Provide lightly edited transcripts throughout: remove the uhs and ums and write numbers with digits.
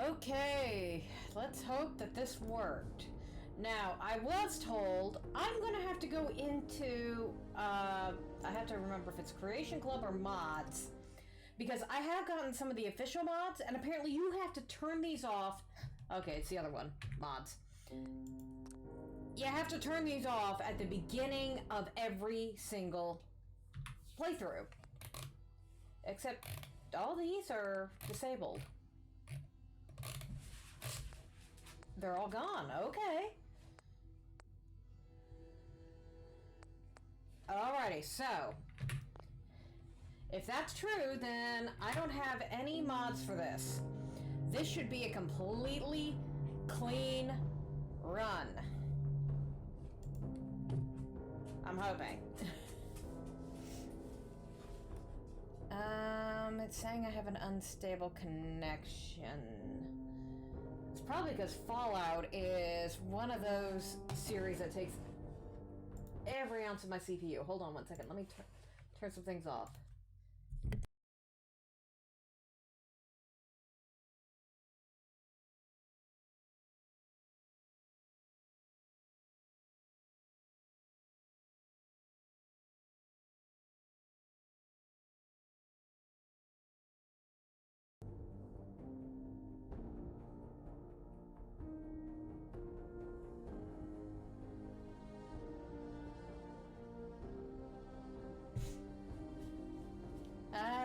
Okay, let's hope that this worked. Now, I was told I'm gonna have to go into, I have to remember if it's Creation Club or Mods, because I have gotten some of the official mods, and apparently you have to turn these off. Okay, it's the other one, Mods. You have to turn these off at the beginning of every single playthrough. Except all these are disabled. They're all gone, okay. Alrighty, so if that's true, then I don't have any mods for this. This should be a completely clean run. I'm hoping. It's saying I have an unstable connection. It's probably because Fallout is one of those series that takes every ounce of my CPU. Hold on one second. Let me turn some things off.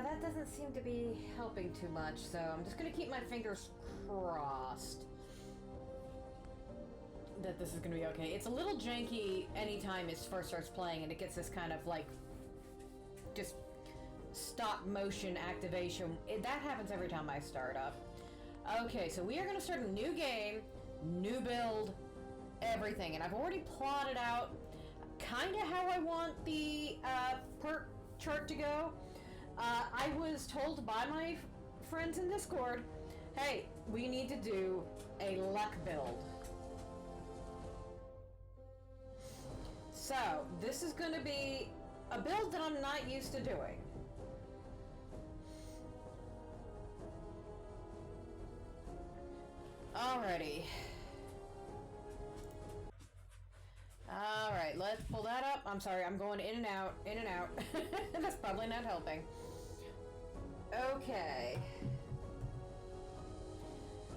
That doesn't seem to be helping too much, so I'm just gonna keep my fingers crossed that this is gonna be okay. It's a little janky anytime it first starts playing and it gets this kind of like just stop motion activation. That happens every time I start up. Okay, so we are gonna start a new game, new build, everything, and I've already plotted out kind of how I want the perk chart to go. I was told by my friends in Discord, hey, we need to do a luck build. So, this is going to be a build that I'm not used to doing. Alrighty. Alright, let's pull that up. I'm sorry, I'm going in and out, in and out. That's probably not helping. Okay.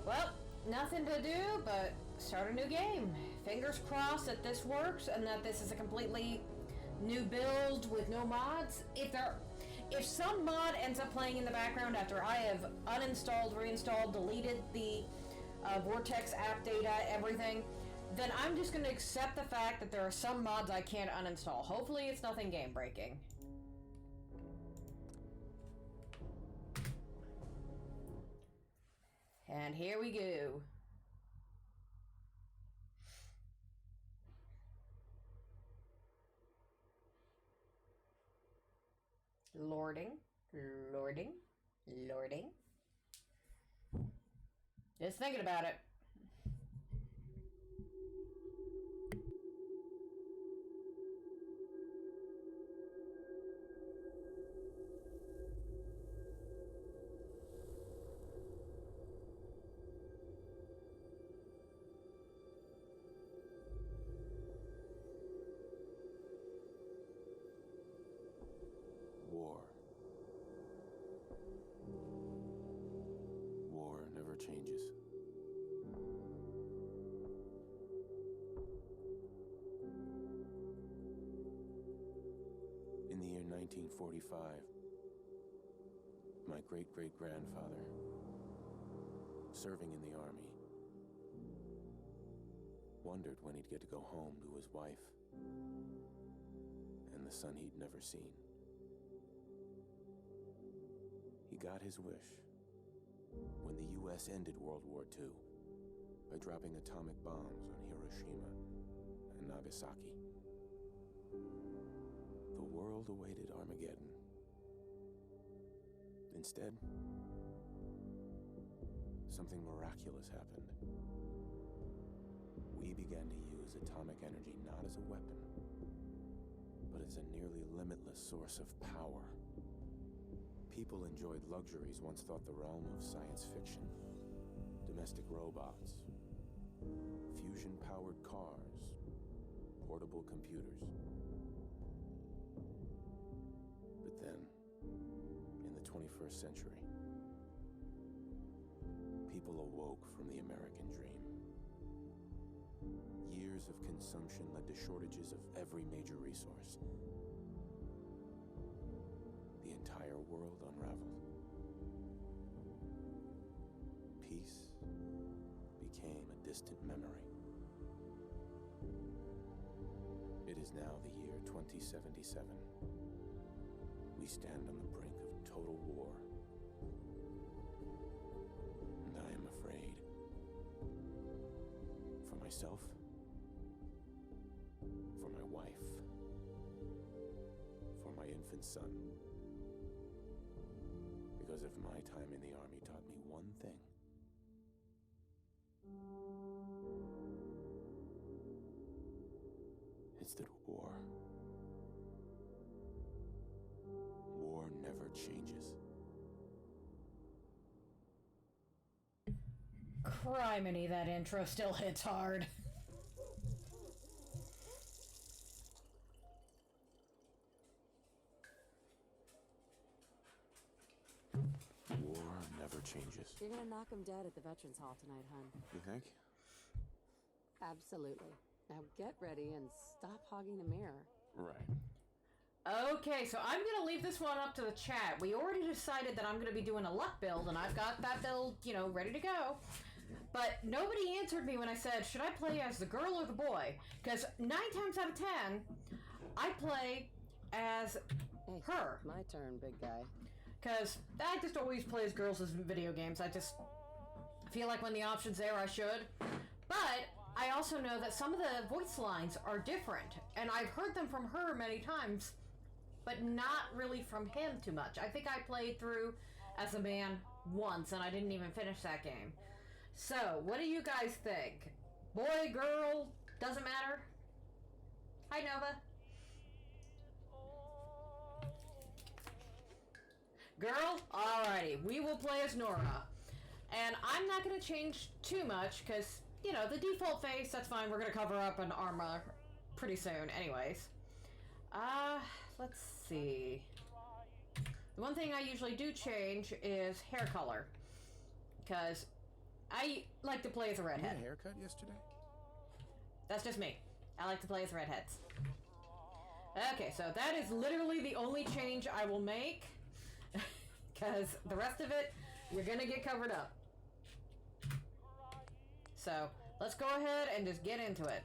Well, nothing to do but start a new game. Fingers crossed that this works and that this is a completely new build with no mods. If some mod ends up playing in the background after I have uninstalled, reinstalled, deleted the Vortex app data, everything, then I'm just going to accept the fact that there are some mods I can't uninstall. Hopefully it's nothing game breaking. And here we go. Lording, lording, lording. Just thinking about it. War never changes. In the year 1945, my great-great-grandfather, serving in the army, wondered when he'd get to go home to his wife and the son he'd never seen. He got his wish when the U.S. ended World War II by dropping atomic bombs on Hiroshima and Nagasaki. The world awaited Armageddon. Instead, something miraculous happened. We began to use atomic energy not as a weapon, but as a nearly limitless source of power. People enjoyed luxuries once thought the realm of science fiction. domestic robots, fusion-powered cars, portable computers. But then, in the 21st century, people awoke from the American dream. Years of consumption led to shortages of every major resource. The entire world unraveled. Peace became a distant memory. It is now the year 2077. We stand on the brink of total war. And I am afraid. For myself, for my wife, for my infant son. Because if my time in the army taught me one thing, it's that war never changes. Criminy, that intro still hits hard. War never changes. You're gonna knock him dead at the Veterans Hall tonight, hun. You think? Absolutely. Now get ready and stop hogging the mirror. Right. Okay, so I'm going to leave this one up to the chat. We already decided that I'm going to be doing a luck build, and I've got that build, ready to go. But nobody answered me when I said, should I play as the girl or the boy? Because 9 times out of 10, I play as her. My turn, big guy. Because I just always play as girls in video games. I just feel like when the option's there, I should. But I also know that some of the voice lines are different, and I've heard them from her many times, but not really from him too much. I think I played through as a man once, and I didn't even finish that game. So, what do you guys think? Boy, girl, doesn't matter? Hi, Nova. Girl? Alrighty, we will play as Nora. And I'm not going to change too much, because, the default face, that's fine. We're going to cover up an armor pretty soon anyways. Let's see. The one thing I usually do change is hair color, because I like to play as a redhead. You had a haircut yesterday? That's just me. I like to play as redheads. Okay, so that is literally the only change I will make, because the rest of it, you're gonna get covered up. So, let's go ahead and just get into it.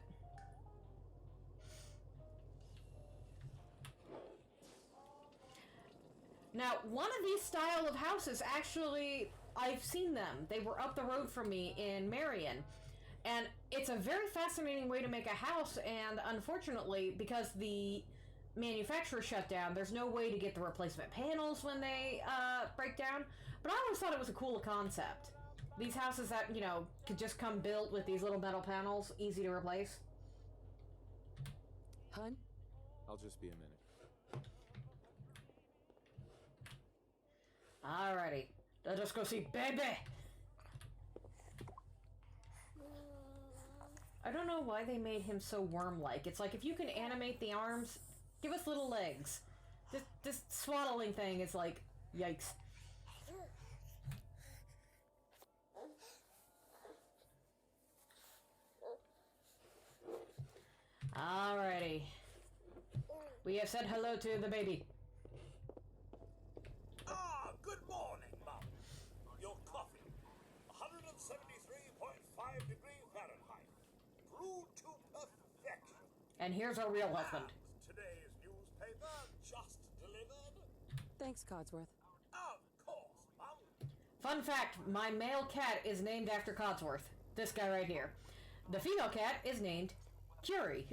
Now, one of these style of houses, actually, I've seen them. They were up the road from me in Marion. And it's a very fascinating way to make a house, and unfortunately, because the manufacturer shut down, there's no way to get the replacement panels when they break down. But I always thought it was a cool concept. These houses that, could just come built with these little metal panels, easy to replace. Hun? I'll just be a minute. Alrighty, let us go see baby! I don't know why they made him so worm-like. It's like, if you can animate the arms, give us little legs. This swaddling thing is like, yikes. Alrighty. We have said hello to the baby. Good morning, Mum. Your coffee, 173.5 degrees Fahrenheit, brewed to perfection. And here's our real husband. Today's newspaper just delivered. Thanks, Codsworth. Of course, Mum. Fun fact, my male cat is named after Codsworth. This guy right here. The female cat is named Curie.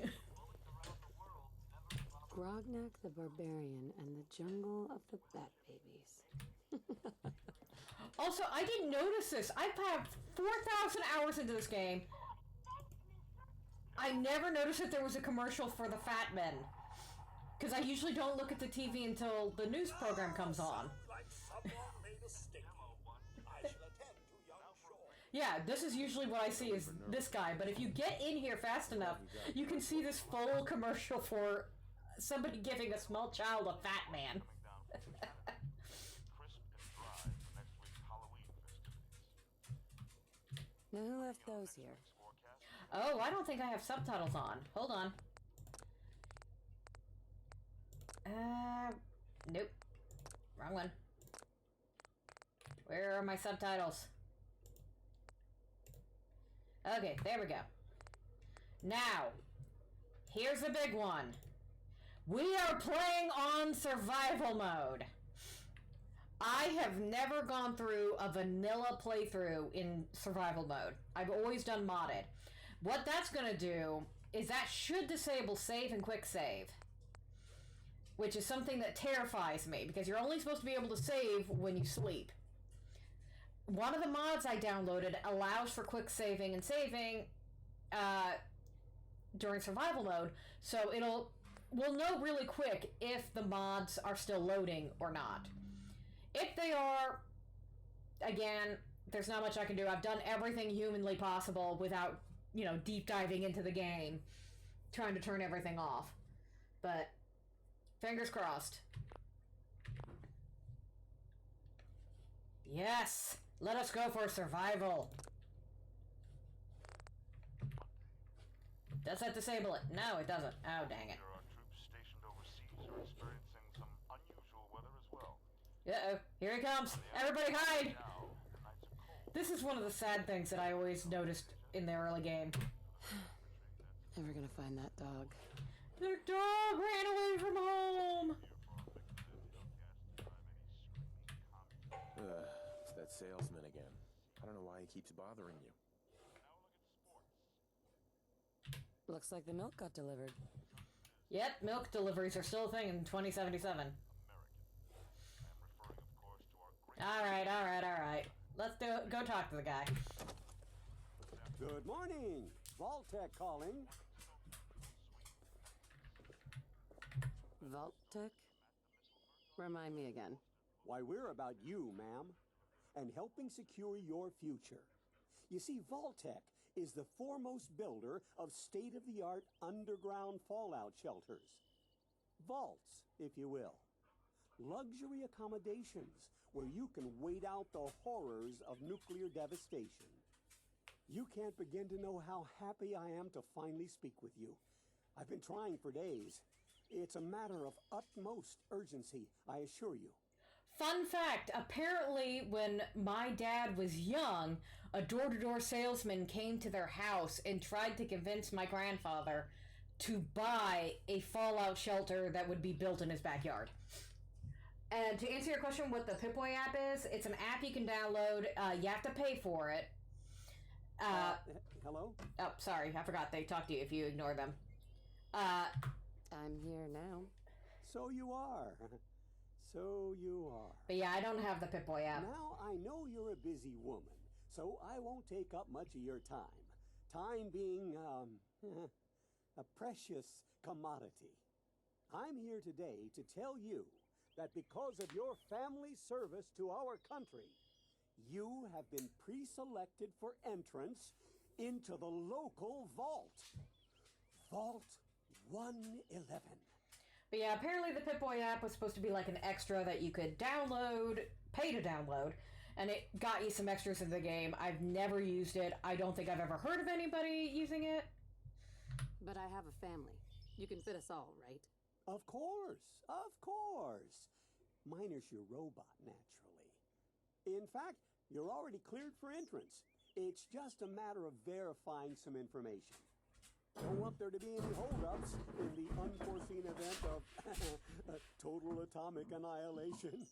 Grognak the Barbarian and the Jungle of the Bat Babies. Also, I didn't notice this. I've had 4,000 hours into this game. I never noticed that there was a commercial for the Fat Men. Because I usually don't look at the TV until the news program comes on. Sounds like someone made a sticky. I shall attend to young Shaw. Yeah, this is usually what I see is this guy, but if you get in here fast enough, you can see this full commercial for somebody giving a small child a fat man. Now who left those here? Oh, I don't think I have subtitles on. Hold on. Nope. Wrong one. Where are my subtitles? Okay, there we go. Now, here's the big one. We are playing on survival mode. I have never gone through a vanilla playthrough in survival mode. I've always done modded. What that's going to do is that should disable save and quick save, which is something that terrifies me because you're only supposed to be able to save when you sleep. One of the mods I downloaded allows for quick saving and saving during survival mode, so we'll know really quick if the mods are still loading or not. If they are, again, there's not much I can do. I've done everything humanly possible without, deep diving into the game, trying to turn everything off. But, fingers crossed. Yes! Let us go for survival. Does that disable it? No, it doesn't. Oh, dang it. There are troops stationed overseas who are experiencing some unusual weather as well. Uh-oh. Here he comes. Everybody hide! This is one of the sad things that I always noticed in the early game. Never gonna find that dog. Their dog ran away from home! It's that salesman again. I don't know why he keeps bothering you. Looks like the milk got delivered. Yep, milk deliveries are still a thing in 2077. Alright. Let's go talk to the guy. Good morning. Vault-Tec calling. Vault-Tec? Remind me again. Why, we're about you, ma'am, and helping secure your future. You see, Vault-Tec is the foremost builder of state-of-the-art underground fallout shelters. Vaults, if you will. Luxury accommodations where you can wait out the horrors of nuclear devastation. You can't begin to know how happy I am to finally speak with you. I've been trying for days. It's a matter of utmost urgency, I assure you. Fun fact, apparently when my dad was young, a door-to-door salesman came to their house and tried to convince my grandfather to buy a fallout shelter that would be built in his backyard. And to answer your question, what the Pip-Boy app is, it's an app you can download. You have to pay for it. Hello? Oh, sorry, I forgot they talk to you if you ignore them. I'm here now. So you are. So you are. But yeah, I don't have the Pip-Boy app. Now, I know you're a busy woman, so I won't take up much of your time. Time being, a precious commodity. I'm here today to tell you that because of your family's service to our country, you have been pre-selected for entrance into the local vault. Vault 111. But yeah, apparently the Pip-Boy app was supposed to be like an extra that you could download, pay to download, and it got you some extras in the game. I've never used it. I don't think I've ever heard of anybody using it. But I have a family. You can fit us all, right? Of course, of course. Minus your robot, naturally. In fact, you're already cleared for entrance. It's just a matter of verifying some information. Don't want there to be any holdups in the unforeseen event of total atomic annihilation.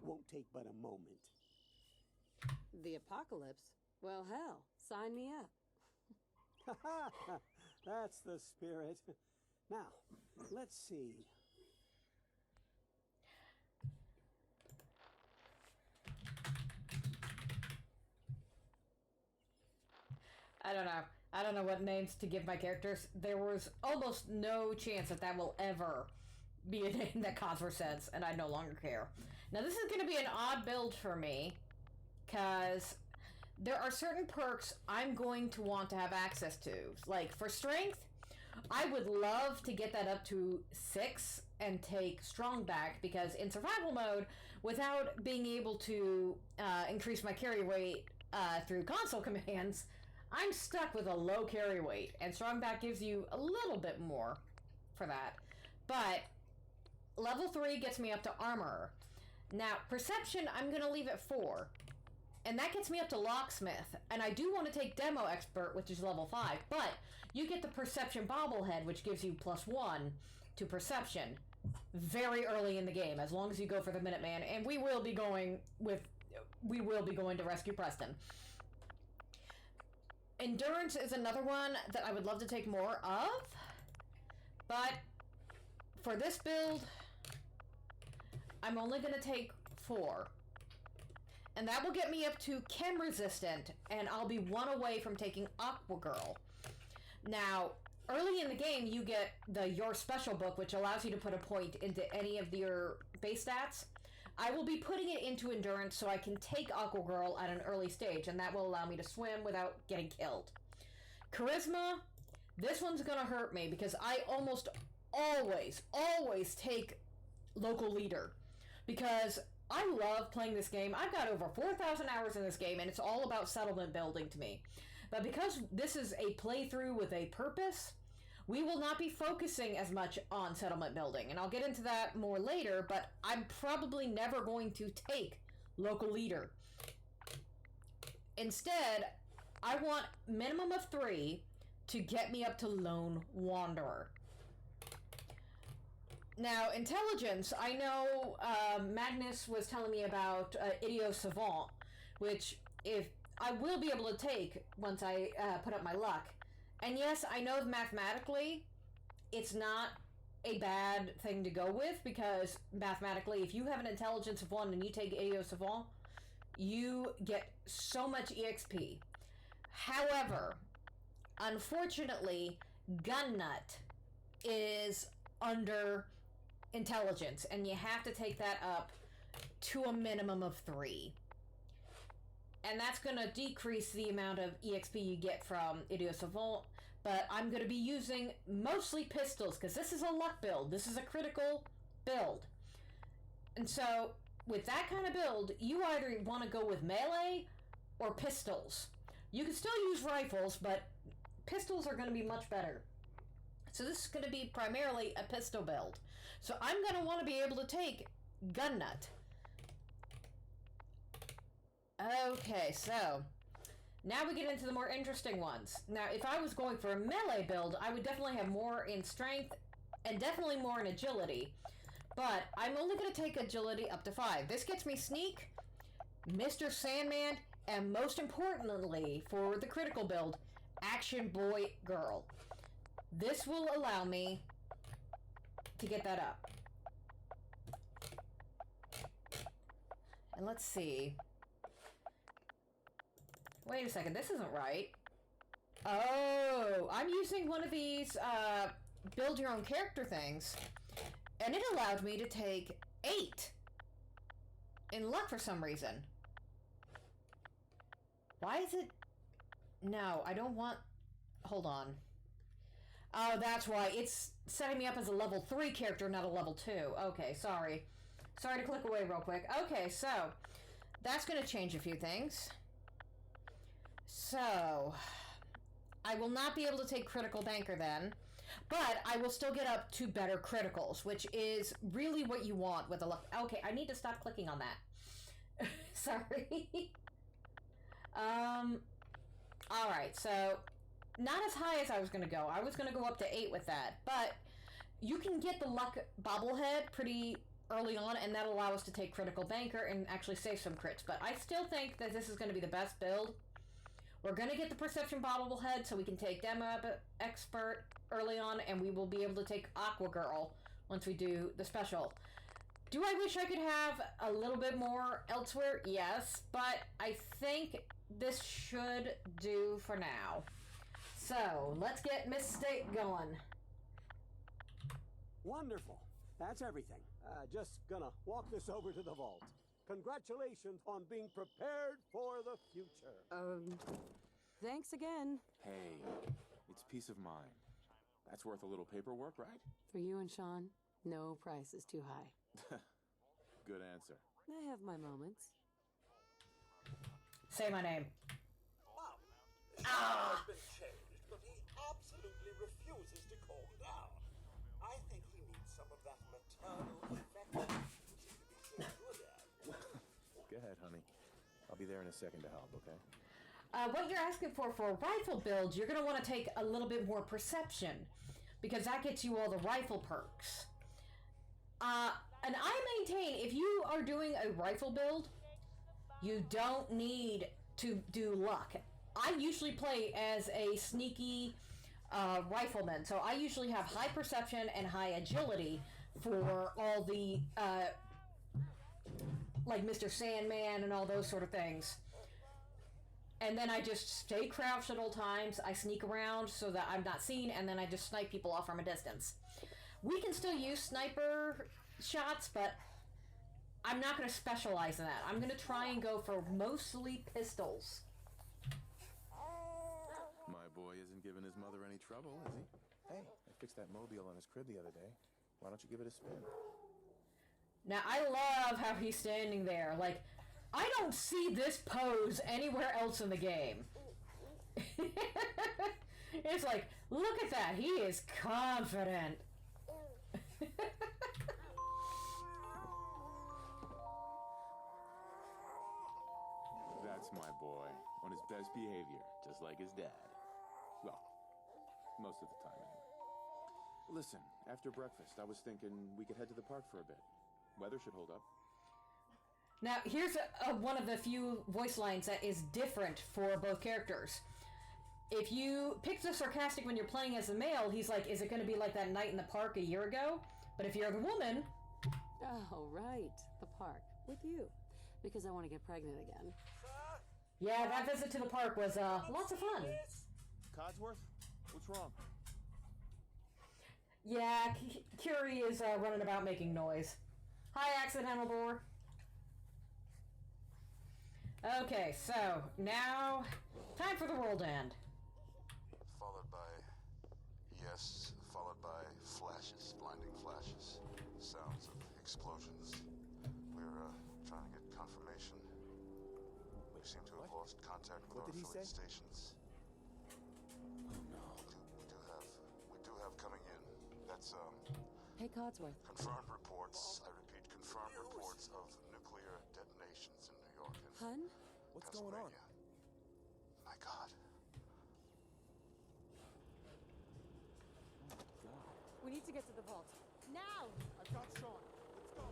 Won't take but a moment. The apocalypse? Well, hell, sign me up. That's the spirit. Now, let's see. I don't know what names to give my characters. There was almost no chance that will ever be a name that caused for sense, and I no longer care. Now, this is going to be an odd build for me, because there are certain perks I'm going to want to have access to. Like, for strength, I would love to get that up to 6 and take strong back, because in survival mode, without being able to increase my carry weight through console commands, I'm stuck with a low carry weight, and strong back gives you a little bit more for that. But level 3 gets me up to armor. Now, perception, I'm going to leave at 4. And that gets me up to locksmith. And I do want to take demo expert, which is level 5. But you get the perception bobblehead, which gives you +1 to perception very early in the game, as long as you go for the Minuteman. And we will be going to rescue Preston. Endurance is another one that I would love to take more of. But for this build, I'm only going to take 4. And that will get me up to chem resistant, and I'll be 1 away from taking Aqua Girl. Now, early in the game, you get the Your Special book, which allows you to put a point into any of your base stats. I will be putting it into endurance so I can take Aqua Girl at an early stage, and that will allow me to swim without getting killed. Charisma, this one's gonna hurt me because I almost always take local leader, because I love playing this game. I've got over 4,000 hours in this game, and it's all about settlement building to me. But because this is a playthrough with a purpose, we will not be focusing as much on settlement building. And I'll get into that more later, but I'm probably never going to take local leader. Instead, I want minimum of 3 to get me up to lone wanderer. Now, intelligence, I know Magnus was telling me about Idiot Savant, which if I will be able to take once I put up my luck. And yes, I know mathematically it's not a bad thing to go with, because mathematically, if you have an intelligence of 1 and you take Idiot Savant, you get so much EXP. However, unfortunately, Gun Nut is under intelligence, and you have to take that up to a minimum of 3. And that's going to decrease the amount of EXP you get from Idiot Savant, but I'm going to be using mostly pistols, because this is a luck build. This is a critical build. And so, with that kind of build, you either want to go with melee or pistols. You can still use rifles, but pistols are going to be much better. So this is going to be primarily a pistol build. So I'm going to want to be able to take Gun Nut. Okay, so now we get into the more interesting ones. Now, if I was going for a melee build, I would definitely have more in strength and definitely more in agility. But I'm only going to take agility up to 5. This gets me sneak, Mr. Sandman, and most importantly, for the critical build, Action Boy Girl. This will allow me to get that up. And let's see. Wait a second, this isn't right. Oh, I'm using one of these build your own character things, and it allowed me to take 8 in luck for some reason. Why is it... No, I don't want... Hold on. Oh, that's why. It's setting me up as a level 3 character, not a level 2. Okay, sorry. Sorry to click away real quick. Okay, so that's going to change a few things. So, I will not be able to take critical banker then, but I will still get up to better criticals, which is really what you want with a luck. Okay, I need to stop clicking on that. Sorry. Alright, so not as high as I was going to go. I was going to go up to 8 with that, but you can get the luck bobblehead pretty early on, and that'll allow us to take critical banker and actually save some crits. But I still think that this is going to be the best build. We're going to get the perception bobblehead so we can take demo expert early on, and we will be able to take Aqua Girl once we do the special. Do I wish I could have a little bit more elsewhere? Yes, but I think this should do for now. So, let's get Miss State going. Wonderful. That's everything. Just gonna walk this over to the vault. Congratulations on being prepared for the future. Thanks again. Hey, it's peace of mind. That's worth a little paperwork, right? For you and Sean, no price is too high. Good answer. I have my moments. Say my name. Mom, Sean has been changed, but he absolutely refuses to calm down. I think he needs some of that maternal affection you seem to be so good at. Go ahead, honey. I'll be there in a second to help, okay? What you're asking for a rifle build, you're going to want to take a little bit more perception, because that gets you all the rifle perks. And I maintain, if you are doing a rifle build, you don't need to do luck. I usually play as a sneaky rifleman, so I usually have high perception and high agility for all the, like Mr. Sandman and all those sort of things. And then I just stay crouched at all times. I sneak around so that I'm not seen, and then I just snipe people off from a distance. We can still use sniper shots, but I'm not going to specialize in that. I'm going to try and go for mostly pistols. My boy isn't giving his mother any trouble, is he? Hey, I fixed that mobile on his crib the other day. Why don't you give it a spin? Now, I love how he's standing there. Like, I don't see this pose anywhere else in the game. It's like, look at that. He is confident. That's my boy, on his best behavior, just like his dad. Well, most of the time anyway. Listen, after breakfast, I was thinking we could head to the park for a bit. Weather should hold up. Now, here's one of the few voice lines that is different for both characters. If you pick the sarcastic when you're playing as a male, he's like, is it going to be like that night in the park a year ago? But if you're the woman... Oh, right. The park. With you. Because I want to get pregnant again. Yeah, that visit to the park was lots of fun. Codsworth, what's wrong? Yeah, Curie is running about making noise. Hi, Accidental Boar. Okay, so now time for the world end. Followed by yes, followed by flashes, blinding flashes, sounds of explosions. We're trying to get confirmation. We seem to have lost contact with What our did he affiliate say? stations. We do have coming in. That's Hey, Codsworth. confirmed reports. I repeat, confirmed reports of nuclear detonations in New York and Hun? What's going on? Pennsylvania. My God. We need to get to the vault. Now! I've got Sean. Let's go.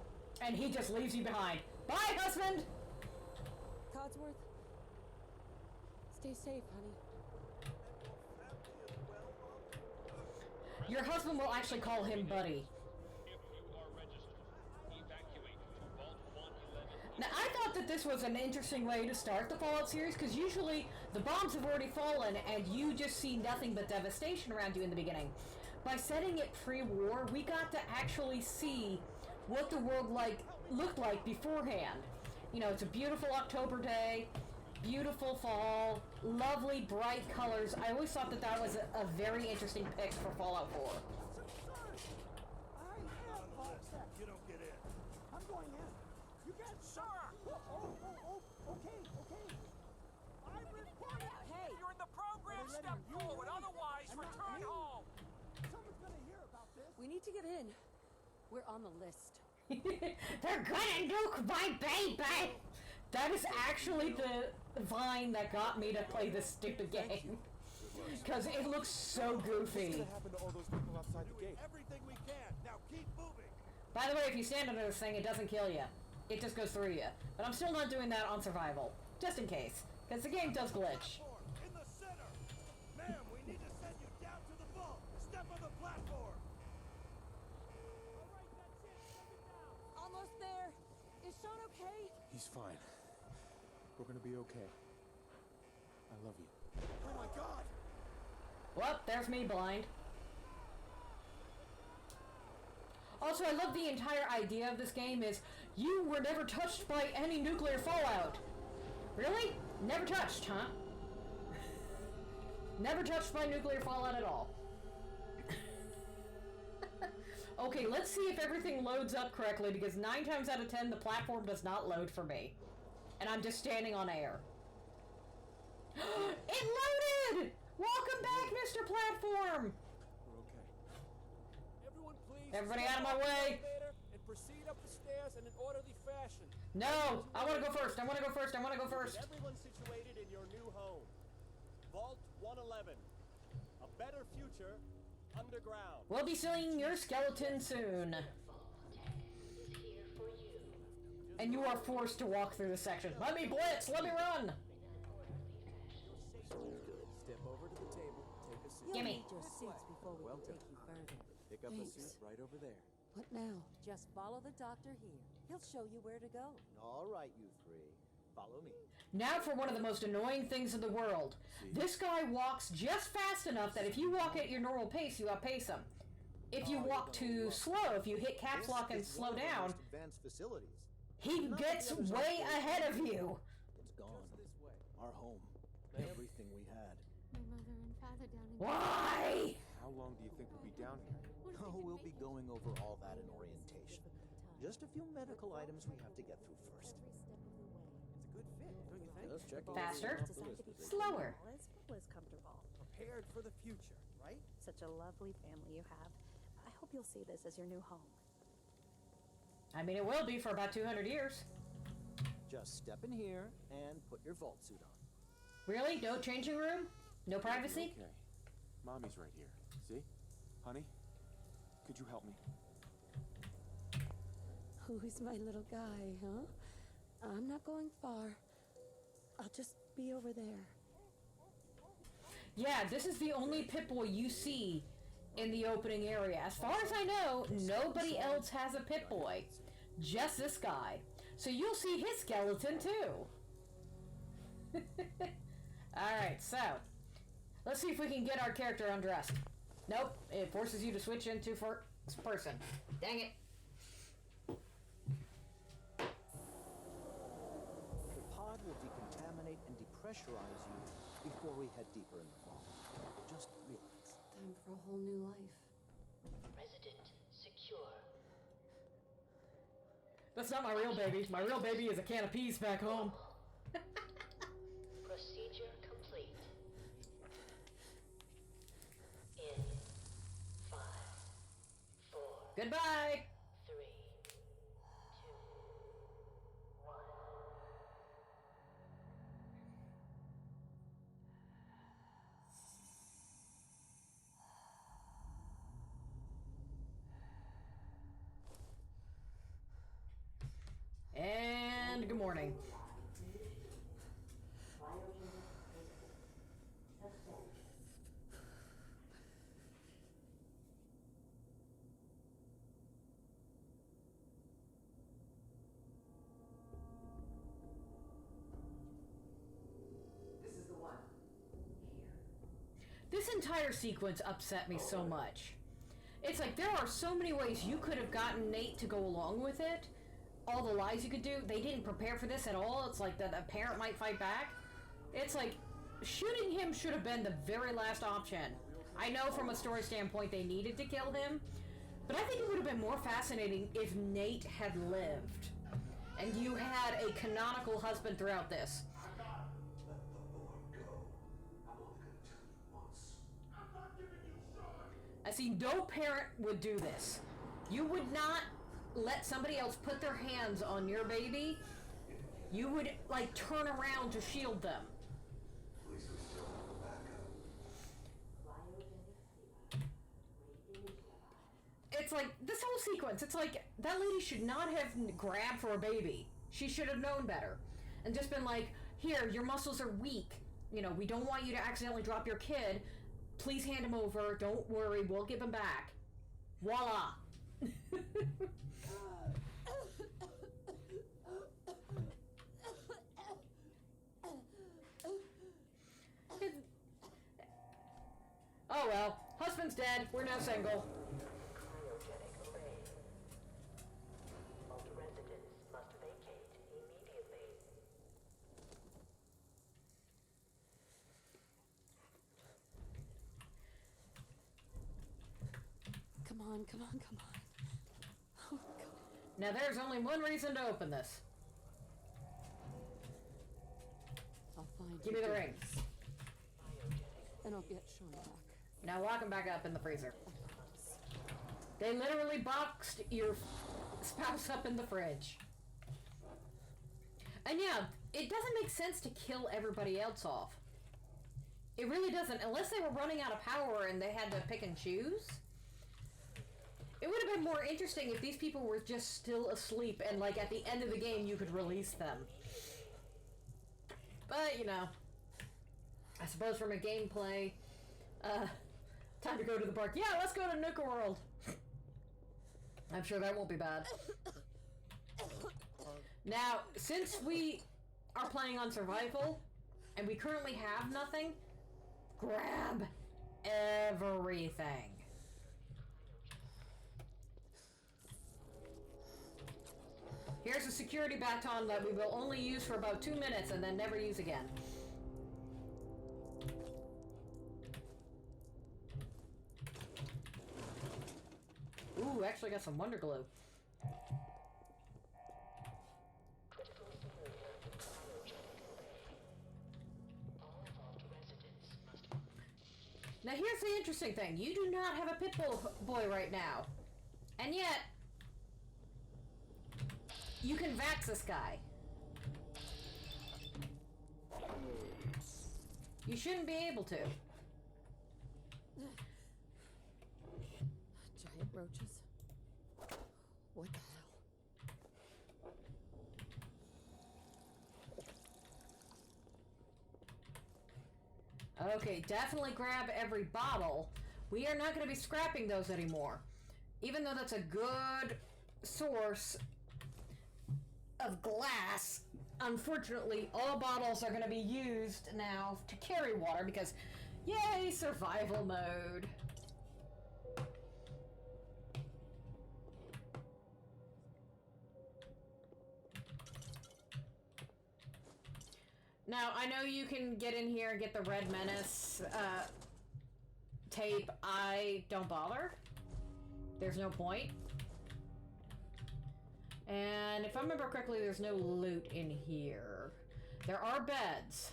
And he just leaves you behind. Bye, husband! Codsworth? Stay safe, honey. Your husband will actually call him buddy. Now, I thought that this was an interesting way to start the Fallout series, because usually the bombs have already fallen and you just see nothing but devastation around you in the beginning. By setting it pre-war, we got to actually see what the world looked like beforehand. You know, it's a beautiful October day, beautiful fall, lovely bright colors. I always thought that that was a very interesting pick for Fallout 4. You don't get in. I'm going in. You get sir. Okay. I'm reporting. Hey! You're in the program, step forward. Otherwise, return home. Someone's gonna hear about this. We need to get in. We're on the list. They're gonna nuke my baby! That is actually the vine that got me to play this stupid game. Because it looks so goofy. What happened to all those people outside the gate? Everything we can. Now keep moving. By the way, if you stand under this thing, it doesn't kill you. It just goes through you. But I'm still not doing that on survival. Just in case. Because the game does glitch. In the center. Ma'am, we need to send you down to the vault. Step on the platform. All right, that's it. Send it down. Almost there. Is Sean okay? He's fine. We're gonna be okay. I love you. Oh my God. Well, there's me blind. Oh Also, I love the entire idea of this game is you were never touched by any nuclear fallout. Really? Never touched, huh? Never touched by nuclear fallout at all. Okay, let's see if everything loads up correctly, because 9 times out of 10 the platform does not load for me. And I'm just standing on air. It loaded! Welcome back, Mr. Platform! We're okay. Everyone please... Everybody out of my way! And proceed up the stairs in an orderly fashion. No! I want to go first! I want to go first! I want to go first! Get everyone situated in your new home. Vault 111. A better future underground. We'll be seeing your skeleton soon. And you are forced to walk through the section. Let me blitz! Let me run! Step over to the table. Take a seat. Gimme. Need your seats before we can take you further. Pick up a seat right over there. What now? Just follow the doctor here. He'll show you where to go. All right, you three. Follow me. Now for one of the most annoying things in the world. This guy walks just fast enough that if you walk at your normal pace, you outpace him. If you walk too slow, if you hit caps lock and slow down, Advanced facilities. he gets way ahead of you. It's gone. Our home. Everything we had. My mother and father down in Why? How long do you think we'll be down here? Oh, we'll be going over all that in orientation. Just a few medical items we have to get through first. It's a good fit, don't you think? Just checking. Faster, Designed to be slower. as well as comfortable. Prepared for the future, right? Such a lovely family you have. I hope you'll see this as your new home. I mean, it will be for about 200 years. Just step in here and put your vault suit on. Really? No changing room? No privacy? Okay. Mommy's right here. See? Honey? Could you help me? Who's my little guy, huh? I'm not going far. I'll just be over there. Yeah, this is the only Pip-Boy you see in the opening area. As far as I know, nobody else has a Pip-Boy. Just this guy. So you'll see his skeleton too. Alright, so let's see if we can get our character undressed. Nope, it forces you to switch into first person. Dang it. The pod will decontaminate and depressurize you before we head deeper in the vault. Just relax. Time for a whole new life. Resident secure. That's not my real baby. My real baby is a can of peas back home. Procedure complete. In 5, 4, Goodbye. 3, 2, 1. And good morning. This entire sequence upset me so much. It's like there are so many ways you could have gotten Nate to go along with it. All the lies you could do. They didn't prepare for this at all. It's like that a parent might fight back. It's like shooting him should have been the very last option. I know from a story standpoint they needed to kill him, but I think it would have been more fascinating if Nate had lived and you had a canonical husband throughout this. I see no parent would do this. You would not let somebody else put their hands on your baby. You would, like, turn around to shield them. It's like, this whole sequence, it's like, that lady should not have grabbed for a baby. She should have known better. And just been like, here, your muscles are weak. You know, we don't want you to accidentally drop your kid. Please hand him over. Don't worry. We'll give him back. Voila. Oh well. Husband's dead. We're now single. on, come on, come on. Oh, God. Now there's only one reason to open this. I'll find Give me the ring. And I'll get Sean back. Now lock him back up in the freezer. They literally boxed your spouse up in the fridge. And yeah, it doesn't make sense to kill everybody else off. It really doesn't, unless they were running out of power and they had to pick and choose. It would have been more interesting if these people were just still asleep and, like, at the end of the game you could release them. But, you know, I suppose from a gameplay, time to go to the park. Yeah, let's go to Nuka World. I'm sure that won't be bad. Now, since we are playing on survival, and we currently have nothing, grab everything. Here's a security baton that we will only use for about 2 minutes and then never use again. Ooh, actually got some Wonder Glue. Now here's the interesting thing. You do not have a pit bull boy right now. And yet, you can vax this guy. You shouldn't be able to. Giant roaches? What the hell? Okay, definitely grab every bottle. We are not going to be scrapping those anymore. Even though that's a good source of glass, unfortunately, all bottles are going to be used now to carry water because, yay, survival mode. Now, I know you can get in here and get the Red Menace tape. I don't bother. There's no point. And if I remember correctly, there's no loot in here. There are beds.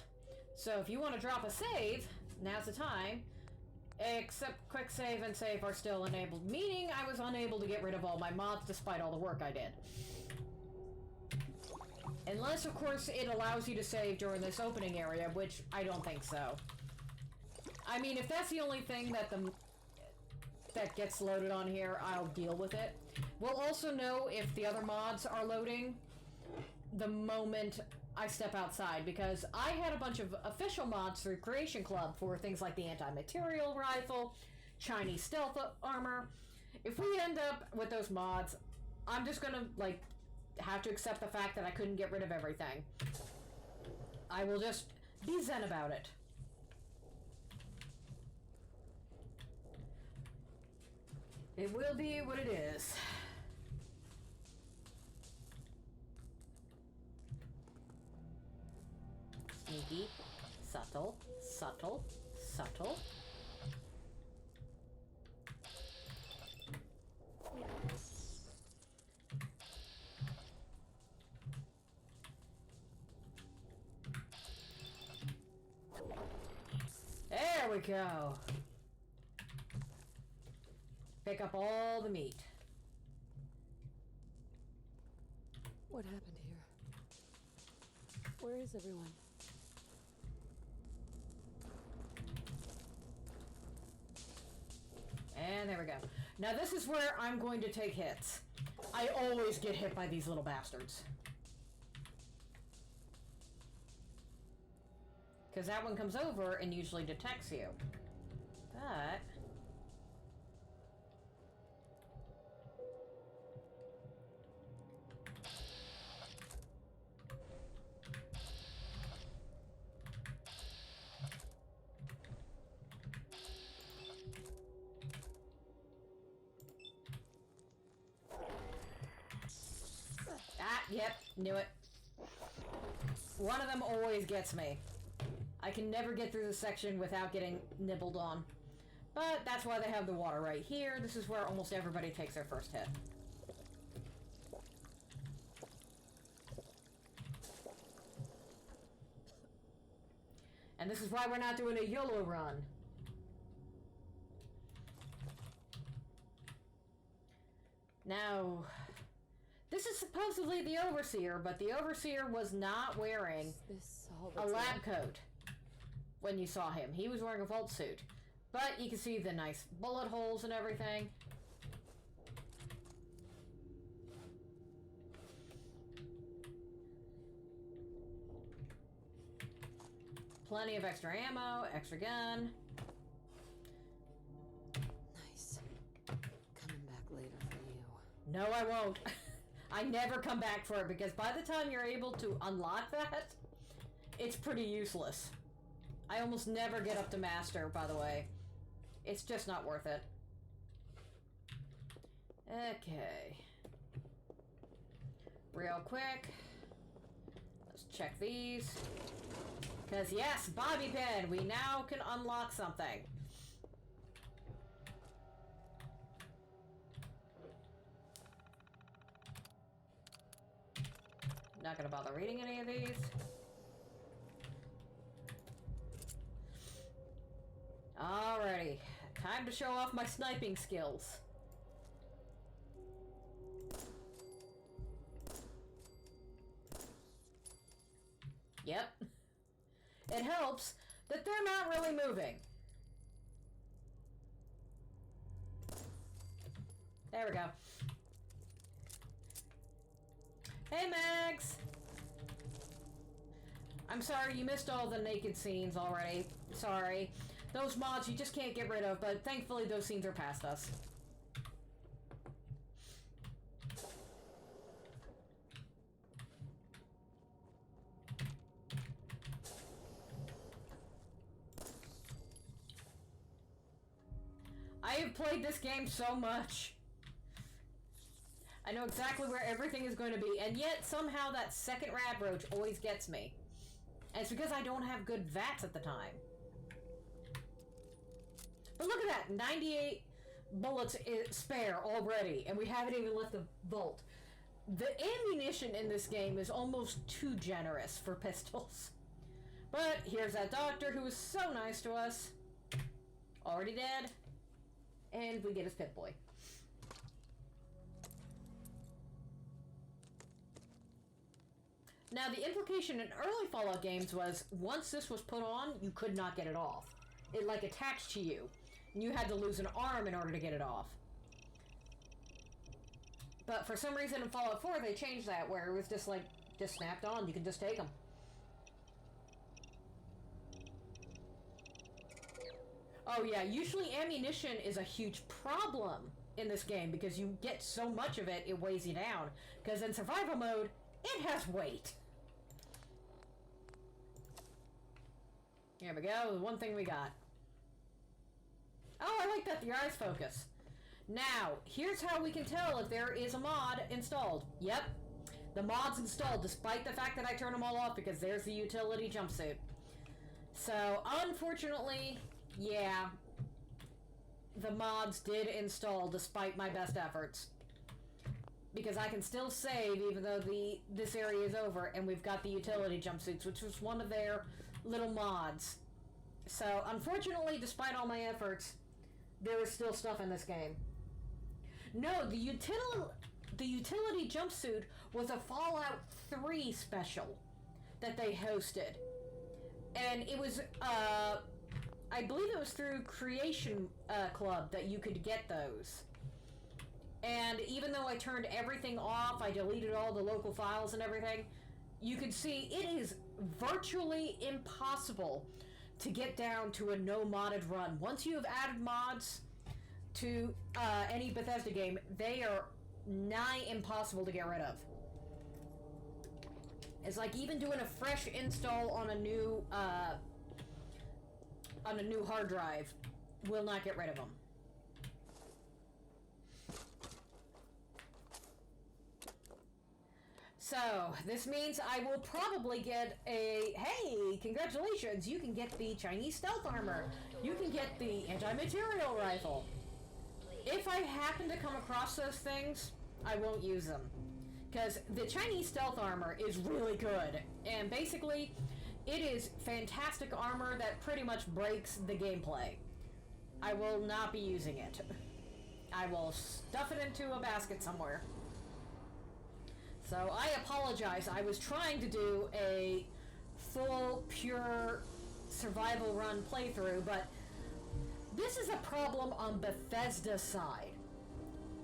So if you want to drop a save, now's the time. Except quick save and save are still enabled, meaning I was unable to get rid of all my mods despite all the work I did. Unless, of course, it allows you to save during this opening area, which I don't think so. I mean, if that's the only thing that gets loaded on here, I'll deal with it. We'll also know if the other mods are loading the moment I step outside, because I had a bunch of official mods through Creation Club for things like the anti-material rifle, Chinese stealth armor. If we end up with those mods, I'm just gonna, like, have to accept the fact that I couldn't get rid of everything. I will just be zen about it. It will be what it is. Sneaky, subtle, subtle, subtle. There we go. Pick up all the meat. What happened here? Where is everyone? And there we go. Now this is where I'm going to take hits. I always get hit by these little bastards. Because that one comes over and usually detects you. But... yep, knew it. One of them always gets me. I can never get through the section without getting nibbled on. But that's why they have the water right here. This is where almost everybody takes their first hit. And this is why we're not doing a YOLO run. Now, this is supposedly the Overseer, but the Overseer was not wearing a lab coat when you saw him. He was wearing a vault suit. But you can see the nice bullet holes and everything. Plenty of extra ammo, extra gun. Nice. Coming back later for you. No, I won't. I never come back for it because by the time you're able to unlock that, it's pretty useless. I almost never get up to master, by the way. It's just not worth it. Okay. Real quick. Let's check these. Because yes, bobby pin! We now can unlock something. Not gonna bother reading any of these. Alrighty. Time to show off my sniping skills. Yep. It helps that they're not really moving. There we go. Hey, Mags! I'm sorry you missed all the naked scenes already. Sorry. Those mods you just can't get rid of, but thankfully those scenes are past us. I have played this game so much. I know exactly where everything is going to be, and yet somehow that second rad roach always gets me. And it's because I don't have good VATS at the time. But look at that, 98 bullets spare already, and we haven't even left the vault. The ammunition in this game is almost too generous for pistols. But here's that doctor who was so nice to us. Already dead. And we get his pit boy. Now, the implication in early Fallout games was, once this was put on, you could not get it off. It, like, attached to you. And you had to lose an arm in order to get it off. But for some reason in Fallout 4, they changed that, where it was just, like, just snapped on. You can just take them. Oh, yeah, usually ammunition is a huge problem in this game, because you get so much of it, it weighs you down. Because in survival mode, it has weight. Here we go, the one thing we got. Oh, I like that, your eyes focus. Now, here's how we can tell if there is a mod installed. Yep, the mod's installed, despite the fact that I turn them all off, because there's the utility jumpsuit. So, unfortunately, yeah, the mods did install despite my best efforts. Because I can still save even though this area is over, and we've got the utility jumpsuits, which was one of their little mods. So, unfortunately, despite all my efforts, there is still stuff in this game. No, the utility jumpsuit was a Fallout 3 special that they hosted. And it was, I believe it was through Creation Club that you could get those. And even though I turned everything off, I deleted all the local files and everything, you can see it is virtually impossible to get down to a no modded run. Once you have added mods to any Bethesda game, they are nigh impossible to get rid of. It's like even doing a fresh install on a new hard drive will not get rid of them. So, this means I will probably get a, hey, congratulations, you can get the Chinese stealth armor. You can get the anti-material rifle. If I happen to come across those things, I won't use them. Because the Chinese stealth armor is really good. And basically, it is fantastic armor that pretty much breaks the gameplay. I will not be using it. I will stuff it into a basket somewhere. So I apologize. I was trying to do a full, pure survival run playthrough, but this is a problem on Bethesda's side.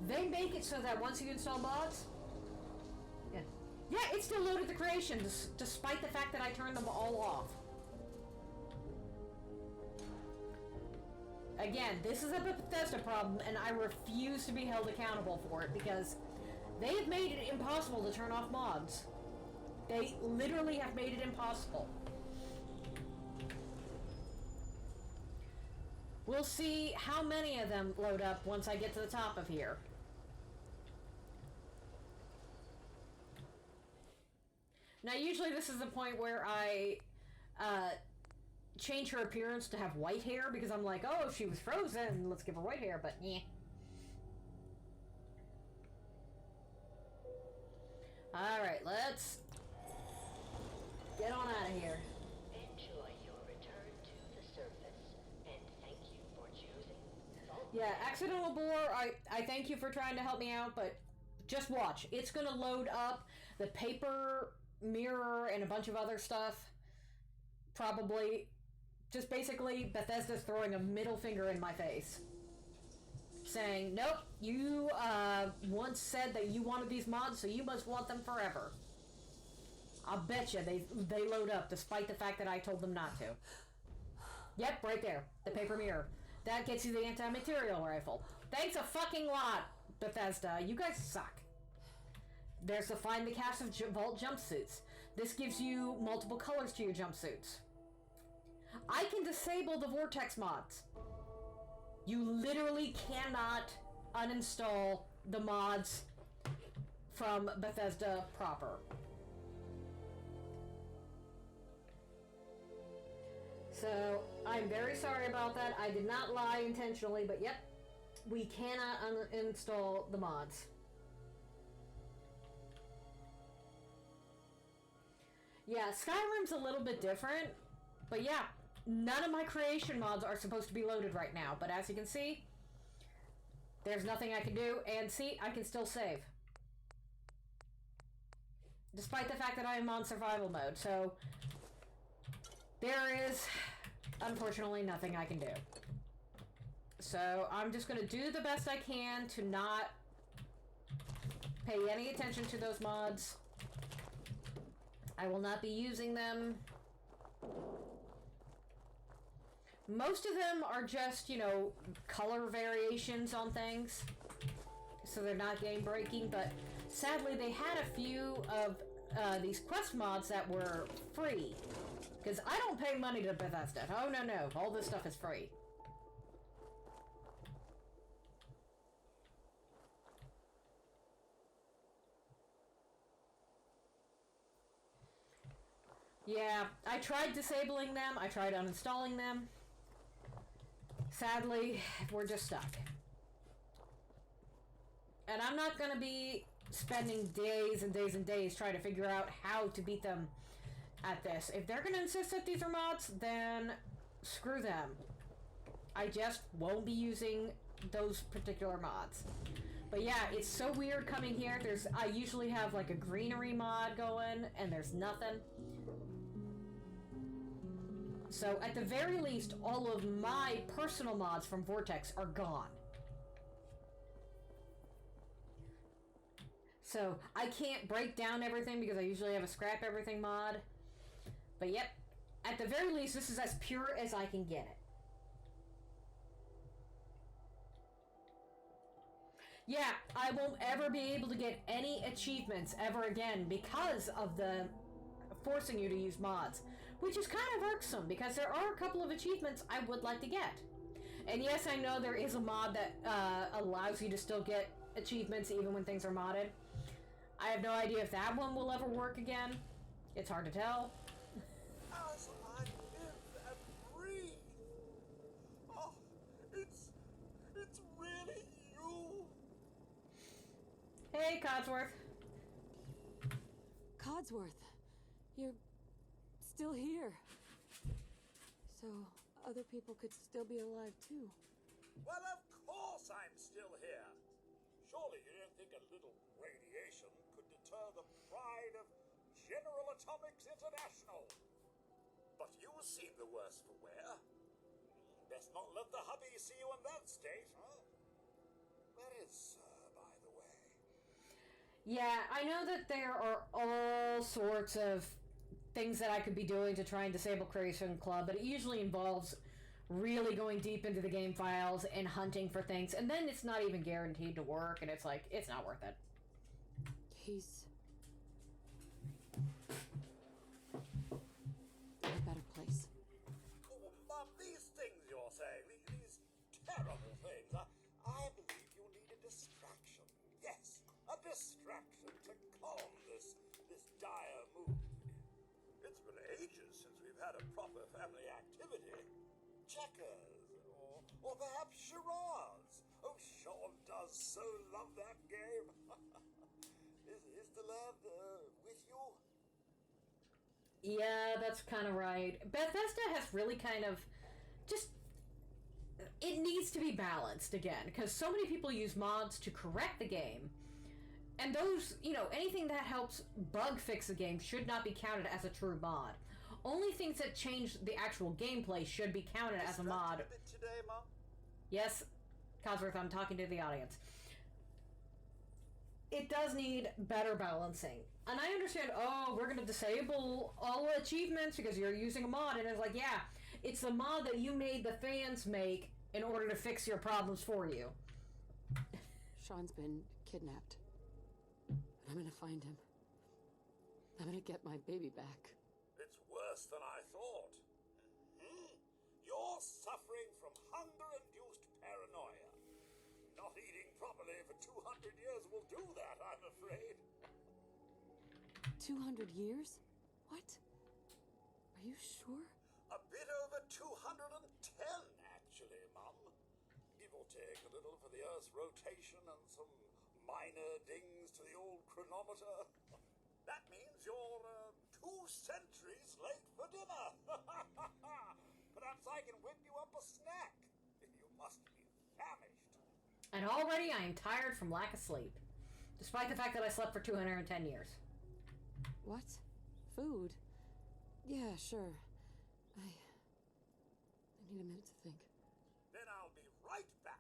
They make it so that once you install mods, yeah, it still loaded the creation, despite the fact that I turned them all off. Again, this is a Bethesda problem, and I refuse to be held accountable for it, because they have made it impossible to turn off mods. They literally have made it impossible. We'll see how many of them load up once I get to the top of here. Now, usually this is the point where I change her appearance to have white hair, because I'm like, oh, she was frozen, let's give her white hair, but yeah. Alright, let's get on out of here. Enjoy your return to the surface, and thank you for choosing. Yeah, accidental bore, I thank you for trying to help me out, but just watch. It's gonna load up the paper mirror and a bunch of other stuff. Probably. Just basically, Bethesda's throwing a middle finger in my face. Saying, nope, you once said that you wanted these mods, so you must want them forever. I'll bet you they load up, despite the fact that I told them not to. Yep, right there. The paper mirror. That gets you the anti-material rifle. Thanks a fucking lot, Bethesda. You guys suck. There's the Find the Cache of Vault jumpsuits. This gives you multiple colors to your jumpsuits. I can disable the Vortex mods. You literally cannot uninstall the mods from Bethesda proper. So, I'm very sorry about that. I did not lie intentionally, but yep, we cannot uninstall the mods. Yeah, Skyrim's a little bit different, but yeah, none of my creation mods are supposed to be loaded right now, but as you can see, there's nothing I can do, and see, I can still save. Despite the fact that I am on survival mode, so there is, unfortunately, nothing I can do. So I'm just going to do the best I can to not pay any attention to those mods. I will not be using them. Most of them are just, you know, color variations on things. So they're not game breaking, but sadly they had a few of these quest mods that were free. Because I don't pay money to Bethesda. Oh, no, no. All this stuff is free. Yeah, I tried disabling them. I tried uninstalling them. Sadly, we're just stuck. And I'm not going to be spending days and days and days trying to figure out how to beat them at this. If they're going to insist that these are mods, then screw them. I just won't be using those particular mods. But yeah, it's so weird coming here. I usually have like a greenery mod going, and there's nothing. So at the very least, all of my personal mods from Vortex are gone. So I can't break down everything because I usually have a scrap everything mod. But yep, at the very least, this is as pure as I can get it. Yeah, I won't ever be able to get any achievements ever again because of the forcing you to use mods. Which is kind of irksome, because there are a couple of achievements I would like to get. And yes, I know there is a mod that allows you to still get achievements even when things are modded. I have no idea if that one will ever work again. It's hard to tell. As I live and breathe. Oh, it's really you. Hey, Codsworth. Codsworth, you're still here. So other people could still be alive too. Well, of course I'm still here. Surely you don't think a little radiation could deter the pride of General Atomics International? But you seem the worse for wear. Best not let the hubby see you in that state, huh? Where is Sir, by the way? Yeah, I know that there are all sorts of things that I could be doing to try and disable Creation Club, but it usually involves really going deep into the game files and hunting for things, and then it's not even guaranteed to work, and it's like, it's not worth it. He's in a better place. Oh, Mum, these things you're saying, these terrible things, I believe you need a distraction. Yes, a distraction to calm this dire mood. It's been ages since we've had a proper family activity. Checkers, or perhaps charades. Oh, Sean does so love that game. Is the lad with you? Yeah, that's kind of right. Bethesda has really kind of just... It needs to be balanced again, because so many people use mods to correct the game, and those, anything that helps bug fix the game should not be counted as a true mod. Only things that change the actual gameplay should be counted as a mod. A bit today, Mom? Yes, Cosworth, I'm talking to the audience. It does need better balancing. And I understand, we're going to disable all achievements because you're using a mod. And it's like, yeah, it's the mod that you made the fans make in order to fix your problems for you. Sean's been kidnapped. And I'm gonna find him. I'm gonna get my baby back. It's worse than I thought. You're suffering from hunger-induced paranoia. Not eating properly for 200 years will do that, I'm afraid. 200 years? What? Are you sure? A bit over 210, actually, Mum. Give or take a little for the Earth's rotation and some minor dings to the old chronometer. That means you're 2 centuries late for dinner. Perhaps I can whip you up a snack. You must be famished. And already I am tired from lack of sleep, despite the fact that I slept for 210 years. What? Food? Yeah, sure. I need a minute to think. Then I'll be right back.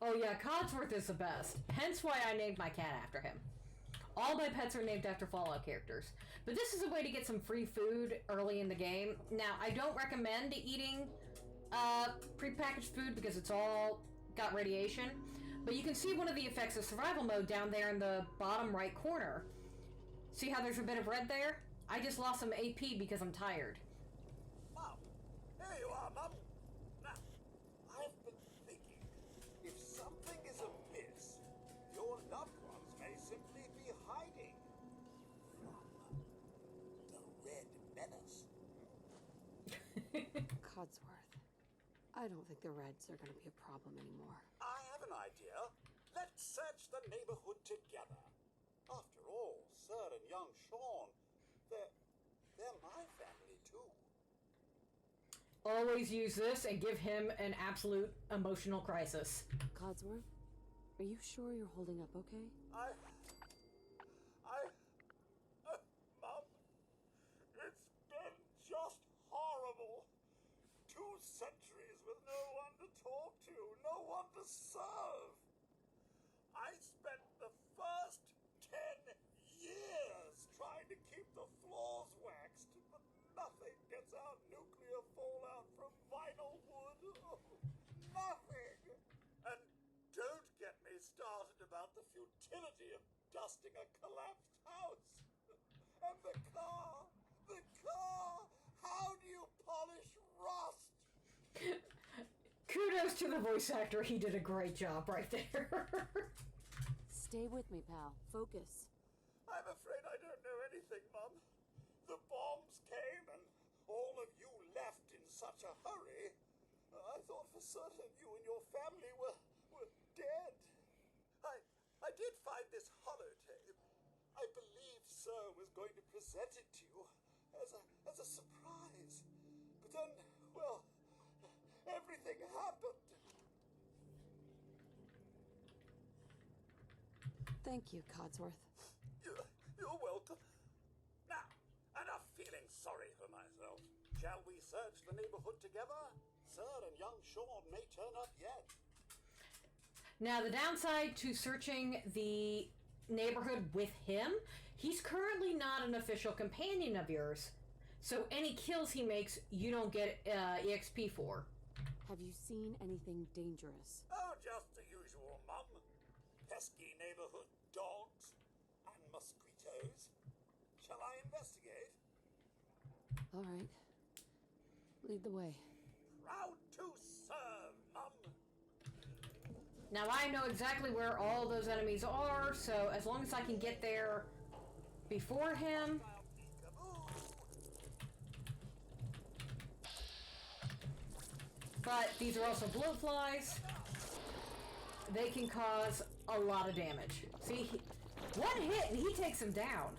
Oh yeah, Codsworth is the best. Hence why I named my cat after him. All my pets are named after Fallout characters. But this is a way to get some free food early in the game. Now, I don't recommend eating prepackaged food because it's all got radiation. But you can see one of the effects of survival mode down there in the bottom right corner. See how there's a bit of red there? I just lost some AP because I'm tired. Mom, here you are, Mum. Now, I've been thinking, if something is amiss, your loved ones may simply be hiding from the Red Menace. Codsworth. I don't think the Reds are gonna be a problem anymore. I have an idea. Let's search the neighborhood together. After all, Sir and young Sean, they're my family too. Always use this and give him an absolute emotional crisis. Codsworth, are you sure you're holding up okay? Mum, it's been just horrible. 2 centuries with no one to talk to, no one to serve. I spent the first 10 years trying to keep the floors waxed, but nothing gets out nuclear fallout from vinyl wood. Nothing! And don't get me started about the futility of dusting a collapsed house. And the car! How do you polish rust? Kudos kudos to the voice actor. He did a great job right there. Stay with me, pal. Focus. I'm afraid I don't know anything, Mum. The bombs came and all of you left in such a hurry. I thought for certain you and your family were dead. I did find this holotape. I believe Sir was going to present it to you as a surprise. But then, well, everything happened. Thank you, Codsworth. You're welcome. Now, enough feeling sorry for myself. Shall we search the neighborhood together? Sir and young Sean may turn up yet. Now, the downside to searching the neighborhood with him, he's currently not an official companion of yours. So any kills he makes, you don't get EXP for. Have you seen anything dangerous? Oh, just the usual, Mum. Pesky neighborhood dogs and mosquitoes. Shall I investigate? All right. Lead the way. Proud to serve, Mum. Now, I know exactly where all those enemies are, so as long as I can get there before him... But these are also bloatflies. They can cause a lot of damage. See, one hit and he takes him down.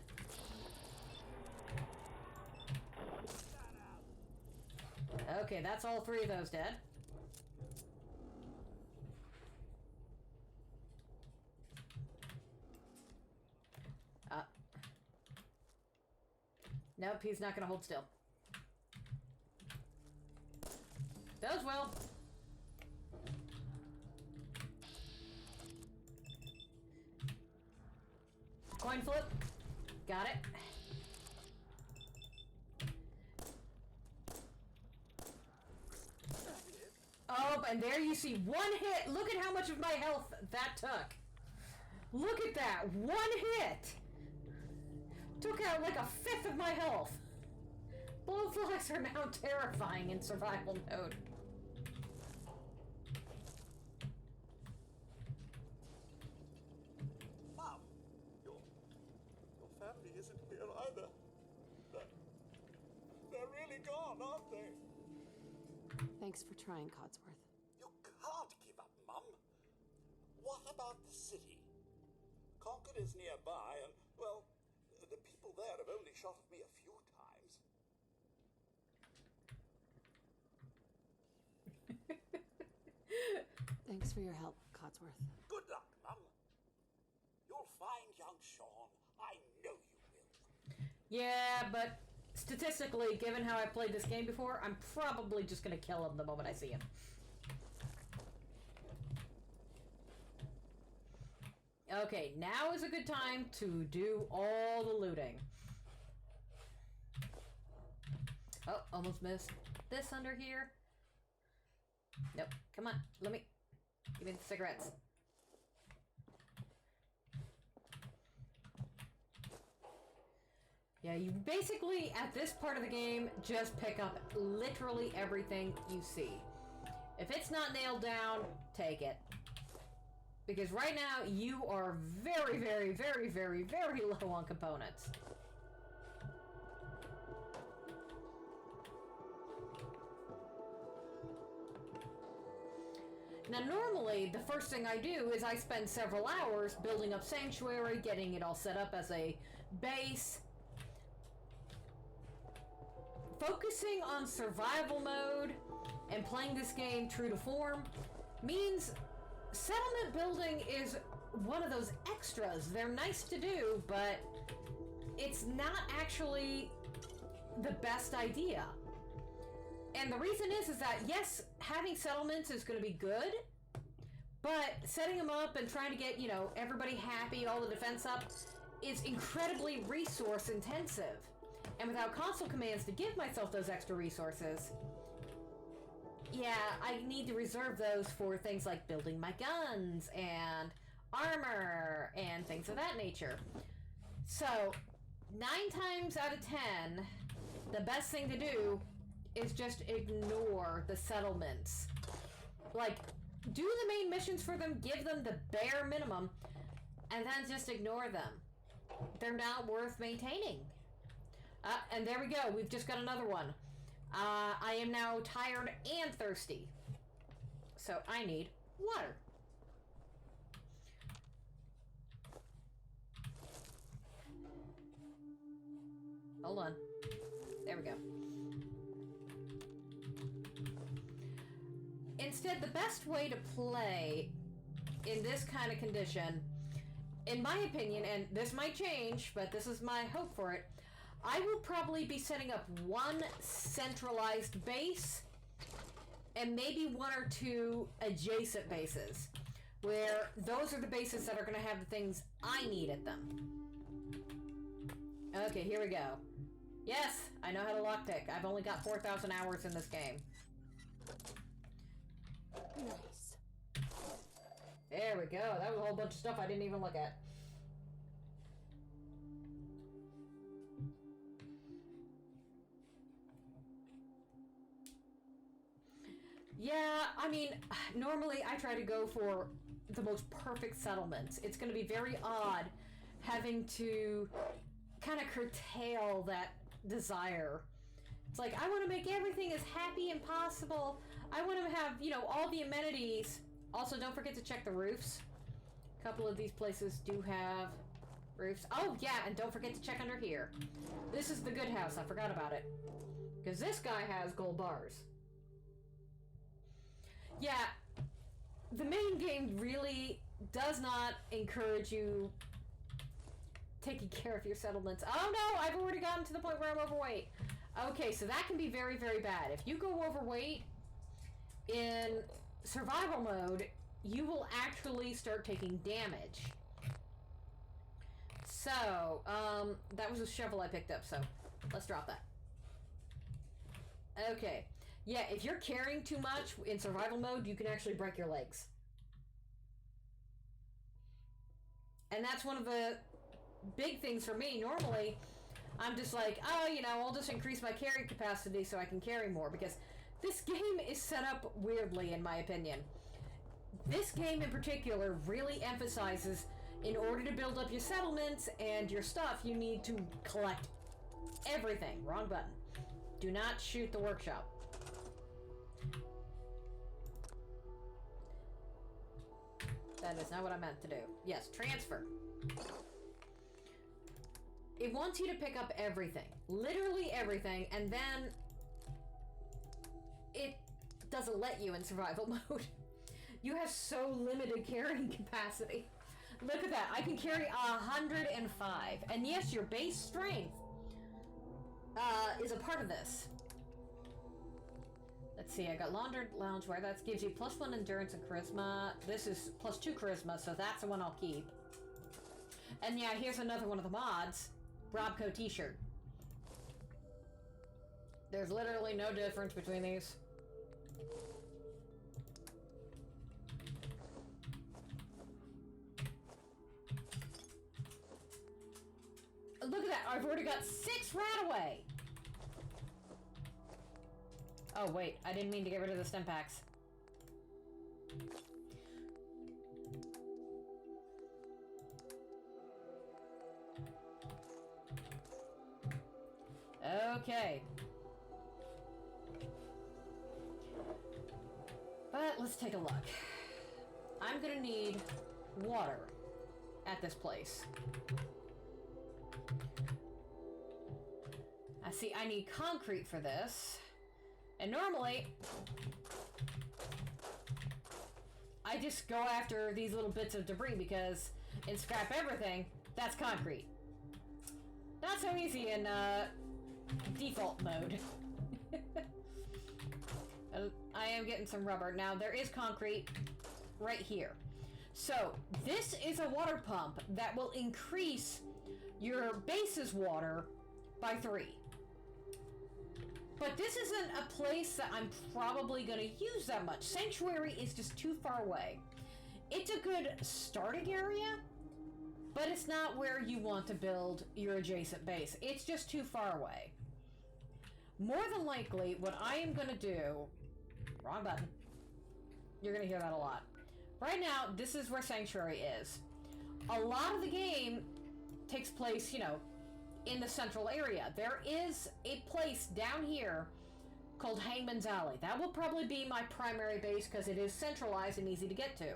Okay, that's all three of those dead. Nope, he's not gonna hold still. Those will. Coin flip. Got it. Oh, and there you see one hit. Look at how much of my health that took. Look at that. One hit. Took out like a fifth of my health. Blowflies are now terrifying in survival mode. Mom, your family isn't here either. They're really gone, aren't they? Thanks for trying, Codsworth. You can't give up, Mum. What about the city? Concord is nearby, and, well, the people there have only shot at me a few times. Thanks for your help, Codsworth. Good luck, Mum. You'll find young Sean. I know you will. Yeah, but statistically, given how I played this game before, I'm probably just gonna kill him the moment I see him. Okay, now is a good time to do all the looting. Oh, almost missed this under here. Nope, come on, let me... Give me the cigarettes. Yeah, you basically, at this part of the game, just pick up literally everything you see. If it's not nailed down, take it. Because right now, you are very, very, very, very, very low on components. Now, normally, the first thing I do is I spend several hours building up Sanctuary, getting it all set up as a base. Focusing on survival mode and playing this game true to form means settlement building is one of those extras. They're nice to do, but it's not actually the best idea. And the reason is that, yes, having settlements is going to be good, but setting them up and trying to get, you know, everybody happy, all the defense up, is incredibly resource intensive. And without console commands to give myself those extra resources, yeah, I need to reserve those for things like building my guns and armor and things of that nature. So, 9 times out of 10, the best thing to do is just ignore the settlements. Like, do the main missions for them, give them the bare minimum, and then just ignore them. They're not worth maintaining. And there we go. We've just got another one. I am now tired and thirsty. So I need water. Hold on. There we go. Instead, the best way to play in this kind of condition, in my opinion, and this might change, but this is my hope for it, I will probably be setting up one centralized base and maybe one or two adjacent bases, where those are the bases that are going to have the things I need at them. Okay, here we go. Yes, I know how to lockpick. I've only got 4,000 hours in this game. Nice. There we go. That was a whole bunch of stuff I didn't even look at. Yeah, I mean, normally I try to go for the most perfect settlements. It's going to be very odd having to kind of curtail that desire. It's like, I want to make everything as happy as possible. I want to have, you know, all the amenities. Also, don't forget to check the roofs. A couple of these places do have roofs. Oh, yeah, and don't forget to check under here. This is the good house. I forgot about it. Because this guy has gold bars. Yeah, the main game really does not encourage you taking care of your settlements. Oh no, I've already gotten to the point where I'm overweight. Okay, so that can be very, very bad. If you go overweight in survival mode, you will actually start taking damage. So, that was a shovel I picked up, so let's drop that. Okay. Yeah, if you're carrying too much in survival mode, you can actually break your legs. And that's one of the big things for me. Normally, I'm just like, oh, you know, I'll just increase my carry capacity so I can carry more, because this game is set up weirdly, in my opinion. This game in particular really emphasizes, in order to build up your settlements and your stuff, you need to collect everything. Wrong button. Do not shoot the workshop. That is not what I meant to do. Yes, transfer. It wants you to pick up everything. Literally everything, and then it doesn't let you in survival mode. You have so limited carrying capacity. Look at that. I can carry 105. And yes, your base strength is a part of this. Let's see, I got laundered loungewear. That gives you +1 endurance and charisma. This is +2 charisma, so that's the one I'll keep. And yeah, here's another one of the mods. Robco t-shirt. There's literally no difference between these. Look at that, I've already got 6 Rataway! Oh wait, I didn't mean to get rid of the stem packs. Okay. But let's take a look. I'm gonna need water at this place. I see, I need concrete for this. And normally, I just go after these little bits of debris because in scrap everything, that's concrete. Not so easy in default mode. I am getting some rubber. Now, there is concrete right here. So, this is a water pump that will increase your base's water by 3. But this isn't a place that I'm probably going to use that much. Sanctuary is just too far away. It's a good starting area, but it's not where you want to build your adjacent base. It's just too far away. More than likely, what I am going to do... Wrong button. You're gonna hear that a lot. Right now, this is where Sanctuary is. A lot of the game takes place, you know, in the central area. There is a place down here called Hangman's Alley. That will probably be my primary base because it is centralized and easy to get to.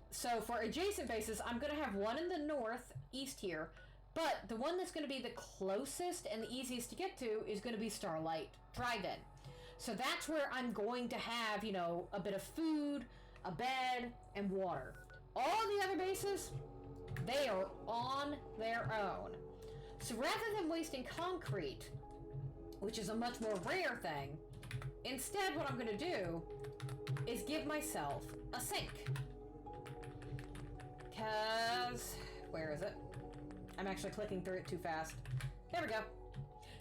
So for adjacent bases, I'm going to have one in the northeast here, but the one that's going to be the closest and the easiest to get to is going to be Starlight Drive-In. So that's where I'm going to have, you know, a bit of food, a bed, and water. All the other bases, they are on their own. So rather than wasting concrete, which is a much more rare thing, instead what I'm going to do is give myself a sink. Because, where is it? I'm actually clicking through it too fast. There we go.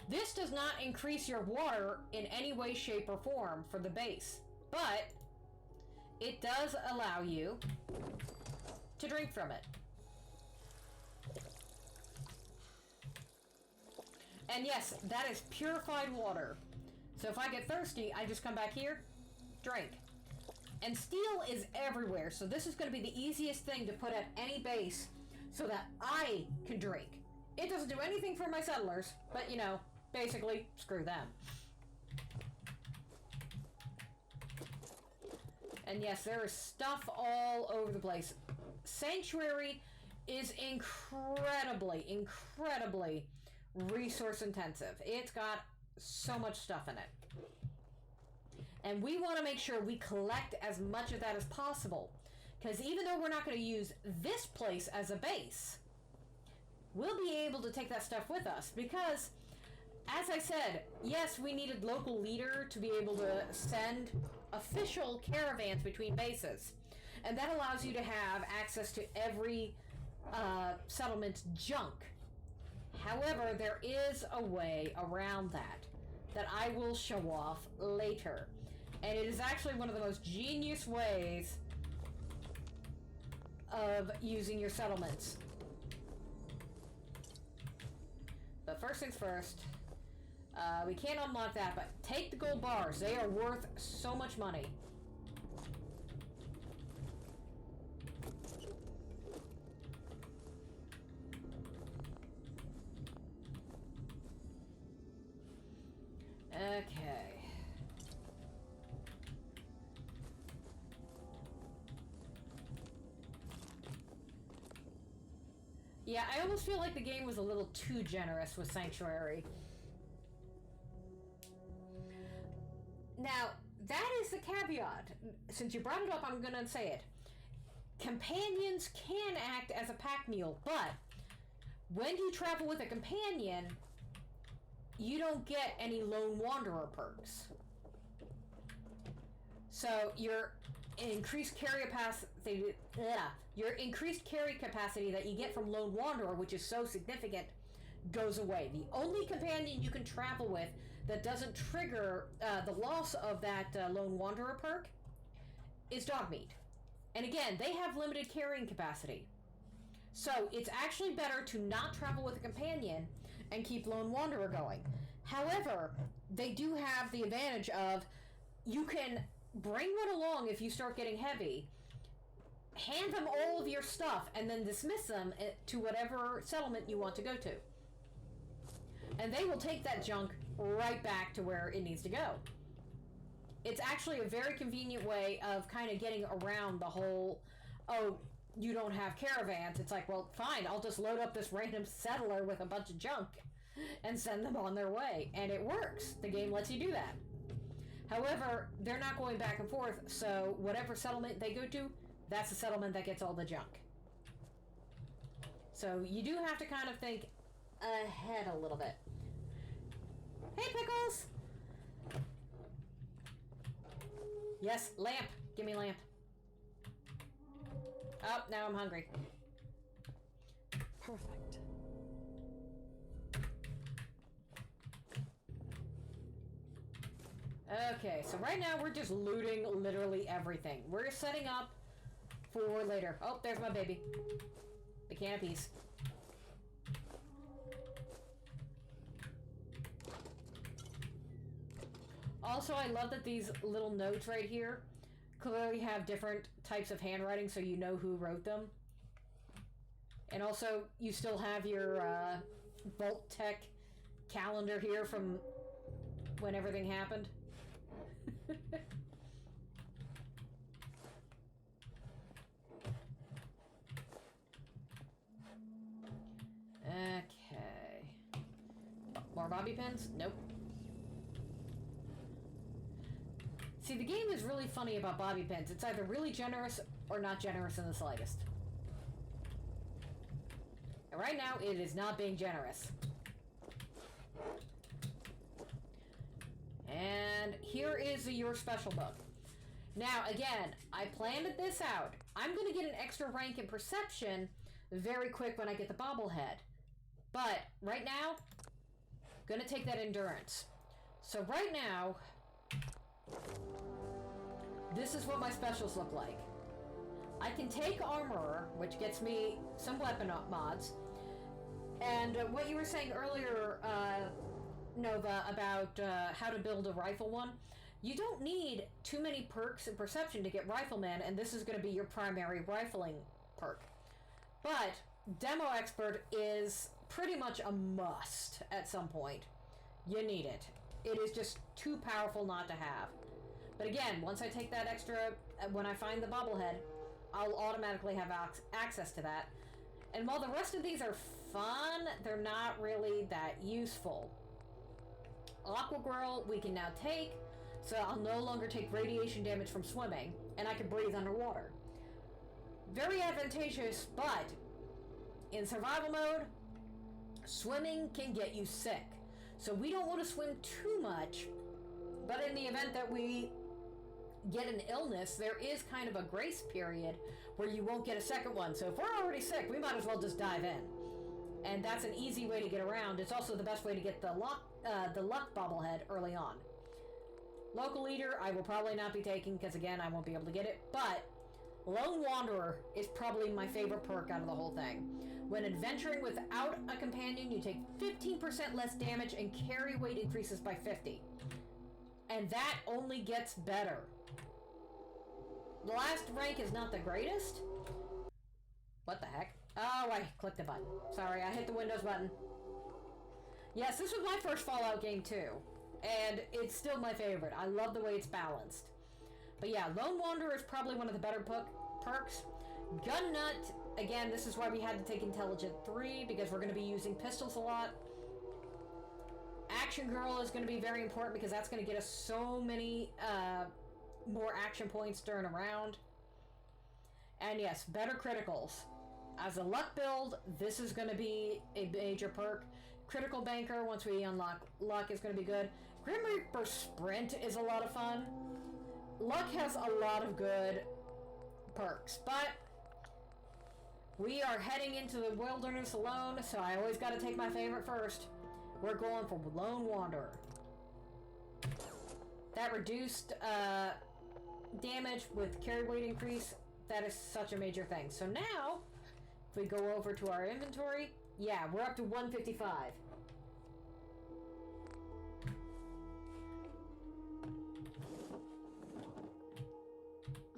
This does not increase your water in any way, shape, or form for the base, but it does allow you to drink from it. And yes, that is purified water. So if I get thirsty, I just come back here, drink. And steel is everywhere, so this is going to be the easiest thing to put at any base so that I can drink. It doesn't do anything for my settlers, but you know, basically, screw them. And yes, there is stuff all over the place. Sanctuary is incredibly resource intensive. It's got so much stuff in it. And we want to make sure we collect as much of that as possible. Because even though we're not going to use this place as a base, we'll be able to take that stuff with us. Because, as I said, yes, we needed local leader to be able to send official caravans between bases. And that allows you to have access to every settlement's junk. However, there is a way around that I will show off later. And it is actually one of the most genius ways of using your settlements. But first things first, we can't unlock that, but take the gold bars. They are worth so much money. Okay. Yeah, I almost feel like the game was a little too generous with Sanctuary. Now, that is the caveat. Since you brought it up, I'm gonna say it. Companions can act as a pack mule, but when you travel with a companion, you don't get any Lone Wanderer perks. So your increased carry capacity, your increased carry capacity that you get from Lone Wanderer, which is so significant, goes away. The only companion you can travel with that doesn't trigger the loss of that Lone Wanderer perk is Dogmeat. And again, they have limited carrying capacity. So it's actually better to not travel with a companion and keep Lone Wanderer going. However, they do have the advantage of you can bring one along if you start getting heavy, hand them all of your stuff, and then dismiss them to whatever settlement you want to go to. And they will take that junk right back to where it needs to go. It's actually a very convenient way of kind of getting around the whole, oh, you don't have caravans. It's like, well, fine, I'll just load up this random settler with a bunch of junk and send them on their way. And it works. The game lets you do that. However, they're not going back and forth, so whatever settlement they go to, that's the settlement that gets all the junk. So you do have to kind of think ahead a little bit. Hey, Pickles! Yes, lamp. Give me lamp. Oh, now I'm hungry. Perfect. Okay, so right now we're just looting literally everything. We're setting up for later. Oh, there's my baby. The can of peas. Also, I love that these little notes right here clearly have different types of handwriting, so you know who wrote them. And also, you still have your Vault Tech calendar here from when everything happened. Okay. More bobby pins? Nope. See, the game is really funny about bobby pins. It's either really generous or not generous in the slightest. And right now, it is not being generous. And here is your special book. Now, again, I planned this out. I'm going to get an extra rank in perception very quick when I get the bobblehead. But right now, I'm going to take that endurance. So right now, this is what my specials look like. I can take Armorer, which gets me some weapon mods. And what you were saying earlier, Nova, about how to build a rifle one, you don't need too many perks in Perception to get Rifleman, and this is going to be your primary rifling perk. But Demo Expert is pretty much a must at some point. You need it. It is just too powerful not to have. But again, once I take that extra, when I find the bobblehead, I'll automatically have access to that. And while the rest of these are fun, they're not really that useful. Aqua Girl we can now take, so I'll no longer take radiation damage from swimming, and I can breathe underwater. Very advantageous, but in survival mode, swimming can get you sick. So we don't want to swim too much, but in the event that we get an illness, there is kind of a grace period where you won't get a second one. So if we're already sick, we might as well just dive in. And that's an easy way to get around. It's also the best way to get the luck bobblehead early on. Local Leader, I will probably not be taking because, again, I won't be able to get it. But Lone Wanderer is probably my favorite perk out of the whole thing. When adventuring without a companion, you take 15% less damage and carry weight increases by 50. And that only gets better. The last rank is not the greatest. What the heck? Oh, I clicked the button. Sorry, I hit the Windows button. Yes, this was my first Fallout game too. And it's still my favorite. I love the way it's balanced. But yeah, Lone Wanderer is probably one of the better perks. Gun Nut, again, this is why we had to take Intelligent 3, because we're going to be using pistols a lot. Action Girl is going to be very important because that's going to get us so many more action points during a round. And yes, better criticals. As a luck build, this is going to be a major perk. Critical Banker, once we unlock luck, is going to be good. Grim Reaper Sprint is a lot of fun. Luck has a lot of good perks, but we are heading into the wilderness alone, so I always got to take my favorite first. We're going for Lone Wanderer. That reduced damage with carry weight increase, that is such a major thing. So now, if we go over to our inventory, yeah, we're up to 155.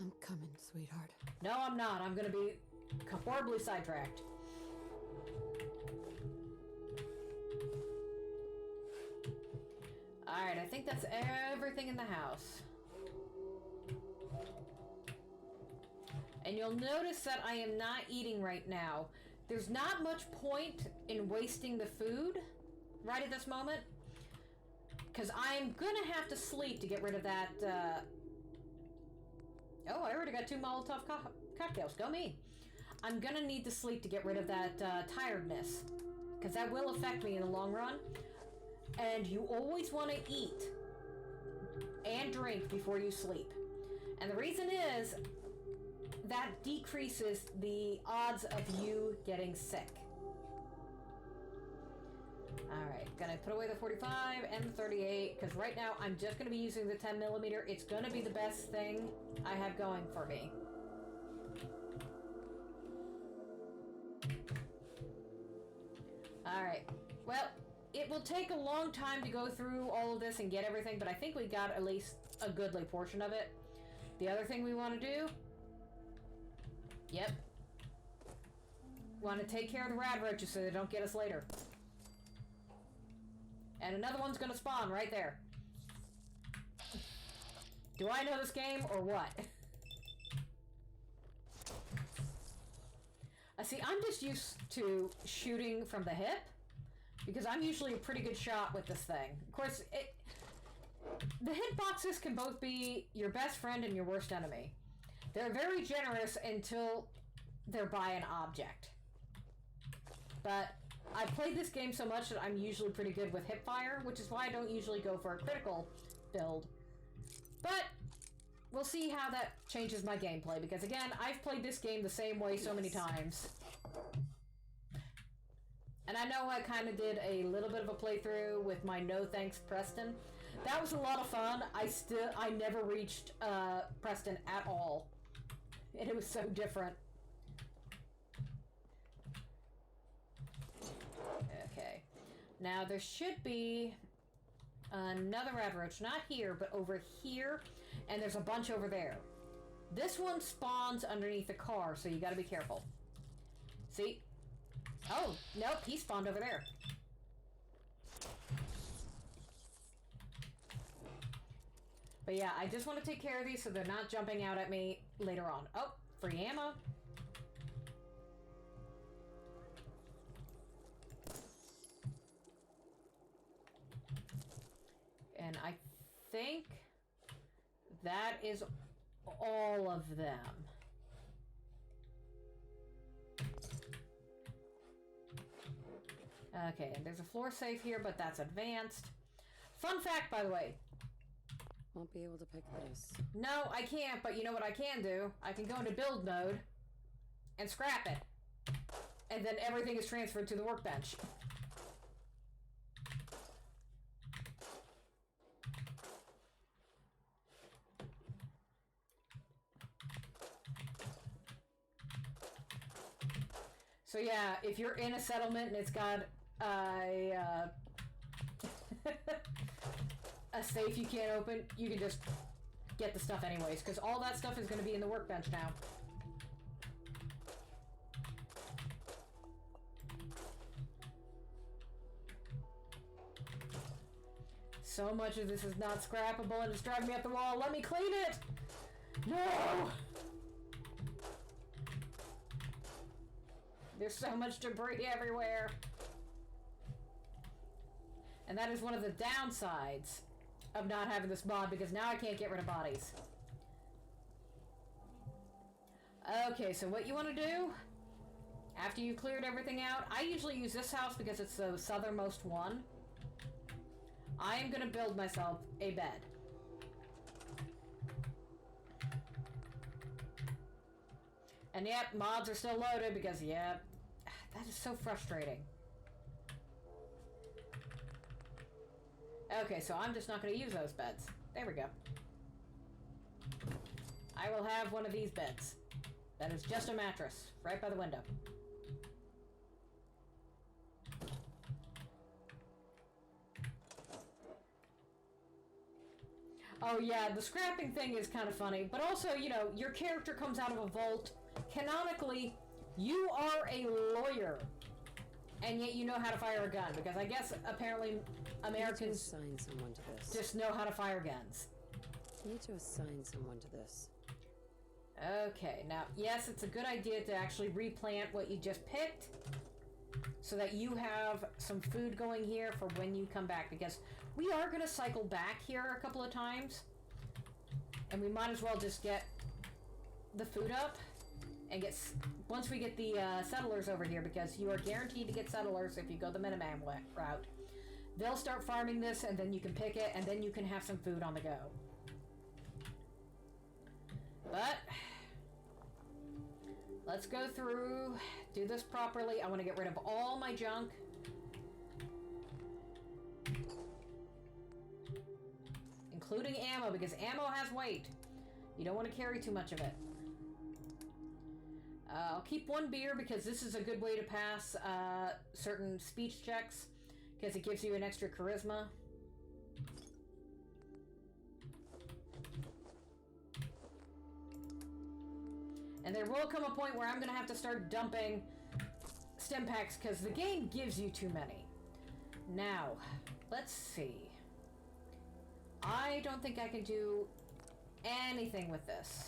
I'm coming, sweetheart. No, I'm not. I'm gonna be horribly sidetracked. Alright, I think that's everything in the house. And you'll notice that I am not eating right now. There's not much point in wasting the food right at this moment, because I'm gonna have to sleep to get rid of that, Oh, I already got 2 Molotov cocktails. Go me. I'm gonna need to sleep to get rid of that tiredness, because that will affect me in the long run. And you always want to eat and drink before you sleep. And the reason is that decreases the odds of you getting sick. Alright, gonna put away the 45 and the 38, because right now I'm just gonna be using the 10mm. It's gonna be the best thing I have going for me. Alright, well, it will take a long time to go through all of this and get everything, but I think we got at least a goodly portion of it. The other thing we want to do... Yep. Want to take care of the rad roaches so they don't get us later. And another one's gonna spawn right there. Do I know this game or what? See, I'm just used to shooting from the hip because I'm usually a pretty good shot with this thing. Of course, the hitboxes can both be your best friend and your worst enemy. They're very generous until they're by an object. But I played this game so much that I'm usually pretty good with hipfire, which is why I don't usually go for a critical build. But we'll see how that changes my gameplay, because again, I've played this game the same way so many times. And I know I kind of did a little bit of a playthrough with my No Thanks Preston. That was a lot of fun. I never reached Preston at all. And it was so different. Okay. Now there should be another rad roach, not here, but over here, and there's a bunch over there. This one spawns underneath the car, so you gotta be careful. See? Oh, nope, he spawned over there. But yeah, I just want to take care of these so they're not jumping out at me later on. Oh, free ammo. And I think that is all of them. Okay, and there's a floor safe here, but that's advanced. Fun fact, by the way. Won't be able to pick this. No, I can't, but you know what I can do? I can go into build mode and scrap it. And then everything is transferred to the workbench. So yeah, if you're in a settlement and it's got a safe you can't open, you can just get the stuff anyways, because all that stuff is going to be in the workbench now. So much of this is not scrappable and it's driving me up the wall. Let me clean it! No! There's so much debris everywhere. And that is one of the downsides of not having this mod, because now I can't get rid of bodies. Okay, so what you want to do, after you cleared everything out, I usually use this house because it's the southernmost one. I am going to build myself a bed. And yep, mods are still loaded because, yep, that is so frustrating. Okay, so I'm just not going to use those beds. There we go. I will have one of these beds. That is just a mattress, right by the window. Oh yeah, the scrapping thing is kind of funny, but also, you know, your character comes out of a vault. Canonically, you are a lawyer, and yet you know how to fire a gun, because I guess apparently Americans assign someone to this. just know how to fire guns. You need to assign someone to this. Okay, now, yes, it's a good idea to actually replant what you just picked so that you have some food going here for when you come back, because we are going to cycle back here a couple of times, and we might as well just get the food up and get, once we get the settlers over here, because you are guaranteed to get settlers if you go the Miniman route. They'll start farming this, and then you can pick it, and then you can have some food on the go. But let's go through, do this properly. I want to get rid of all my junk. Including ammo, because ammo has weight. You don't want to carry too much of it. I'll keep one beer because this is a good way to pass certain speech checks. because it gives you an extra charisma. And there will come a point where I'm going to have to start dumping stim packs because the game gives you too many. Now, let's see. I don't think I can do anything with this.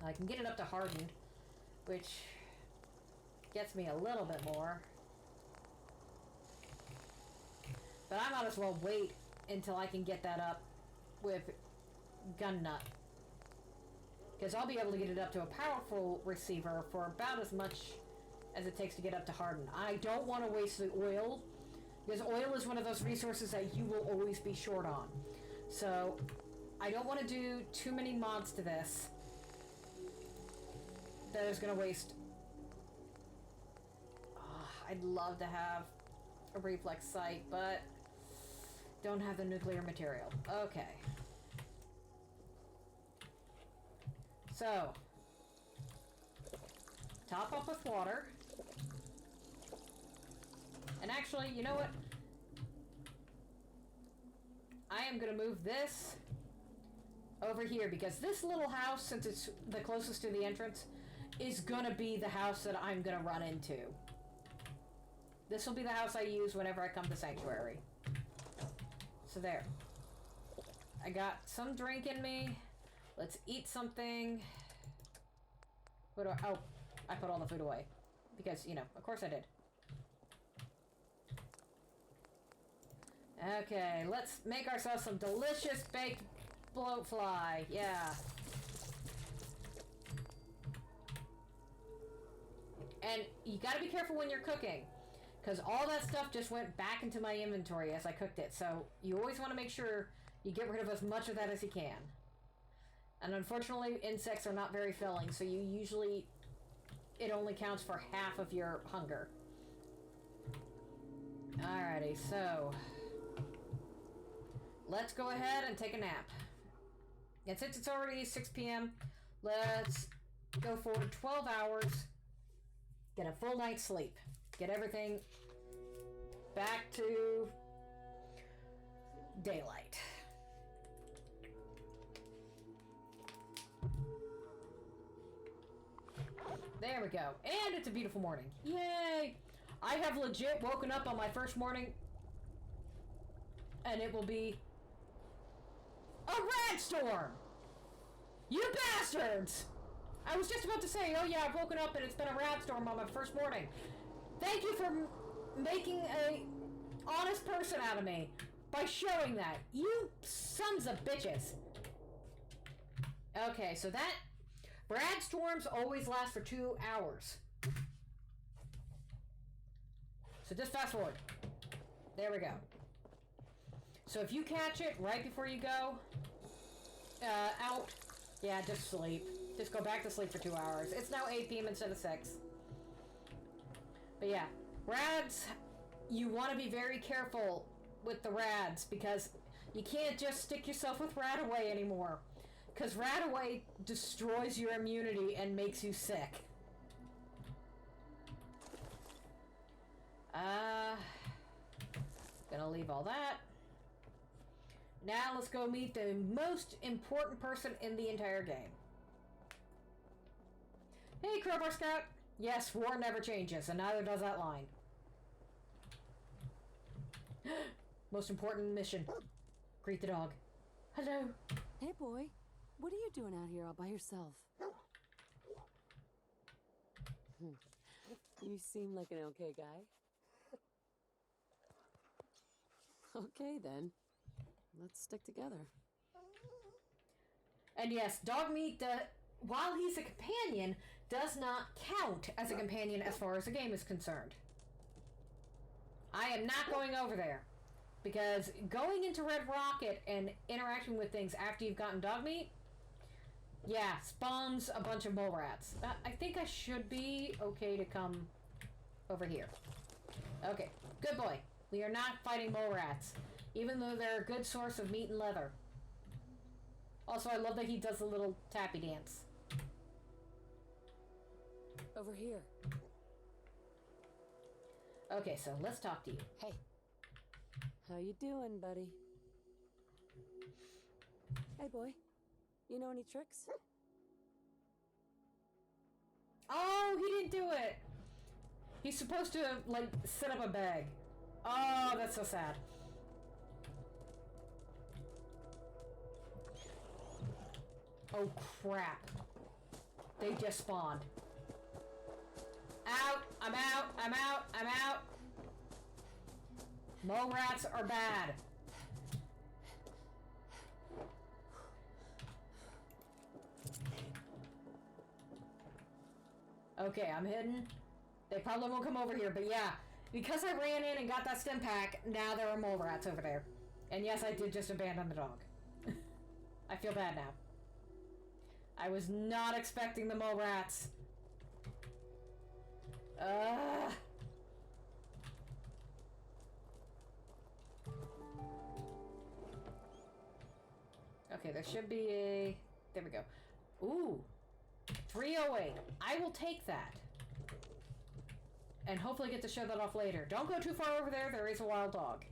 I can get it up to hardened, which gets me a little bit more. But I might as well wait until I can get that up with gun nut. Because I'll be able to get it up to a powerful receiver for about as much as it takes to get up to harden. I don't want to waste the oil, because oil is one of those resources that you will always be short on. So I don't want to do too many mods to this that is going to waste. I'd love to have a reflex sight, but don't have the nuclear material. Okay. So, top up with water. And actually, you know what? I am going to move this over here because this little house, since it's the closest to the entrance, is going to be the house that I'm going to run into. This will be the house I use whenever I come to Sanctuary. So there. I got some drink in me. Let's eat something. What do I... Oh, I put all the food away. Because, you know, of course I did. Okay, let's make ourselves some delicious baked bloatfly. Yeah. And you gotta be careful when you're cooking, because all that stuff just went back into my inventory as I cooked it. So you always want to make sure you get rid of as much of that as you can. And unfortunately, insects are not very filling, so you usually... it only counts for half of your hunger. Alrighty, so... let's go ahead and take a nap. And since it's already 6 p.m., let's go forward 12 hours, get a full night's sleep, get everything back to daylight. There we go. And it's a beautiful morning. Yay! I have legit woken up on my first morning, and it will be a rad storm! You bastards! I was just about to say, oh yeah, I've woken up and it's been a rad storm on my first morning. Thank you for making a honest person out of me by showing that. You sons of bitches. Okay, so that... rad storms always last for 2 hours. So just fast forward. There we go. So if you catch it right before you go out, yeah, just sleep. Just go back to sleep for 2 hours. It's now 8 p.m. instead of 6. But yeah, rads, you want to be very careful with the rads because you can't just stick yourself with Radaway anymore. Because Radaway destroys your immunity and makes you sick. Gonna leave all that. Now let's go meet the most important person in the entire game. Hey, Crowbar Scout. Yes, war never changes, and neither does that line. Most important mission. Greet the dog. Hello. Hey, boy. What are you doing out here all by yourself? You seem like an okay guy. Okay, then. Let's stick together. And yes, dog meat, while he's a companion, does not count as a companion as far as the game is concerned. I am not going over there. Because going into Red Rocket and interacting with things after you've gotten dog meat, yeah, spawns a bunch of mole rats. I think I should be okay to come over here. Okay, good boy. We are not fighting mole rats, even though they're a good source of meat and leather. Also, I love that he does the little tappy dance. Over here. Okay, so let's talk to you. Hey. How you doing, buddy? Hey, boy. You know any tricks? Oh, he didn't do it! He's supposed to, like, set up a bag. Oh, that's so sad. Oh, crap. They just spawned. Out! I'm out! I'm out! I'm out! Mole rats are bad. Okay, I'm hidden. They probably won't come over here, but yeah. Because I ran in and got that stim pack, now there are mole rats over there. And yes, I did just abandon the dog. I feel bad now. I was not expecting the mole rats. Okay, there should be a... There we go. Ooh. 308. I will take that. And hopefully get to show that off later. Don't go too far over there. There is a wild dog.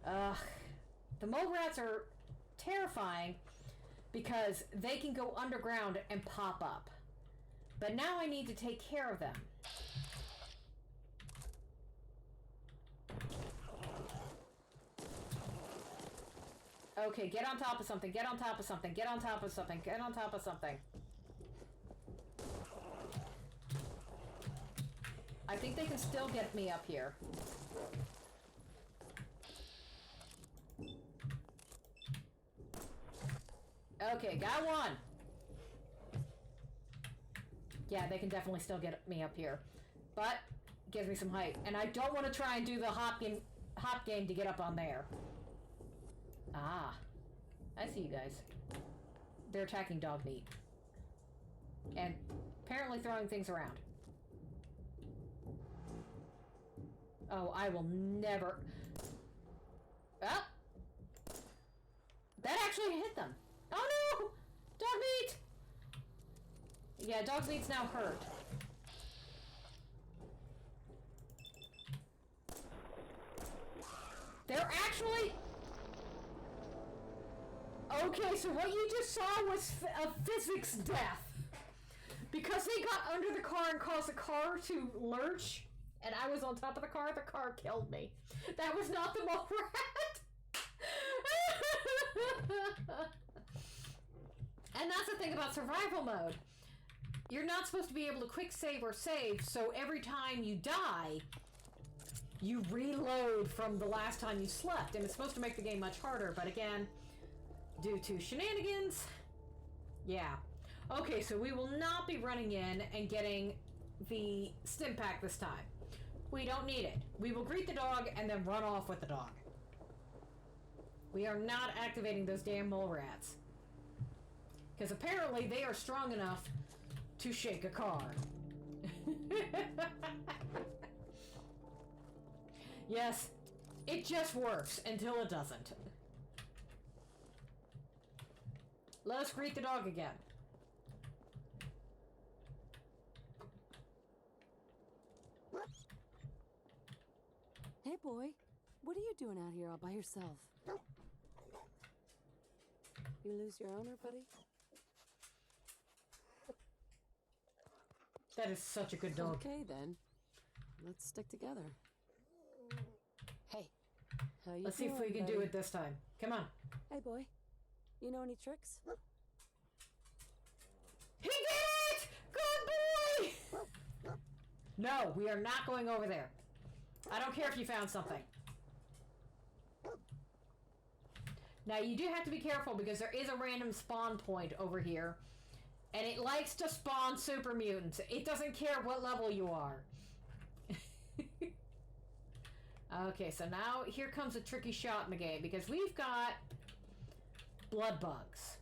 The mole rats are terrifying because they can go underground and pop up. But now I need to take care of them. Okay, get on top of something, get on top of something, get on top of something, get on top of something. I think they can still get me up here. Okay, got one. Yeah, they can definitely still get me up here. But, gives me some height. And I don't want to try and do the hop game to get up on there. Ah. I see you guys. They're attacking dog meat. And apparently throwing things around. Oh, I will never... Oh! That actually hit them. Oh no! Dog meat! Yeah, dog meat's now hurt. They're actually... Okay, so what you just saw was a physics death. Because they got under the car and caused the car to lurch, and I was on top of the car killed me. That was not the mole rat! And that's the thing about survival mode. You're not supposed to be able to quick save or save, so every time you die, you reload from the last time you slept, and it's supposed to make the game much harder, but again, due to shenanigans, yeah. Okay, so we will not be running in and getting the stim pack this time. We don't need it. We will greet the dog and then run off with the dog. We are not activating those damn mole rats. Because apparently they are strong enough to shake a car. Yes, it just works until it doesn't. Let's greet the dog again. Hey, boy. What are you doing out here all by yourself? You lose your owner, buddy? That is such a good dog. Okay, then. Let's stick together. Hey, how you Let's see doing, if we can buddy? do it this time. Come on. Hey, boy. You know any tricks? He did it! Good boy! No, we are not going over there. I don't care if you found something. Now, you do have to be careful because there is a random spawn point over here. And it likes to spawn super mutants. It doesn't care what level you are. Okay, so now here comes a tricky shot in the game because we've got blood bugs.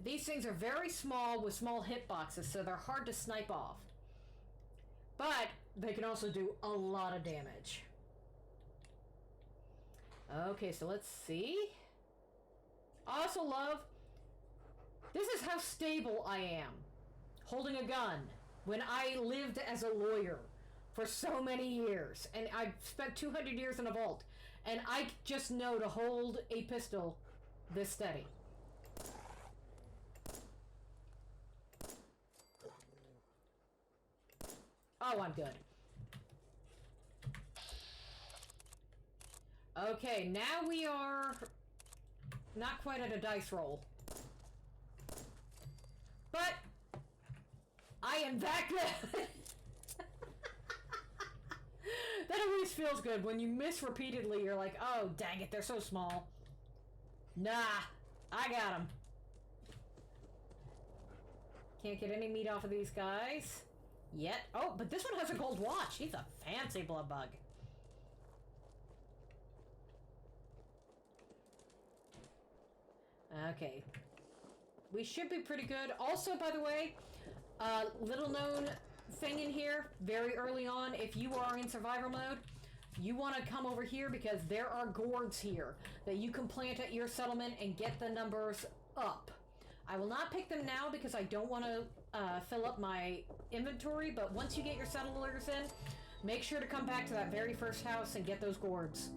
These things are very small with small hitboxes, so they're hard to snipe off. But they can also do a lot of damage. Okay, so let's see. I also love... This is how stable I am. Holding a gun. when I lived as a lawyer for so many years, and I spent 200 years in a vault, and I just know to hold a pistol this steady. Oh, I'm good. Okay, now we are not quite at a dice roll. But I am that good. That always feels good. When you miss repeatedly, you're like, oh, dang it, they're so small. Nah, I got them. Can't get any meat off of these guys yet. Oh, but this one has a gold watch. He's a fancy blood bug. Okay. We should be pretty good. Also, by the way, little known thing in here, very early on, if you are in survivor mode, you want to come over here because there are gourds here that you can plant at your settlement and get the numbers up. I will not pick them now because I don't want to fill up my inventory, but once you get your settlers in, make sure to come back to that very first house and get those gourds.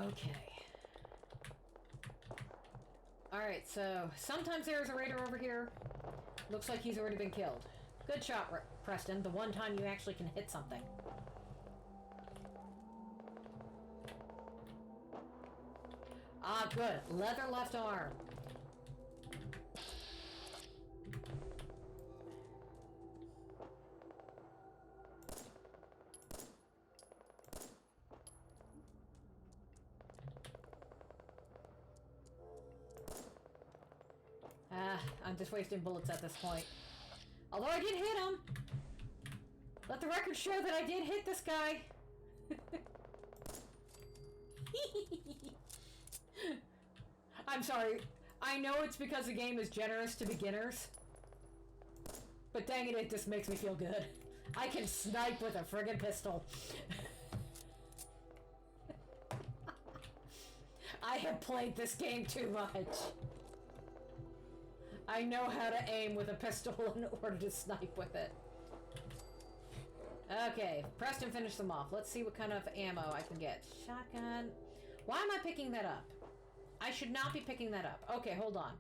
Okay. Alright, so sometimes there's a raider over here. Looks like he's already been killed. Good shot, Preston. The one time you actually can hit something. Ah, good. Leather left arm. I'm just wasting bullets at this point. Although I did hit him. Let the record show that I did hit this guy. I'm sorry. I know it's because the game is generous to beginners. But dang it, it just makes me feel good. I can snipe with a friggin' pistol. I have played this game too much. I know how to aim with a pistol in order to snipe with it. Okay, Preston finished them off. Let's see what kind of ammo I can get. Shotgun. Why am I picking that up? I should not be picking that up. Okay, hold on.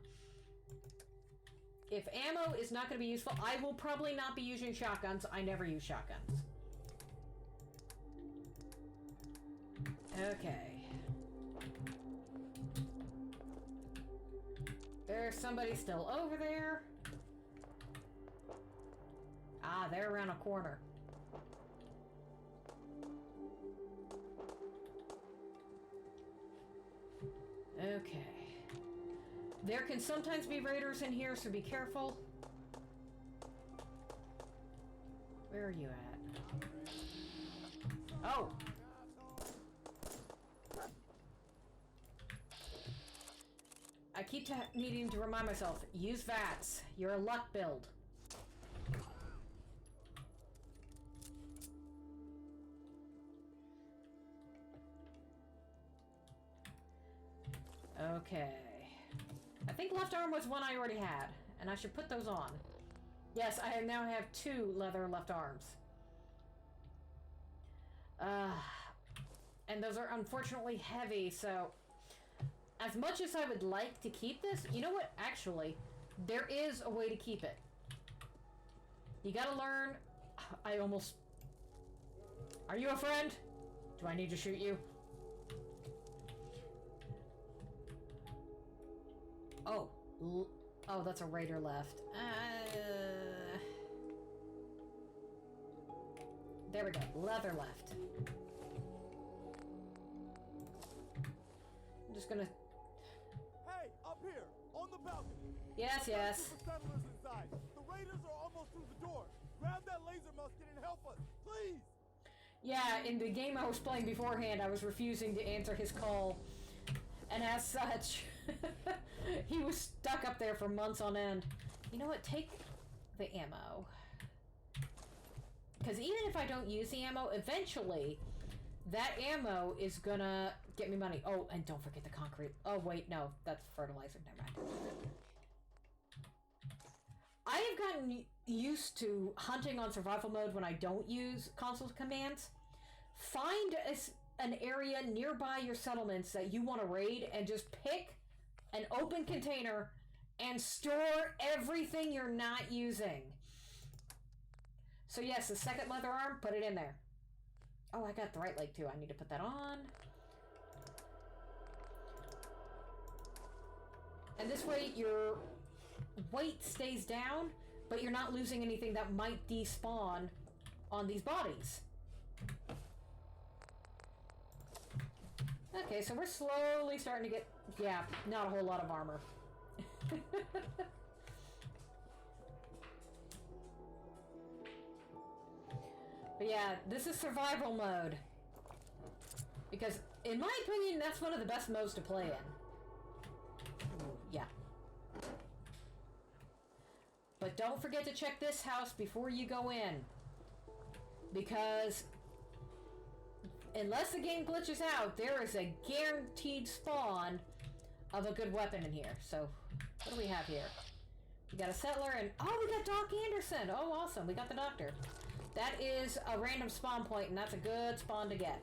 If ammo is not going to be useful, I will probably not be using shotguns. I never use shotguns. Okay. There's somebody still over there. Ah, they're around a corner. Okay. There can sometimes be raiders in here, so be careful. Where are you at? Oh! I keep needing to remind myself, use VATS. You're a luck build. Okay. I think left arm was one I already had, and I should put those on. Yes, I now have 2 leather left arms. And those are unfortunately heavy, so... As much as I would like to keep this, you know what? Actually, there is a way to keep it. You gotta learn... I almost... Are you a friend? Do I need to shoot you? Oh. Oh, that's a raider left. There we go. Leather left. I'm just gonna... Hey, up here, on the balcony. Yes, yes. The settlers inside. The raiders are almost through the door. Grab that laser musket and help us, please. Yeah, in the game I was playing beforehand, I was refusing to answer his call. And as such, he was stuck up there for months on end. You know what? Take the ammo. Because even if I don't use the ammo, eventually that ammo is gonna get me money. Oh, and don't forget the concrete. Oh, wait, no. That's fertilizer. Never mind. I have gotten used to hunting on survival mode when I don't use console commands. Find an area nearby your settlements that you want to raid and just pick an open container and store everything you're not using. So yes, the second leather arm, put it in there. Oh, I got the right leg too. I need to put that on. And this way your weight stays down, but you're not losing anything that might despawn on these bodies. Okay, so we're slowly starting to get, yeah, not a whole lot of armor. But yeah, this is survival mode. Because, in my opinion, that's one of the best modes to play in. Yeah. But don't forget to check this house before you go in. Because unless the game glitches out, there is a guaranteed spawn of a good weapon in here. So, what do we have here? We got a settler and... oh, we got Doc Anderson! Oh, awesome. We got the doctor. That is a random spawn point, and that's a good spawn to get.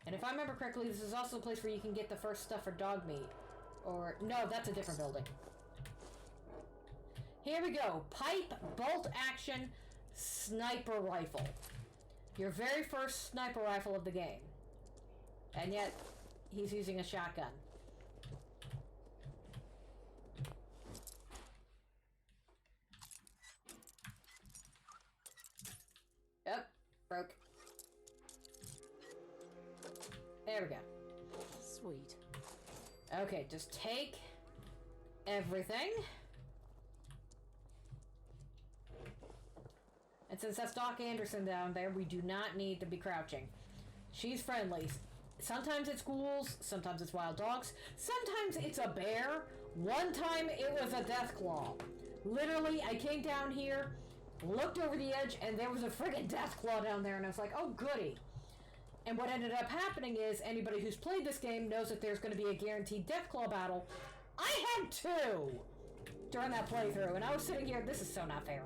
And if I remember correctly, this is also a place where you can get the first stuff for dog meat. Or, no, that's a different building. Here we go. Pipe bolt action sniper rifle. Your very first sniper rifle of the game. And yet, he's using a shotgun. Yep, broke. There we go. Sweet. Okay, just take everything. And since that's Doc Anderson down there, we do not need to be crouching. She's friendly. Sometimes it's ghouls, sometimes it's wild dogs, sometimes it's a bear. One time it was a death claw. Literally, I came down here, looked over the edge, and there was a friggin' death claw down there, and I was like, oh goody. And what ended up happening is, anybody who's played this game knows that there's going to be a guaranteed deathclaw battle. I had two during that playthrough, and I was sitting here, this is so not fair.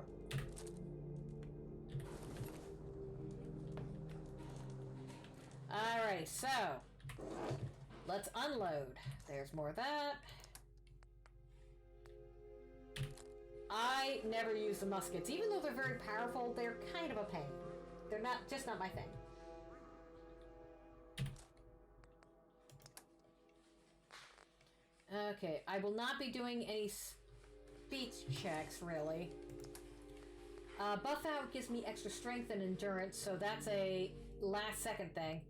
Alright, so let's unload. There's more of that. I never use the muskets. Even though they're very powerful, they're kind of a pain. They're just not my thing. Okay, I will not be doing any speech checks, really. Buff out gives me extra strength and endurance, so that's a last second thing.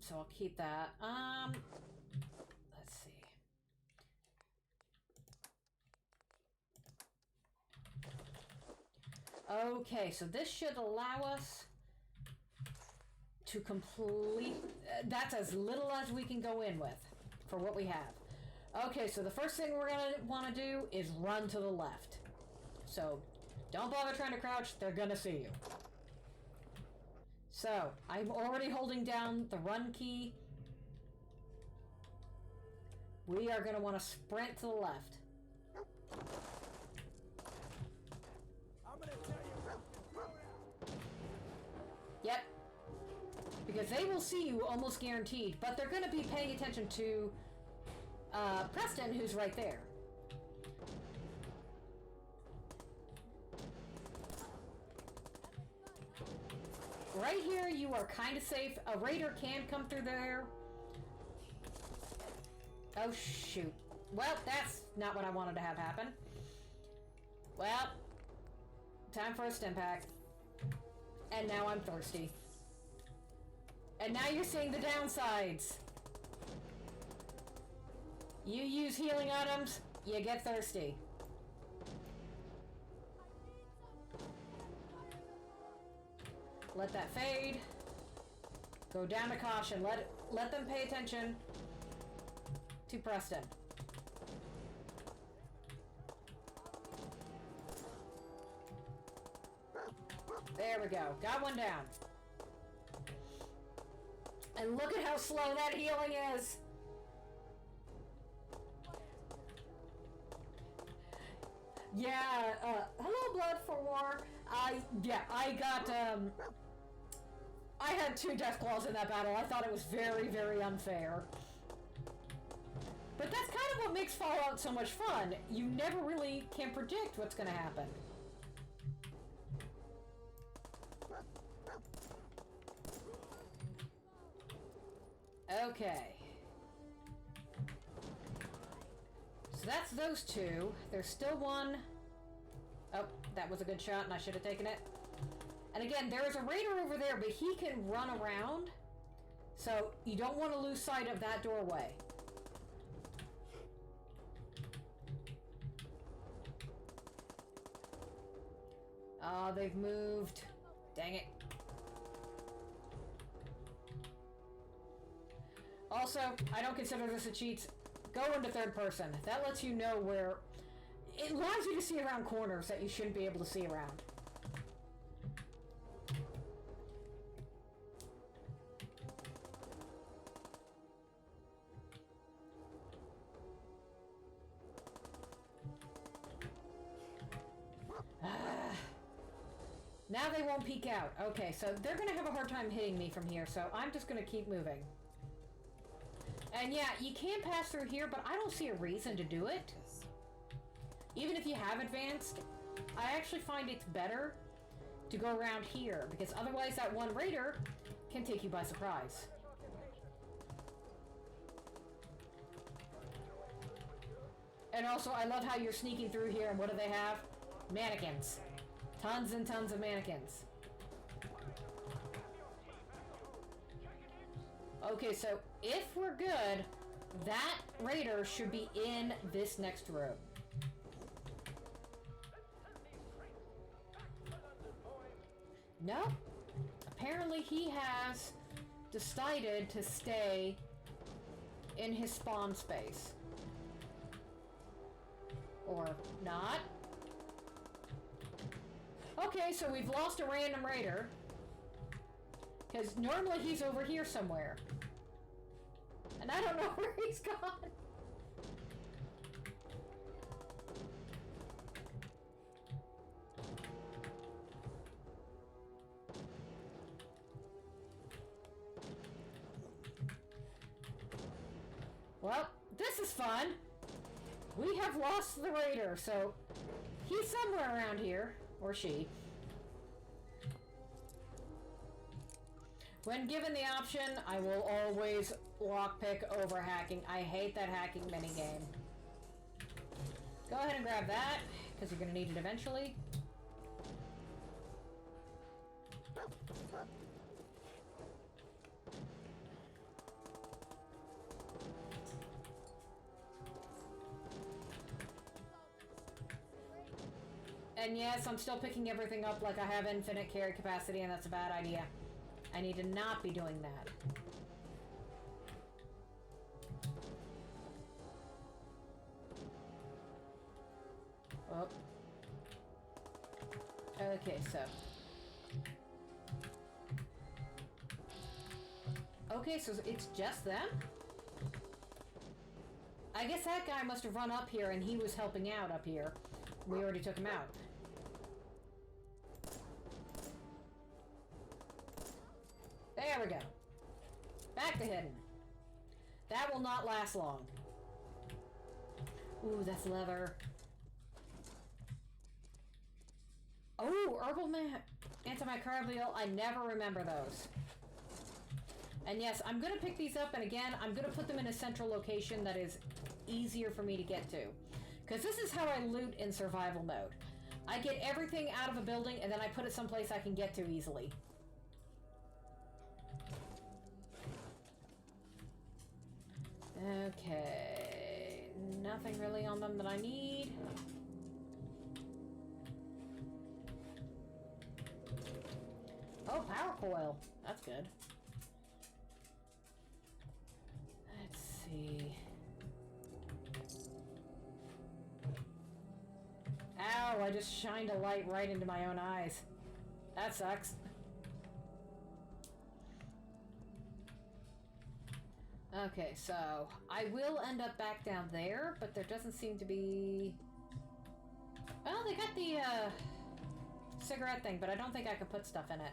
So I'll keep that. Let's see. Okay, so this should allow us to complete... that's as little as we can go in with for what we have. Okay, so the first thing we're going to want to do is run to the left. So, don't bother trying to crouch, they're going to see you. So, I'm already holding down the run key. We are going to want to sprint to the left. I'm gonna tell you. Yep. Because they will see you almost guaranteed, but they're going to be paying attention to Preston, who's right there. Right here, you are kind of safe. A raider can come through there. Oh, shoot. Well, that's not what I wanted to have happen. Well, time for a stim pack. And now I'm thirsty. And now you're seeing the downsides. You use healing items, you get thirsty. Let that fade. Go down to caution. Let it... let them pay attention to Preston. There we go. Got one down. And look at how slow that healing is. Yeah, hello, Blood for War. I got, I had 2 Deathclaws in that battle. I thought it was very, very unfair. But that's kind of what makes Fallout so much fun. You never really can predict what's going to happen. Okay. So that's those 2. There's still one. Oh, that was a good shot and I should have taken it. And again, there is a raider over there, but he can run around. So you don't want to lose sight of that doorway. They've moved. Dang it. Also, I don't consider this a cheat. Go into third person. That lets you know where... It allows you to see around corners that you shouldn't be able to see around. Now they won't peek out. Okay, so they're going to have a hard time hitting me from here, so I'm just going to keep moving. And yeah, you can pass through here, but I don't see a reason to do it. Even if you have advanced, I actually find it's better to go around here, because otherwise that one raider can take you by surprise. And also, I love how you're sneaking through here, and what do they have? Mannequins. Tons and tons of mannequins. Okay, so if we're good, that raider should be in this next room. Nope. Apparently he has decided to stay in his spawn space. Or not. Okay, so we've lost a random raider. Because normally he's over here somewhere. And I don't know where he's gone. Well, this is fun. We have lost the raider, so he's somewhere around here. Or she. When given the option, I will always lockpick over hacking. I hate that hacking minigame. Go ahead and grab that, because you're going to need it eventually. And yes, I'm still picking everything up like I have infinite carry capacity, and that's a bad idea. I need to not be doing that. Oh. Okay, so. Okay, so it's just them? I guess that guy must have run up here and he was helping out up here. We already took him out. There we go. Back to hidden. That will not last long. Ooh, that's leather. Oh, herbal antimicrobial. I never remember those. And yes, I'm going to pick these up, and again, I'm going to put them in a central location that is easier for me to get to. Because this is how I loot in survival mode. I get everything out of a building, and then I put it someplace I can get to easily. Okay, nothing really on them that I need. Oh, power coil. That's good. see. Ow, I just shined a light right into my own eyes. That sucks. Okay, so I will end up back down there, but there doesn't seem to be... Well, they got the cigarette thing, but I don't think I could put stuff in it.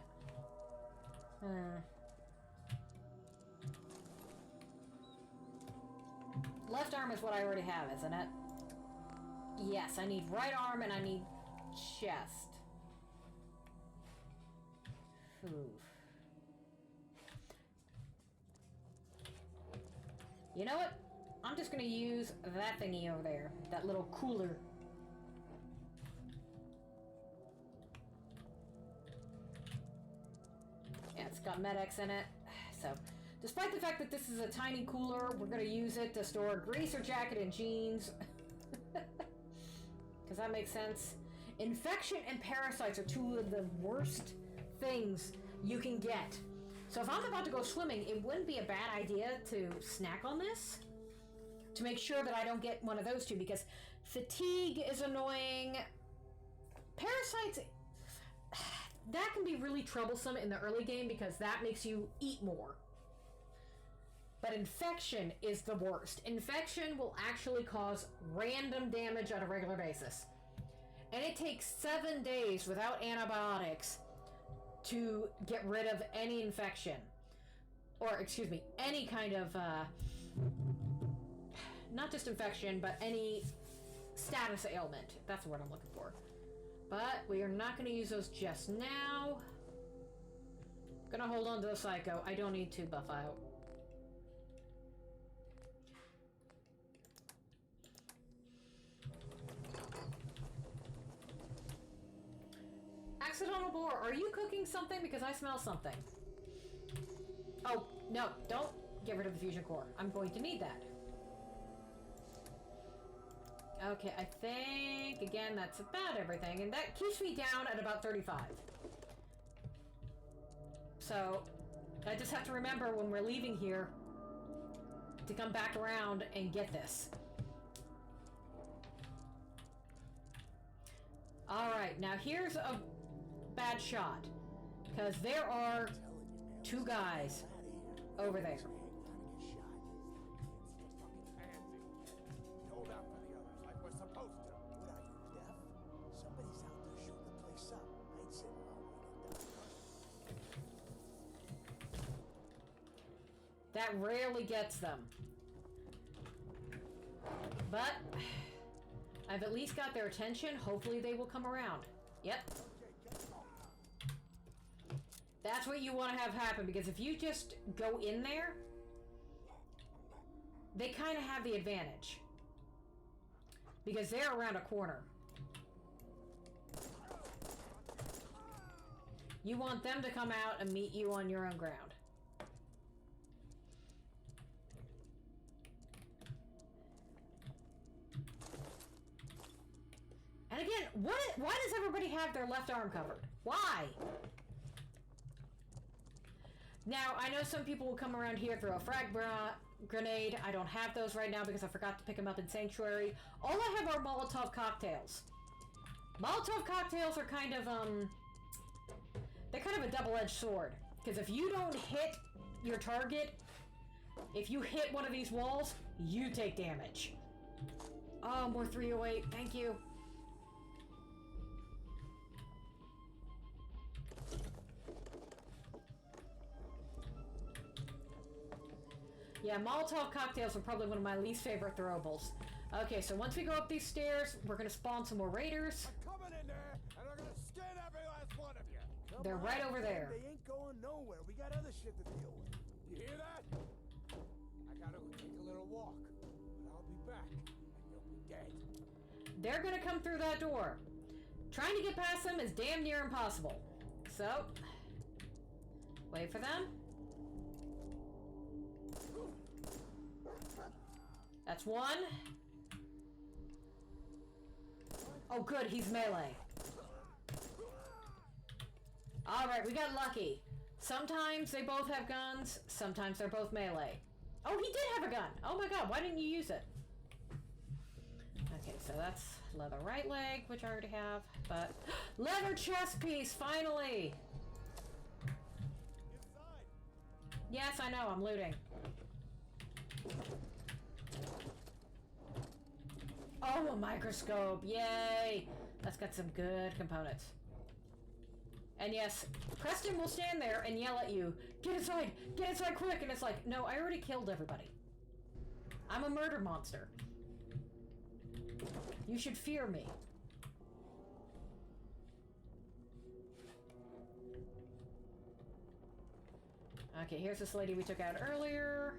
Left arm is what I already have, isn't it? Yes, I need right arm and I need chest. Ooh. You know what? I'm just gonna use that thingy over there. That little cooler. Yeah, it's got Med-X in it. So, despite the fact that this is a tiny cooler, we're gonna use it to store greaser jacket and jeans. Because that makes sense. Infection and parasites are two of the worst things you can get. So if I'm about to go swimming, it wouldn't be a bad idea to snack on this to make sure that I don't get one of those two, because fatigue is annoying. Parasites, that can be really troublesome in the early game because that makes you eat more. But infection is the worst. Infection will actually cause random damage on a regular basis. And it takes 7 days without antibiotics to get rid of any infection. Or, excuse me, any kind of, not just infection, but any status ailment. That's the word I'm looking for. But we are not going to use those just now. Gonna hold on to the Psycho. I don't need to buff out. Accidental bore, are you cooking something? Because I smell something. Oh, no, don't get rid of the fusion core. I'm going to need that. Okay, I think, again, that's about everything. And that keeps me down at about 35. So, I just have to remember when we're leaving here to come back around and get this. Alright, now here's a bad shot, because there are two guys over there. That rarely gets them. But I've at least got their attention. Hopefully they will come around. Yep. That's what you want to have happen, because if you just go in there, they kind of have the advantage. Because they're around a corner. You want them to come out and meet you on your own ground. And again, why does everybody have their left arm covered? Why? Now, I know some people will come around here, throw a frag grenade. I don't have those right now because I forgot to pick them up in Sanctuary. All I have are Molotov cocktails. Molotov cocktails are kind of, they're kind of a double-edged sword. Because if you don't hit your target, if you hit one of these walls, you take damage. Oh, more 308. Thank you. Yeah, Molotov cocktails are probably one of my least favorite throwables. Okay, so once we go up these stairs, we're gonna spawn some more raiders. I'm coming in there, and I'm gonna skin every last one of you. They're right over there. They ain't going nowhere. We got other shit to deal with. You hear that? I gotta go take a little walk, but I'll be back, and you'll be dead. They're gonna come through that door. Trying to get past them is damn near impossible. So, wait for them. That's one. Oh good, he's melee. Alright, we got lucky. Sometimes they both have guns, sometimes they're both melee. Oh, he did have a gun! Oh my god, why didn't you use it? Okay, so that's leather right leg, which I already have, but... leather chest piece, finally! Yes, I know, I'm looting. Oh, a microscope, yay! That's got some good components. And yes, Preston will stand there and yell at you, get inside quick! And it's like, no, I already killed everybody. I'm a murder monster. You should fear me. Okay, here's this lady we took out earlier.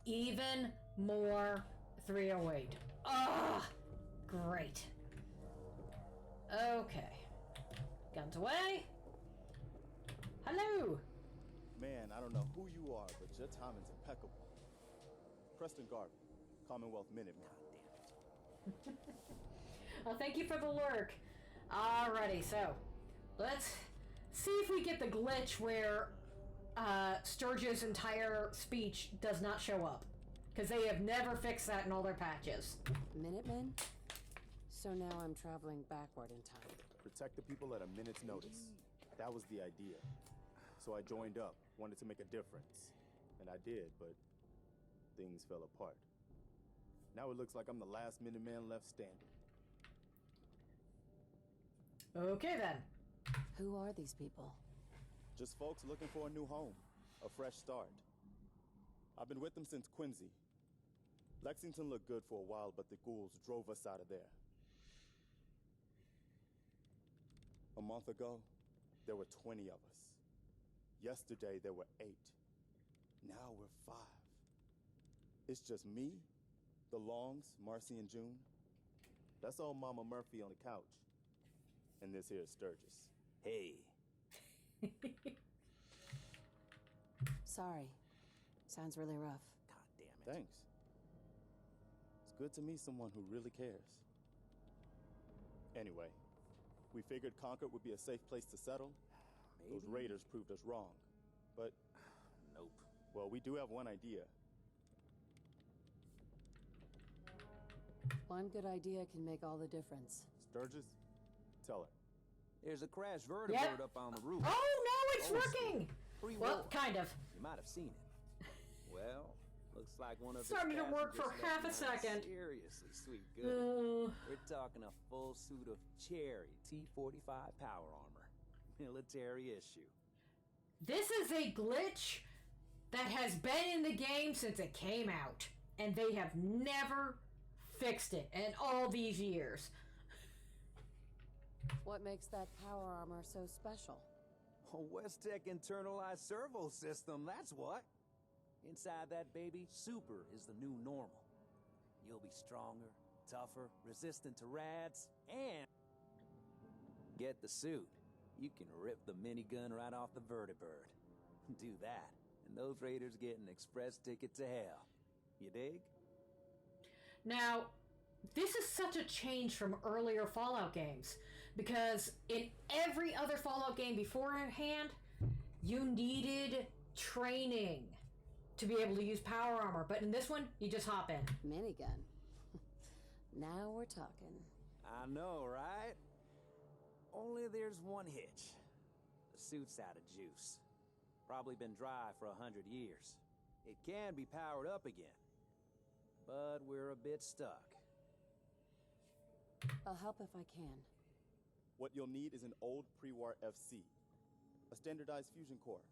Even more 308. Ah, great. Okay. Guns away. Hello. Man, I don't know who you are, but your timing's impeccable. Preston Garvey, Commonwealth Minuteman. Well, thank you for the lurk. Alrighty, so let's see if we get the glitch where Sturge's entire speech does not show up. Because they have never fixed that in all their patches. Minutemen? So now I'm traveling backward in time. Protect the people at a minute's notice. That was the idea. So I joined up, wanted to make a difference. And I did, but things fell apart. Now it looks like I'm the last Minuteman left standing. Okay then. Who are these people? Just folks looking for a new home, a fresh start. I've been with them since Quincy. Lexington looked good for a while, but the ghouls drove us out of there. A month ago, there were 20 of us. Yesterday, there were 8. Now we're 5. It's just me, the Longs, Marcy and June. That's old Mama Murphy on the couch. And this here is Sturgis. Hey. Sorry. Sounds really rough. God damn it. Thanks. It's good to meet someone who really cares. Anyway, we figured Concord would be a safe place to settle. Maybe. Those raiders proved us wrong. But... Nope. Well, we do have one idea. One good idea can make all the difference. Sturgis, tell her. There's a crashed vertibird up on the roof. Oh no, it's working! Well, kind of. You might have seen it. Well, looks like one of started to work for half a second. Seriously, sweet good. We're talking a full suit of cherry T-45 power armor. Military issue. This is a glitch that has been in the game since it came out. And they have never fixed it in all these years. What makes that power armor so special? A West-Tech internalized servo system, that's what. Inside that baby, super is the new normal. You'll be stronger, tougher, resistant to rads, and... Get the suit. You can rip the minigun right off the vertibird. Do that, and those raiders get an express ticket to hell. You dig? Now, this is such a change from earlier Fallout games, because in every other Fallout game beforehand, you needed training to be able to use power armor, but in this one, you just hop in. Minigun. Now we're talking. I know, right? Only there's one hitch. The suit's out of juice. Probably been dry for 100 years. It can be powered up again, but we're a bit stuck. I'll help if I can. What you'll need is an old pre-war FC, a standardized fusion core,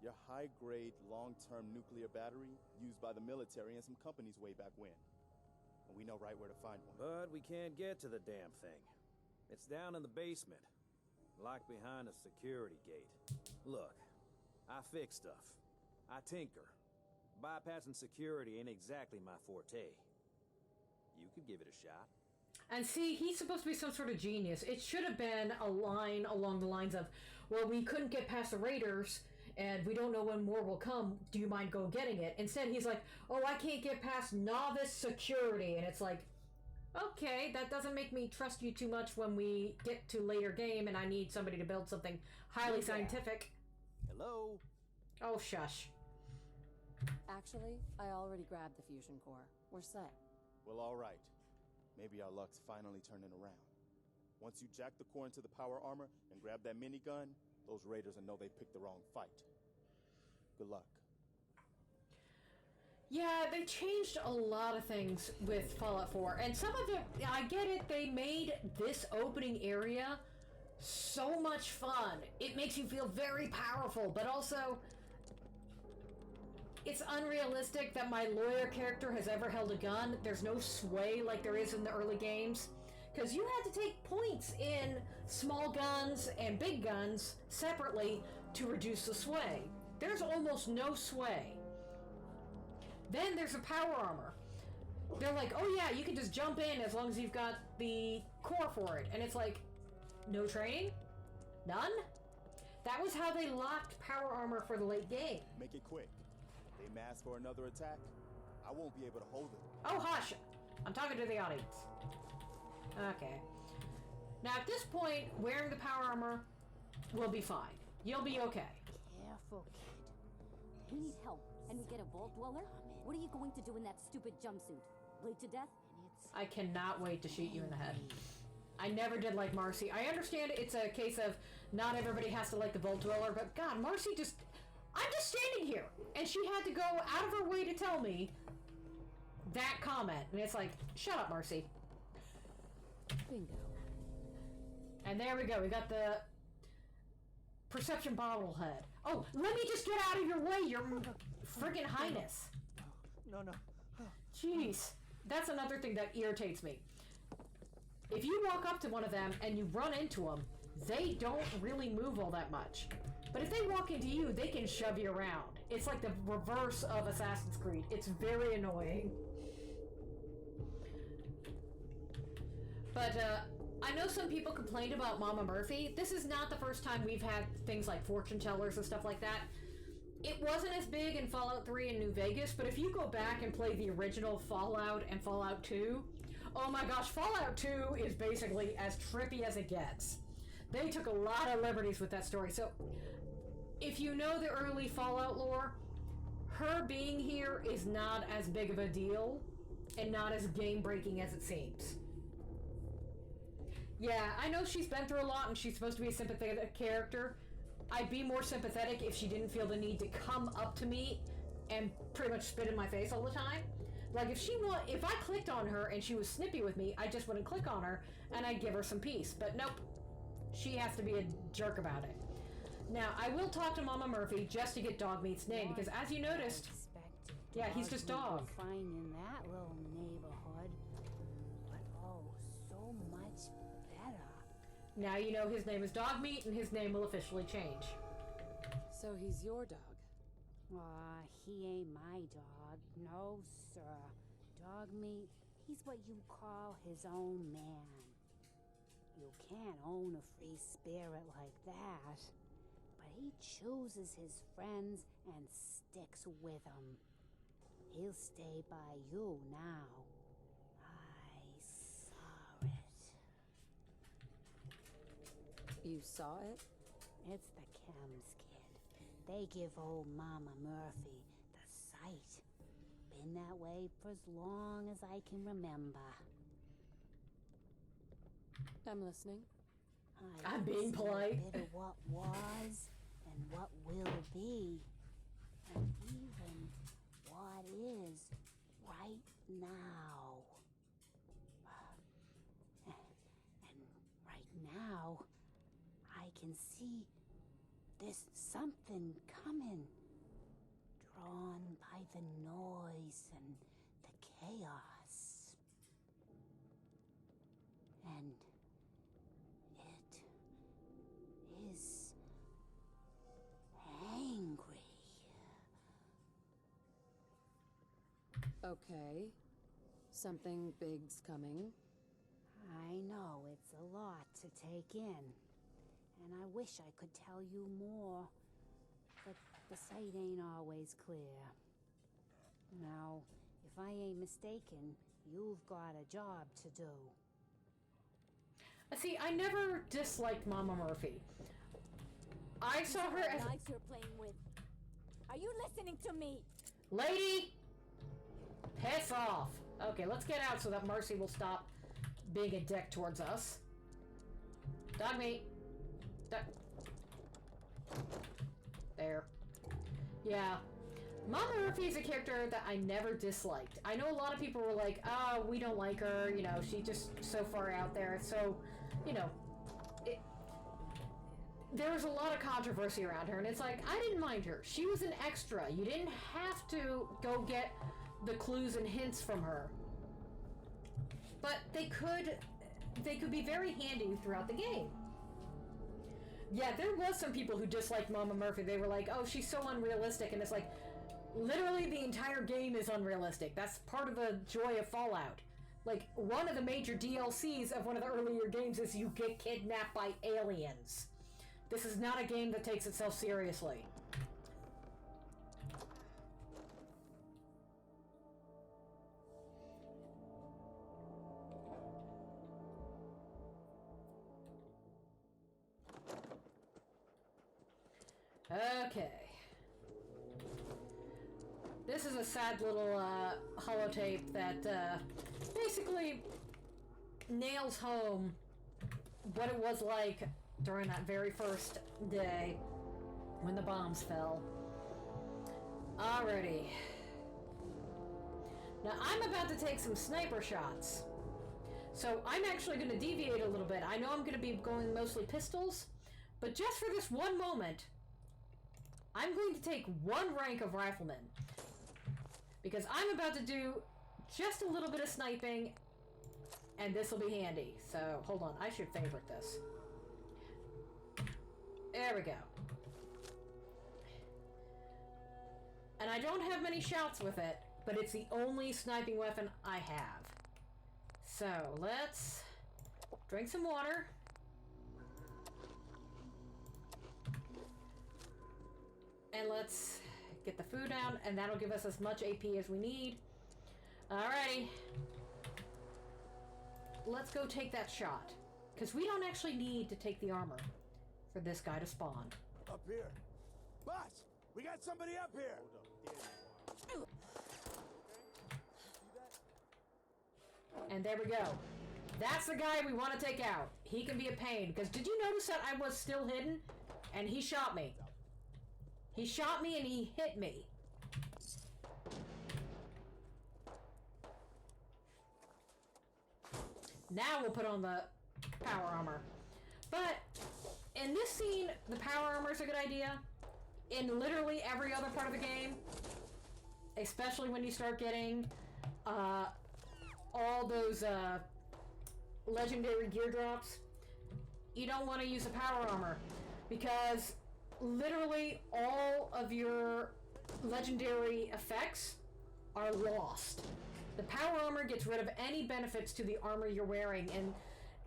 your high-grade, long-term nuclear battery used by the military and some companies way back when. And we know right where to find one. But we can't get to the damn thing. It's down in the basement, locked behind a security gate. Look, I fix stuff. I tinker. Bypassing security ain't exactly my forte. You could give it a shot. And see, he's supposed to be some sort of genius. It should have been a line along the lines of, well, we couldn't get past the raiders, and we don't know when more will come. Do you mind go getting it? Instead, he's like, oh, I can't get past novice security. And it's like, okay, that doesn't make me trust you too much when we get to later game and I need somebody to build something highly scientific. Hello? Oh, shush. Actually, I already grabbed the fusion core. We're set. Well, all right. Maybe our luck's finally turning around. Once you jack the core into the power armor and grab that minigun, those raiders will know they picked the wrong fight. Good luck. Yeah, they changed a lot of things with Fallout 4, and some of it, I get it, they made this opening area so much fun. It makes you feel very powerful, but also, it's unrealistic that my lawyer character has ever held a gun. There's no sway like there is in the early games, because you had to take points in small guns and big guns separately to reduce the sway. There's almost no sway. Then there's a power armor. They're like, oh yeah, you can just jump in as long as you've got the core for it. And it's like, no training? None? That was how they locked power armor for the late game. Make it quick. If they mask for another attack, I won't be able to hold it. Oh, hush! I'm talking to the audience. Okay. Now at this point, wearing the power armor will be fine. You'll be okay. Careful, kid. We need help, and we get a vault dweller? What are you going to do in that stupid jumpsuit? Bleed to death? I cannot wait to shoot you in the head. I never did like Marcy. I understand it's a case of not everybody has to like the Vault Dweller, but God, Marcy just... I'm just standing here, and she had to go out of her way to tell me that comment. And it's like, shut up, Marcy. Bingo. And there we go. We got the perception bobblehead. Oh, let me just get out of your way, your friggin' highness. No. Jeez. That's another thing that irritates me. If you walk up to one of them and you run into them, they don't really move all that much. But if they walk into you, they can shove you around. It's like the reverse of Assassin's Creed. It's very annoying. But, I know some people complained about Mama Murphy. This is not the first time we've had things like fortune tellers and stuff like that. It wasn't as big in Fallout 3 and New Vegas, but if you go back and play the original Fallout and Fallout 2, oh my gosh, Fallout 2 is basically as trippy as it gets. They took a lot of liberties with that story. So, if you know the early Fallout lore, her being here is not as big of a deal and not as game-breaking as it seems. Yeah, I know she's been through a lot and she's supposed to be a sympathetic character. I'd be more sympathetic if she didn't feel the need to come up to me and pretty much spit in my face all the time. Like, if I clicked on her and she was snippy with me, I just wouldn't click on her and I'd give her some peace. But nope, she has to be a jerk about it. Now, I will talk to Mama Murphy just to get Dogmeat's name, because as you noticed, yeah, he's just Dog. Fine in that little neighborhood, but oh, so much better. Now you know his name is Dogmeat, and his name will officially change. So he's your dog? Aw, he ain't my dog. No, sir. Dogmeat, he's what you call his own man. You can't own a free spirit like that. But he chooses his friends and sticks with them. He'll stay by you now. I saw it. You saw it? It's the chems, kid. They give old Mama Murphy the sight. Been that way for as long as I can remember. I'm listening. I'm being polite. A bit of what was and what will be, and even what is right now. And right now, I can see there's something coming, drawn by the noise and the chaos. And it is angry. Okay. Something big's coming. I know it's a lot to take in, and I wish I could tell you more, but the sight ain't always clear. Now, if I ain't mistaken, you've got a job to do. See, I never disliked Mama Murphy. I saw her as... Knives you're playing with. Are you listening to me? Lady! Piss off. Okay, let's get out so that Marcy will stop being a dick towards us. Dog meat. There. Yeah. Mama Murphy is a character that I never disliked. I know a lot of people were like, oh, we don't like her, you know, she's just so far out there. So, you know, there was a lot of controversy around her, and it's like, I didn't mind her. She was an extra. You didn't have to go get the clues and hints from her. But they could be very handy throughout the game. Yeah, there was some people who disliked Mama Murphy. They were like, oh, she's so unrealistic, and it's like, literally the entire game is unrealistic. That's part of the joy of Fallout. Like, one of the major DLCs of one of the earlier games is you get kidnapped by aliens. This is not a game that takes itself seriously. Okay. This is a sad little holotape that basically nails home what it was like during that very first day when the bombs fell. Alrighty. Now I'm about to take some sniper shots. So I'm actually going to deviate a little bit. I know I'm going to be going mostly pistols, but just for this one moment, I'm going to take one rank of rifleman. Because I'm about to do just a little bit of sniping, and this will be handy. So, hold on. I should favorite this. There we go. And I don't have many shots with it, but it's the only sniping weapon I have. So, let's drink some water. And let's get the food down, and that'll give us as much AP as we need. Alrighty. Let's go take that shot. Because we don't actually need to take the armor for this guy to spawn. Up here. Boss, we got somebody up here. And there we go. That's the guy we want to take out. He can be a pain. Because did you notice that I was still hidden? And he shot me. He shot me and he hit me. Now we'll put on the power armor. But in this scene, the power armor is a good idea. In literally every other part of the game, especially when you start getting all those legendary gear drops, you don't want to use the power armor because literally all of your legendary effects are lost. The power armor gets rid of any benefits to the armor you're wearing, and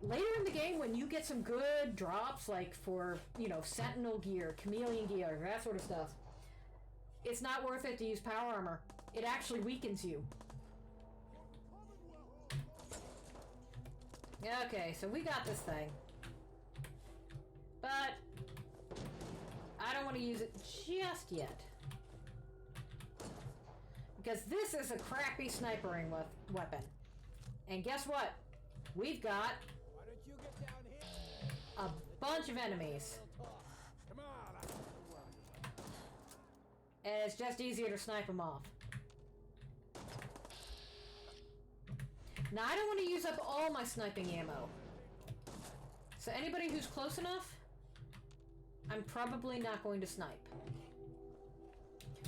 later in the game when you get some good drops, like for, you know, sentinel gear, chameleon gear, that sort of stuff, it's not worth it to use power armor. It actually weakens you. Okay, so we got this thing. But I don't want to use it just yet. Because this is a crappy snipering weapon. And guess what? We've got a bunch of enemies. And it's just easier to snipe them off. Now, I don't want to use up all my sniping ammo. So anybody who's close enough, I'm probably not going to snipe.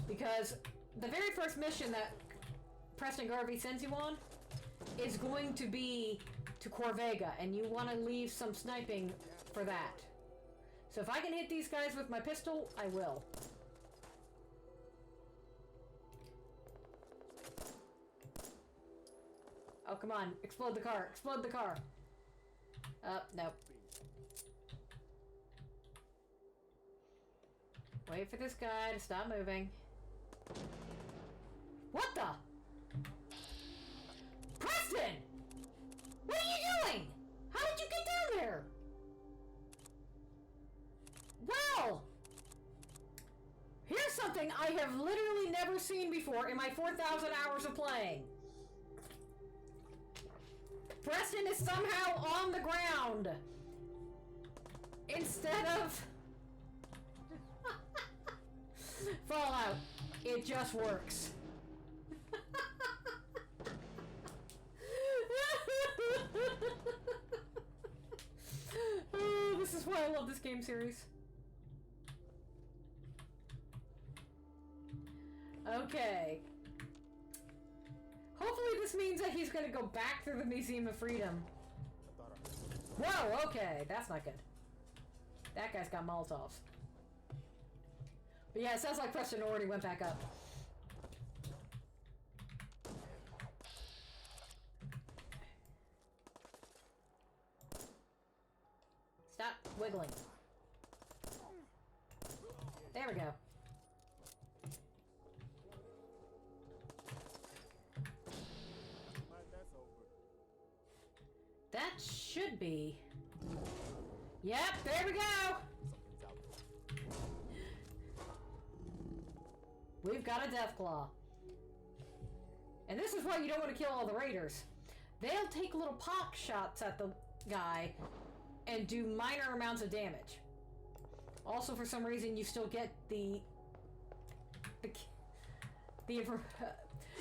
Because the very first mission that Preston Garvey sends you on is going to be to Corvega, and you want to leave some sniping for that. So if I can hit these guys with my pistol, I will. Oh, come on. Explode the car. Explode the car. Nope. Wait for this guy to stop moving. What the? Preston! What are you doing? How did you get down there? Well, here's something something I have literally never seen before in my 4,000 hours of playing. Preston is somehow on the ground instead of Fallout. It just works. Oh, this is why I love this game series. Okay. Hopefully this means that he's gonna go back through the Museum of Freedom. Whoa, okay, that's not good. That guy's got Molotovs. But yeah, it sounds like Preston already went back up. Stop wiggling. There we go. That should be... Yep, there we go! We've got a Deathclaw. And this is why you don't want to kill all the raiders. They'll take little pock shots at the guy and do minor amounts of damage. Also, for some reason, you still get you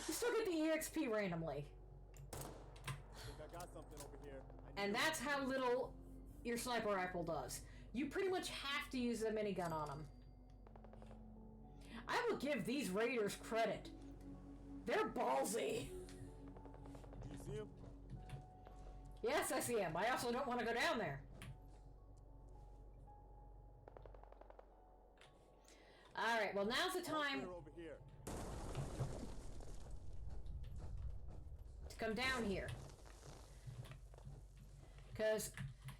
still get the EXP randomly. I got something over here. And that's how little your sniper rifle does. You pretty much have to use the minigun on them. I will give these raiders credit. They're ballsy. Do you see him? Yes, I see him. I also don't want to go down there. Alright, well now's the time Over here. to come down here. Because,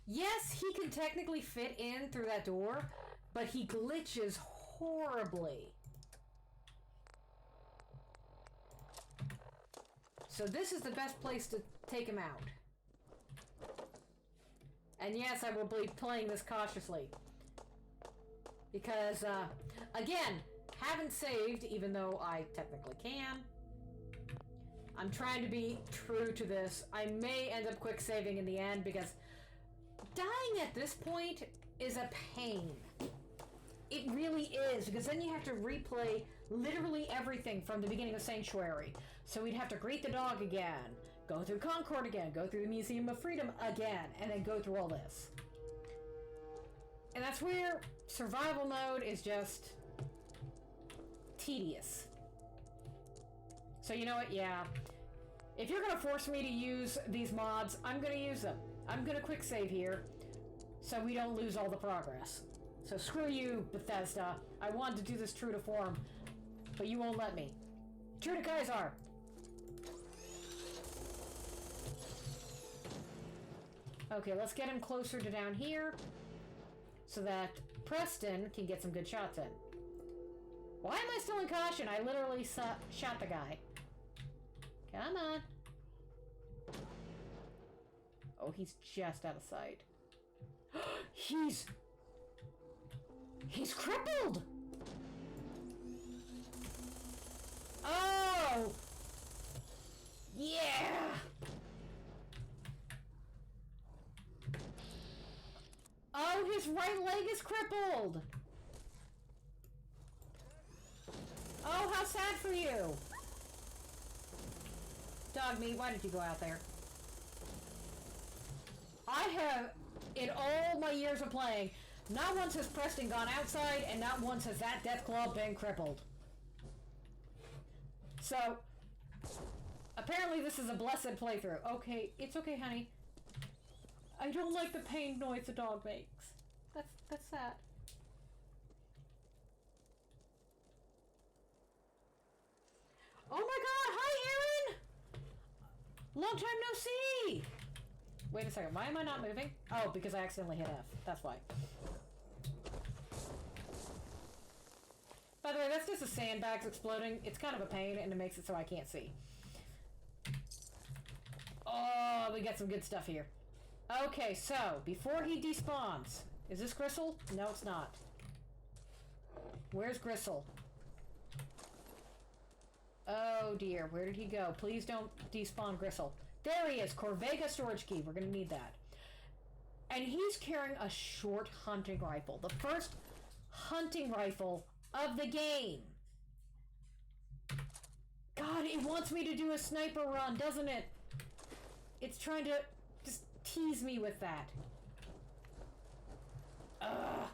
yes, he can technically fit in through that door, but he glitches horribly. So this is the best place to take him out. And yes, I will be playing this cautiously. Because, again, haven't saved, even though I technically can. I'm trying to be true to this. I may end up quick saving in the end, because dying at this point is a pain. It really is, because then you have to replay literally everything from the beginning of Sanctuary. So we'd have to greet the dog again, go through Concord again, go through the Museum of Freedom again, and then go through all this. And that's where survival mode is just tedious. So you know what, yeah. If you're gonna force me to use these mods, I'm gonna use them. I'm gonna quick save here, so we don't lose all the progress. So screw you, Bethesda. I wanted to do this true to form, but you won't let me. True to Kaisar! Okay, let's get him closer to down here, so that Preston can get some good shots in. Why am I still in caution? I literally shot the guy. Come on. Oh, he's just out of sight. He's crippled! Oh! Yeah! Oh, his right leg is crippled! Oh, how sad for you! Dog meat, why did you go out there? I have, in all my years of playing, not once has Preston gone outside, and not once has that Deathclaw been crippled. So, apparently this is a blessed playthrough. Okay, it's okay, honey. I don't like the pain noise the dog makes. That's sad. Oh my god, hi Aaron! Long time no see! Wait a second, why am I not moving? Oh, because I accidentally hit F. That's why. By the way, that's just the sandbags exploding. It's kind of a pain, and it makes it so I can't see. Oh, we got some good stuff here. Okay, so, before he despawns... Is this Gristle? No, it's not. Where's Gristle? Oh dear, where did he go? Please don't despawn Gristle. There he is, Corvega storage key. We're gonna need that. And he's carrying a short hunting rifle. The first hunting rifle of the game. God, it wants me to do a sniper run, doesn't it? It's trying to just tease me with that. Ugh.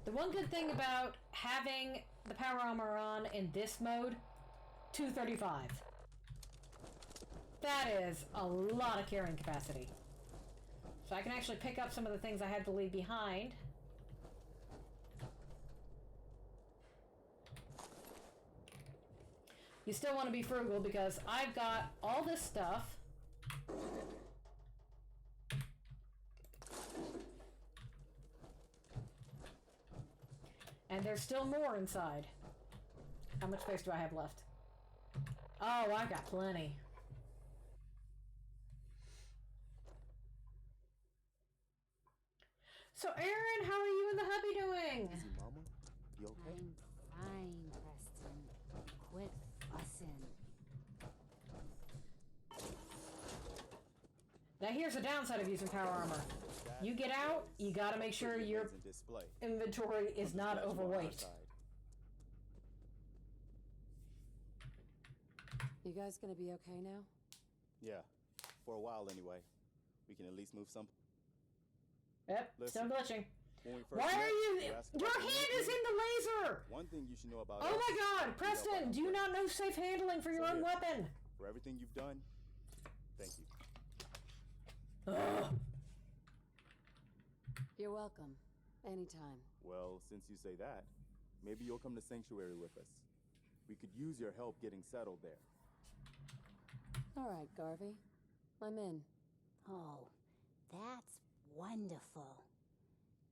The one good thing about having the power armor on in this mode, 235. That is a lot of carrying capacity. So I can actually pick up some of the things I had to leave behind. You still want to be frugal because I've got all this stuff. And there's still more inside. How much space do I have left? Oh, I got plenty. So, Aaron, how are you and the hubby doing? Easy, Mama. You okay? I'm fine, Preston. Quit fussing. Now, here's the downside of using power armor. You get out, you gotta make sure your inventory is not overweight. You guys gonna be okay now? Yeah, for a while anyway. We can at least move some. Yep, still glitching. Why are you? Your hand is in the laser! One thing you should know about. Oh my god, Preston, do you not know safe handling for your own weapon? For everything you've done, thank you. Ugh. You're welcome. Anytime. Well, since you say that, maybe you'll come to Sanctuary with us. We could use your help getting settled there. All right, Garvey. I'm in. Oh, that's wonderful.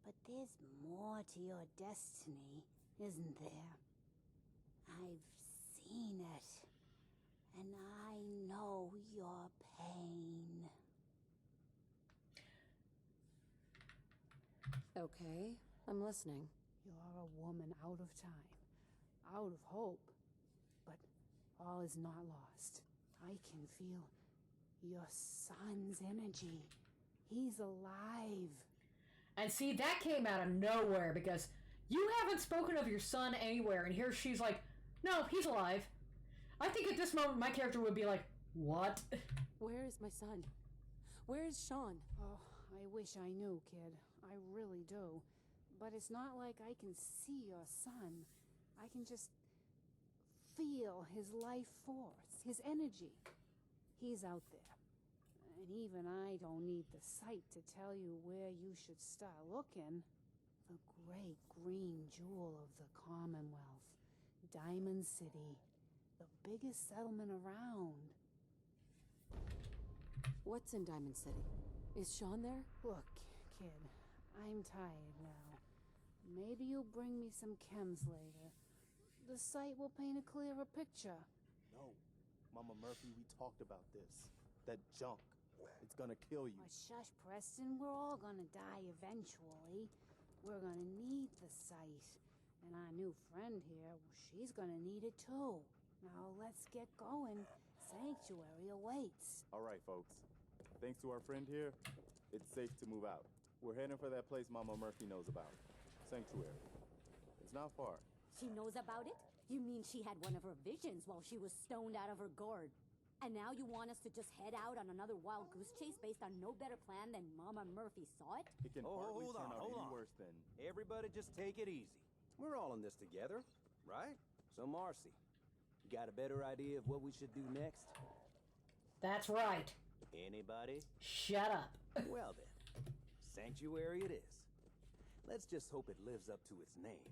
But there's more to your destiny, isn't there? I've seen it. And I know your pain. Okay, I'm listening. You're a woman out of time, out of hope. But all is not lost. I can feel your son's energy. He's alive. And see, that came out of nowhere because you haven't spoken of your son anywhere, and here she's like, no, he's alive. I think at this moment my character would be like, what? Where is my son? Where is Sean? Oh, I wish I knew, kid. I really do. But it's not like I can see your son. I can just feel his life force, his energy. He's out there. And even I don't need the sight to tell you where you should start looking. The great green jewel of the Commonwealth. Diamond City. The biggest settlement around. What's in Diamond City? Is Sean there? Look, kid, I'm tired now. Maybe you'll bring me some chems later. The sight will paint a clearer picture. No. Mama Murphy, we talked about this. That junk. It's gonna kill you. Oh, shush, Preston. We're all gonna die eventually. We're gonna need the sight. And our new friend here, she's gonna need it too. Now let's get going. Sanctuary awaits. All right, folks. Thanks to our friend here, it's safe to move out. We're heading for that place Mama Murphy knows about. Sanctuary. It's not far. She knows about it? You mean she had one of her visions while she was stoned out of her gourd? And now you want us to just head out on another wild goose chase based on no better plan than Mama Murphy saw it? It can hardly turn out any worse than... Everybody just take it easy. We're all in this together, right? So Marcy, you got a better idea of what we should do next? That's right. Anybody? Shut up. Well then, Sanctuary it is. Let's just hope it lives up to its name.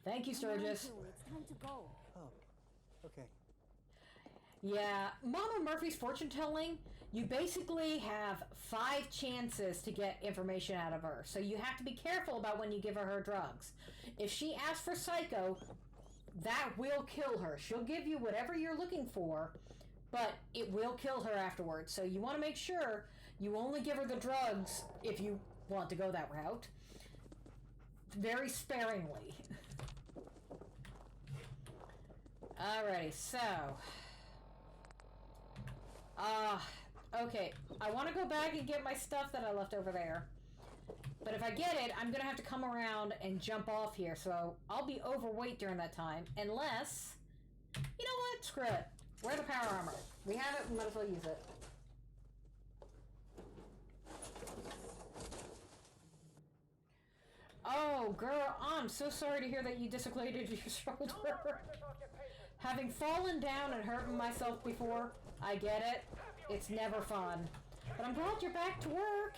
Thank you, Sturgis. It's time to go. Oh, okay. Yeah, Mama Murphy's fortune telling, you basically have 5 chances to get information out of her. So you have to be careful about when you give her drugs. If she asks for Psycho, that will kill her. She'll give you whatever you're looking for, but it will kill her afterwards. So you want to make sure you only give her the drugs if you want to go that route. Very sparingly. Alrighty, so... okay. I want to go back and get my stuff that I left over there. But if I get it, I'm going to have to come around and jump off here. So I'll be overweight during that time. Unless... You know what? Screw it. Wear the power armor. We have it, we might as well use it. Oh, girl, I'm so sorry to hear that you dislocated your shoulder. Having fallen down and hurting myself before, I get it. It's never fun. But I'm glad you're back to work.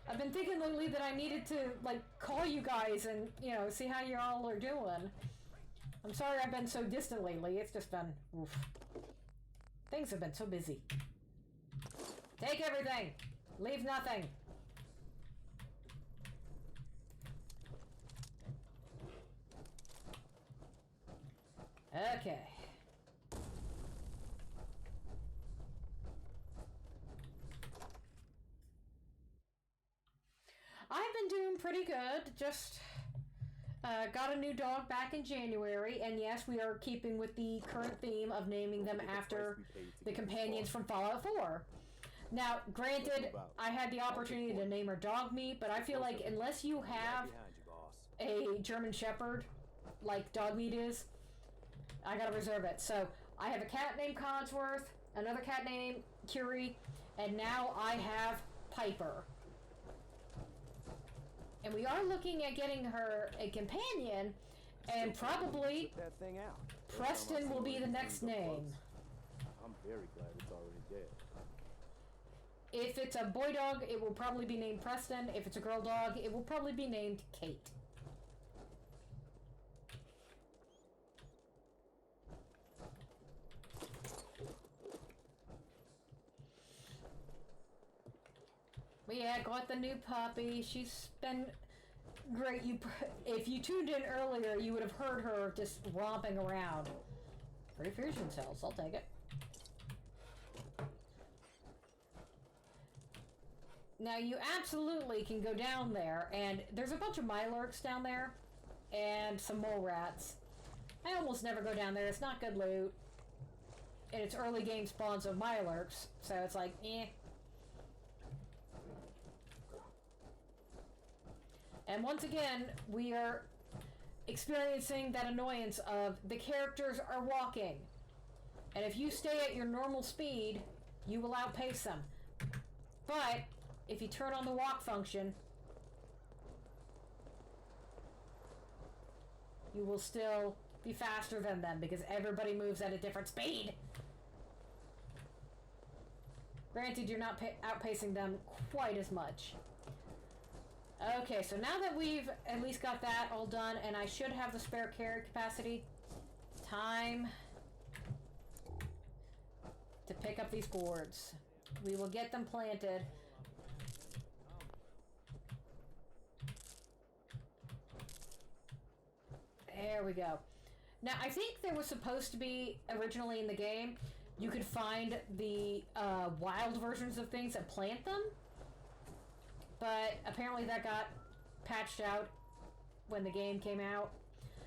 I've been thinking lately that I needed to, like, call you guys and, you know, see how you all are doing. I'm sorry I've been so distant lately. It's just been, oof. Things have been so busy. Take everything. Leave nothing. Okay. I've been doing pretty good. Just got a new dog back in January, and yes, we are keeping with the current theme of naming them after the companions from Fallout 4. Now, granted, I had the opportunity to name her Dog Meat, but I feel like unless you have a German Shepherd, like Dog Meat is, I gotta reserve it. So, I have a cat named Codsworth, another cat named Curie, and now I have Piper. And we are looking at getting her a companion, and probably Preston will be the next name. I'm very glad it's already dead. If it's a boy dog, it will probably be named Preston. If it's a girl dog, it will probably be named Kate. But yeah, got the new puppy. She's been great. If you tuned in earlier, you would have heard her just romping around. Free fusion cells, I'll take it. Now you absolutely can go down there, and there's a bunch of Mylurks down there, and some mole rats. I almost never go down there. It's not good loot. And it's early game spawns of Mylurks, so it's like, eh. And once again, we are experiencing that annoyance of the characters are walking. And if you stay at your normal speed, you will outpace them. But if you turn on the walk function, you will still be faster than them because everybody moves at a different speed. Granted, you're not outpacing them quite as much. Okay, so now that we've at least got that all done, and I should have the spare carry capacity, time to pick up these gourds. We will get them planted. There we go. Now, I think there was supposed to be, originally in the game, you could find the wild versions of things that plant them. But apparently that got patched out when the game came out.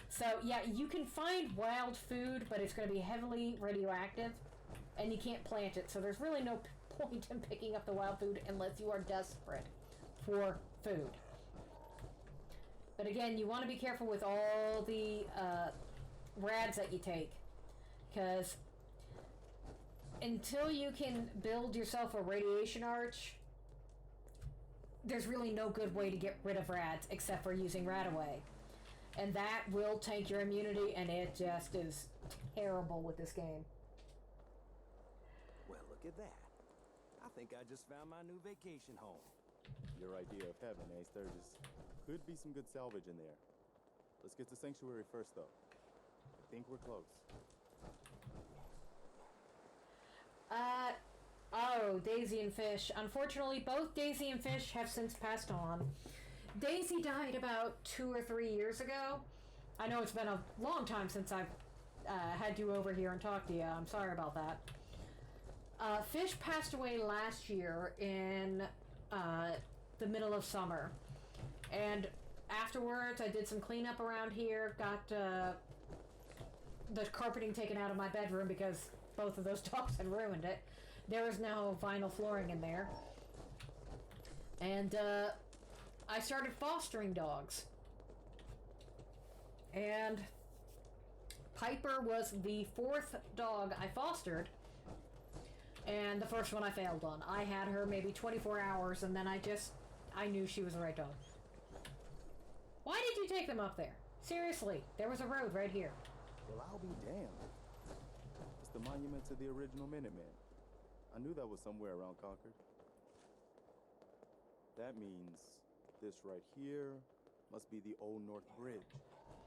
So yeah, you can find wild food, but it's going to be heavily radioactive, and you can't plant it. So there's really no point in picking up the wild food unless you are desperate for food. But again, you want to be careful with all the rads that you take, because until you can build yourself a radiation arch, there's really no good way to get rid of rads except for using Radaway. And that will tank your immunity, and it just is terrible with this game. Well, look at that. I think I just found my new vacation home. Your idea of heaven, eh, Sturgis? Could be some good salvage in there. Let's get to Sanctuary first, though. I think we're close. Oh, Daisy and Fish. Unfortunately, both Daisy and Fish have since passed on. Daisy died about 2 or 3 years ago. I know it's been a long time since I've had you over here and talked to you. I'm sorry about that. Fish passed away last year in the middle of summer. And afterwards, I did some cleanup around here, got the carpeting taken out of my bedroom because both of those dogs had ruined it. There is now vinyl flooring in there. And I started fostering dogs. And Piper was the 4th dog I fostered. And the first one I failed on. I had her maybe 24 hours and then I knew she was the right dog. Why did you take them up there? Seriously, there was a road right here. Well, I'll be damned. It's the monument to the original Minutemen. I knew that was somewhere around Concord. That means this right here must be the Old North Bridge,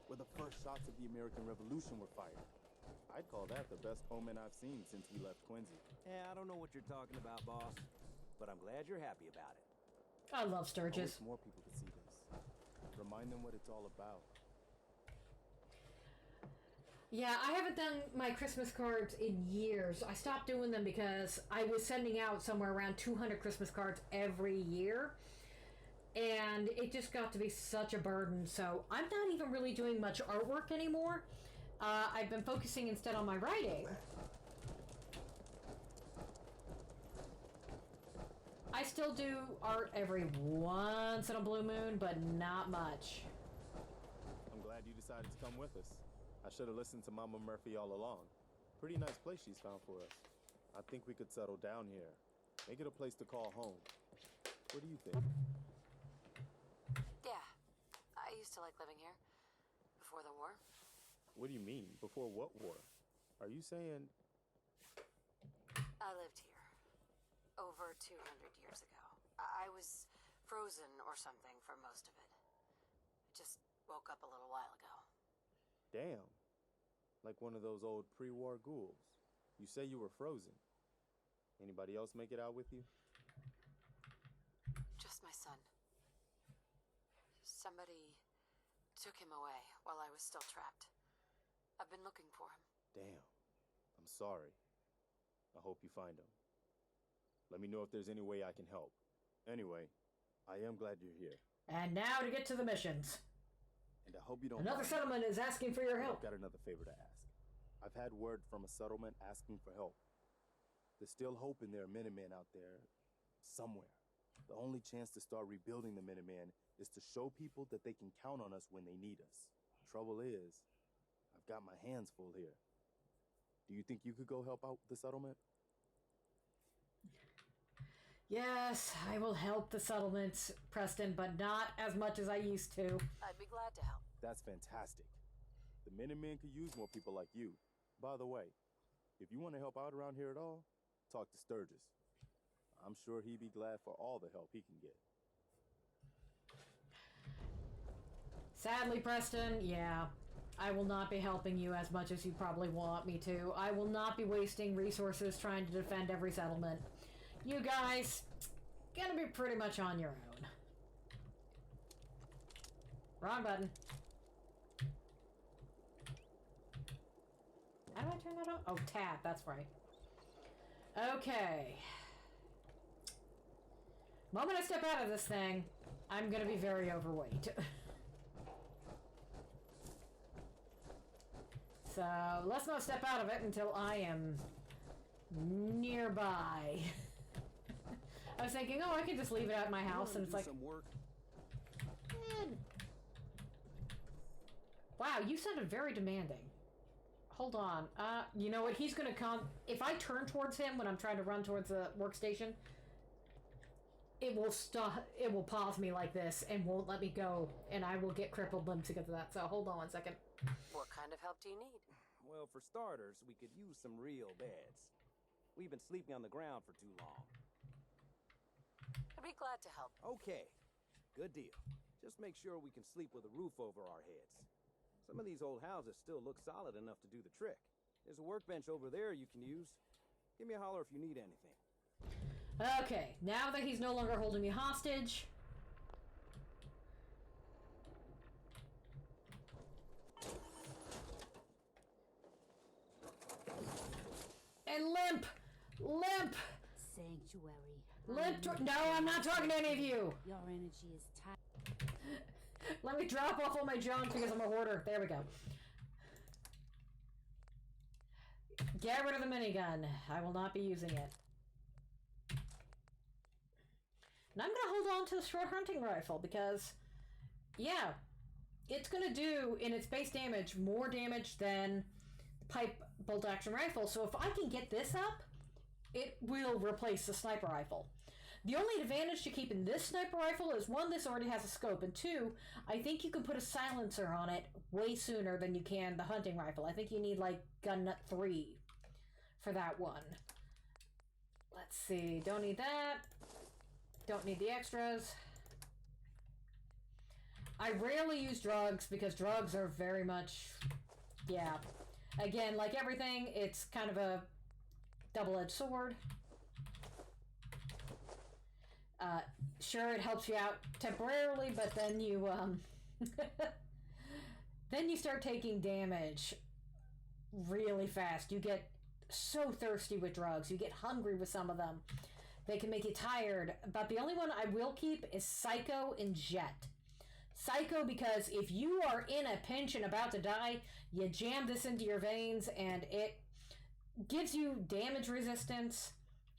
where the first shots of the American Revolution were fired. I'd call that the best omen I've seen since we left Quincy. Yeah, I don't know what you're talking about, boss, but I'm glad you're happy about it. I love I Sturgis. wish more people could see this. Remind them what it's all about. Yeah, I haven't done my Christmas cards in years. I stopped doing them because I was sending out somewhere around 200 Christmas cards every year. And it just got to be such a burden. So I'm not even really doing much artwork anymore. I've been focusing instead on my writing. I still do art every once in a blue moon, but not much. I'm glad you decided to come with us. I should have listened to Mama Murphy all along. Pretty nice place she's found for us. I think we could settle down here. Make it a place to call home. What do you think? Yeah, I used to like living here. Before the war. What do you mean? Before what war? Are you saying... I lived here. Over 200 years ago. I was frozen or something for most of it. Just woke up a little while ago. Damn. Like one of those old pre-war ghouls. You say you were frozen. Anybody else make it out with you? Just my son. Somebody took him away while I was still trapped. I've been looking for him. Damn. I'm sorry. I hope you find him. Let me know if there's any way I can help. Anyway, I am glad you're here. And now to get to the missions. And I hope you don't Another mind. settlement is asking for your help. I've got another favor to ask. I've had word from a settlement asking for help. There's still hope in there are Minutemen out there somewhere. The only chance to start rebuilding the Minutemen is to show people that they can count on us when they need us. Trouble is, I've got my hands full here. Do you think you could go help out the settlement? Yes, I will help the settlements, Preston, but not as much as I used to. I'd be glad to help. That's fantastic. The Minutemen could use more people like you. By the way, if you want to help out around here at all, talk to Sturgis. I'm sure he'd be glad for all the help he can get. Sadly, Preston, yeah, I will not be helping you as much as you probably want me to. I will not be wasting resources trying to defend every settlement. You guys, gonna be pretty much on your own. Wrong button. How do I turn that on? Oh, tab, that's right. Okay. Moment I step out of this thing, I'm gonna be very overweight. So, let's not step out of it until I am nearby. I was thinking, oh, I could just leave it at my house, and it's like... Some work. Wow, you sounded very demanding. Hold on. You know what? He's gonna come... If I turn towards him when I'm trying to run towards the workstation, it will stop... It will pause me like this and won't let me go, and I will get crippled limbs because of that. So, hold on 1 second. What kind of help do you need? Well, for starters, we could use some real beds. We've been sleeping on the ground for too long. I'd be glad to help. Okay, good deal. Just make sure we can sleep with a roof over our heads. Some of these old houses still look solid enough to do the trick. There's a workbench over there you can use. Give me a holler if you need anything. Okay, now that he's no longer holding me hostage... And limp! Limp! Sanctuary. Limp no, I'm not talking to any of you! Your energy is tight. Let me drop off all my junk because I'm a hoarder. There we go. Get rid of the minigun. I will not be using it. And I'm going to hold on to the short hunting rifle because, yeah, it's going to do, in its base damage, more damage than the pipe bolt-action rifle. So if I can get this up, it will replace the sniper rifle. The only advantage to keeping this sniper rifle is, one, this already has a scope, and two, I think you can put a silencer on it way sooner than you can the hunting rifle. I think you need, like, gun nut 3 for that one. Let's see. Don't need that. Don't need the extras. I rarely use drugs because drugs are very much, yeah. Again, like everything, it's kind of a double-edged sword. Sure, it helps you out temporarily, but then you, then you start taking damage really fast. You get so thirsty with drugs. You get hungry with some of them. They can make you tired. But the only one I will keep is Psycho and Jet. Psycho because if you are in a pinch and about to die, you jam this into your veins and it gives you damage resistance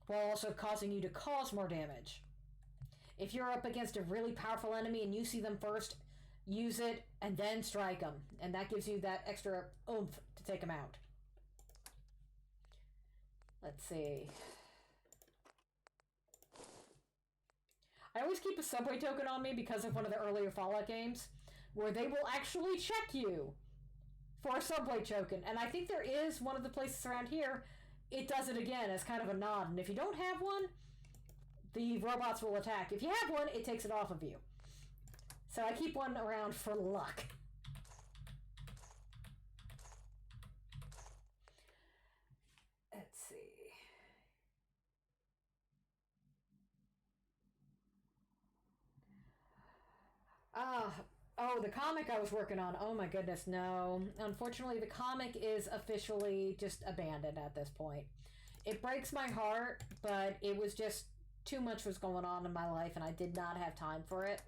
while also causing you to cause more damage. If you're up against a really powerful enemy and you see them first, use it and then strike them. And that gives you that extra oomph to take them out. Let's see. I always keep a subway token on me because of one of the earlier Fallout games where they will actually check you for a subway token. And I think there is one of the places around here, it does it again as kind of a nod. And if you don't have one, the robots will attack. If you have one, it takes it off of you. So I keep one around for luck. Let's see. Oh, the comic I was working on. Oh my goodness, no. Unfortunately, the comic is officially just abandoned at this point. It breaks my heart, but it was just too much was going on in my life and I did not have time for it.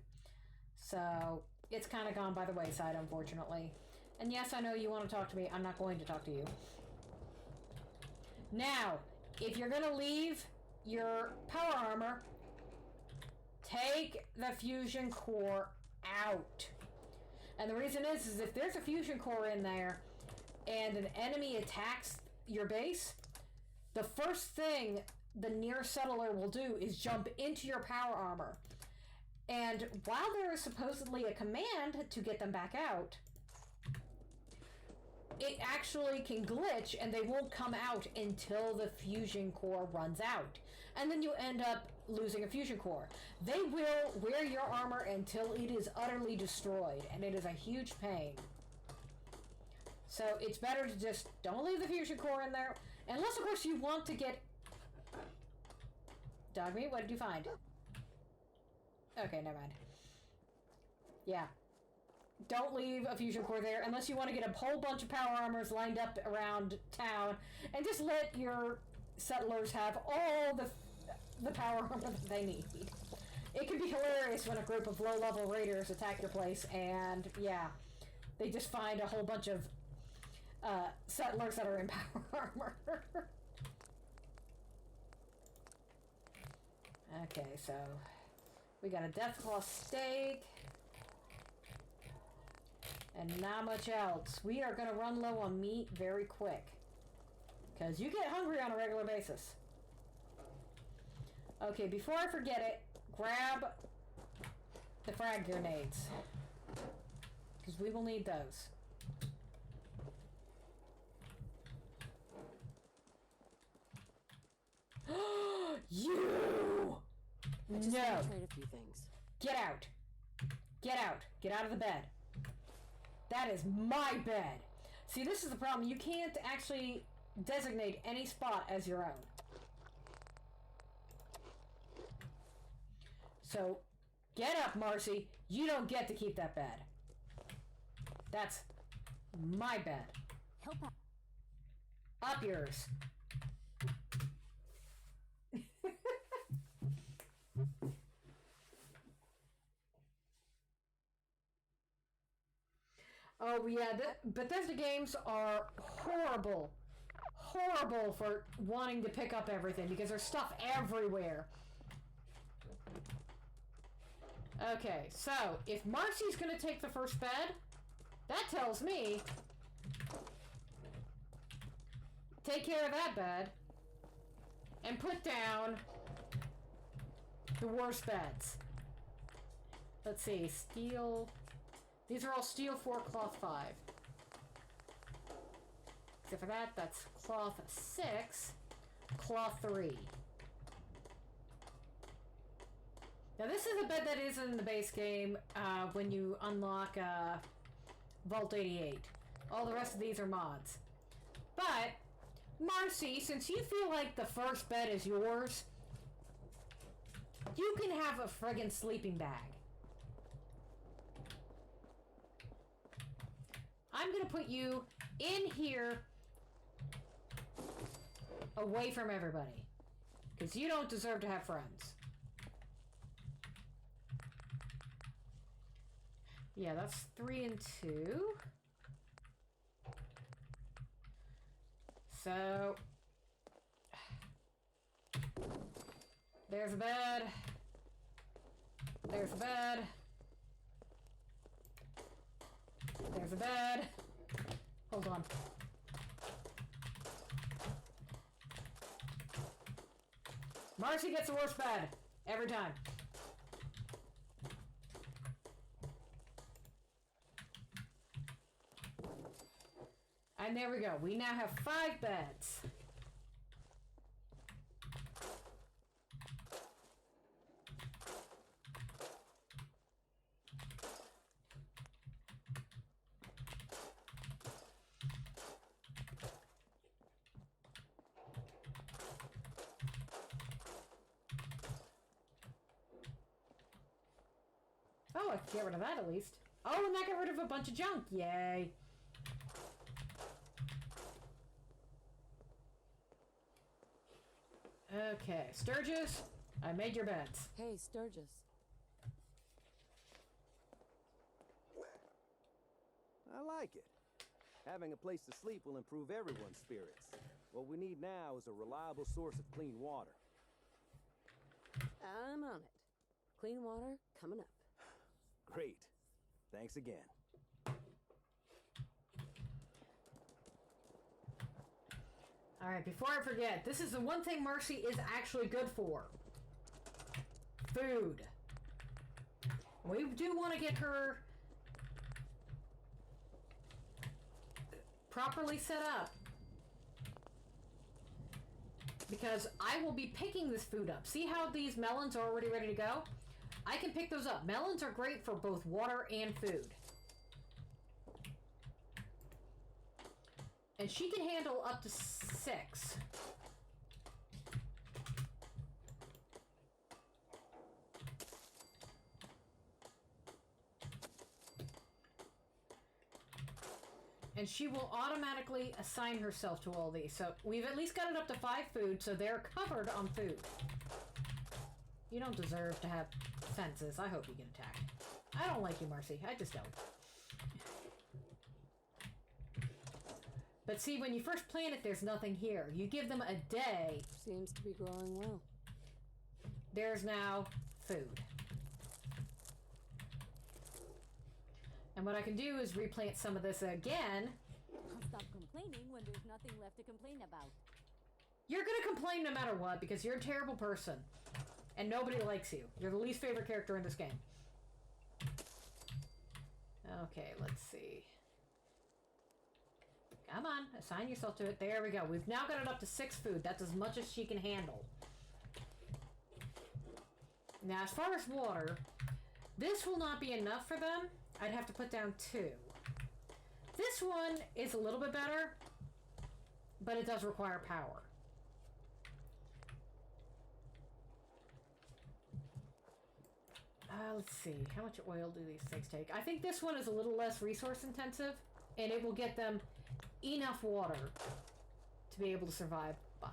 So it's kind of gone by the wayside, unfortunately. And yes, I know you want to talk to me. I'm not going to talk to you. Now, if you're going to leave your power armor, take the fusion core out. And the reason is if there's a fusion core in there and an enemy attacks your base, the first thing the near settler will do is jump into your power armor. And while there is supposedly a command to get them back out, it actually can glitch and they won't come out until the fusion core runs out. And then you end up losing a fusion core. They will wear your armor until it is utterly destroyed, and it is a huge pain. So it's better to just don't leave the fusion core in there, unless of course you want to get... Dog meat, what did you find? Okay, never mind. Yeah. Don't leave a fusion core there unless you want to get a whole bunch of power armors lined up around town and just let your settlers have all the power armor that they need. It can be hilarious when a group of low-level raiders attack your place and, yeah, they just find a whole bunch of settlers that are in power armor. Okay, so we got a Deathclaw steak. And not much else. We are going to run low on meat very quick. Because you get hungry on a regular basis. Okay, before I forget it, grab the frag grenades. Because we will need those. You! I just No! want to trade a few things. Get out! Get out! Get out of the bed. That is my bed. See, this is the problem. You can't actually designate any spot as your own. So, get up, Marcy. You don't get to keep that bed. That's my bed. Help out. Up yours. Oh yeah, the Bethesda games are horrible. horrible for wanting to pick up everything because there's stuff everywhere. Okay, so if Marcy's gonna take the first bed, that tells me take care of that bed and put down the worst beds. Let's see, steel. These are all steel 4, cloth 5. Except for that, that's cloth 6, cloth 3. Now this is a bed that is in the base game when you unlock Vault 88. All the rest of these are mods. But, Marcy, since you feel like the first bed is yours, you can have a friggin' sleeping bag. I'm gonna put you in here away from everybody. Because you don't deserve to have friends. Yeah, that's 3 and 2. So there's a bed. There's a bed. There's a bed. Hold on. Marcy gets the worst bed. Every time. And there we go. We now have 5 beds. Oh, I can get rid of that at least. Oh, and that got rid of a bunch of junk. Yay. Okay, Sturgis, I made your beds. Hey, Sturgis. I like it. Having a place to sleep will improve everyone's spirits. What we need now is a reliable source of clean water. I'm on it. Clean water coming up. Great. Thanks again. Alright, before I forget, this is the one thing Marcy is actually good for. Food. We do want to get her properly set up. Because I will be picking this food up. See how these melons are already ready to go? I can pick those up. Melons are great for both water and food. And she can handle up to 6. And she will automatically assign herself to all these. So we've at least got it up to 5 food, so they're covered on food. You don't deserve to have senses. I hope you get attacked. I don't like you, Marcy. I just don't. But see, when you first plant it, there's nothing here. You give them a day. Seems to be growing well. There's now food. And what I can do is replant some of this again. I'll stop complaining when there's nothing left to complain about. You're gonna complain no matter what because you're a terrible person. And nobody likes you. You're the least favorite character in this game. Okay, let's see. Come on, assign yourself to it. There we go. We've now got it up to 6 food. That's as much as she can handle. Now, as far as water, this will not be enough for them. I'd have to put down 2. This one is a little bit better, but it does require power. Let's see. How much oil do these things take? I think this one is a little less resource intensive, and it will get them enough water to be able to survive by.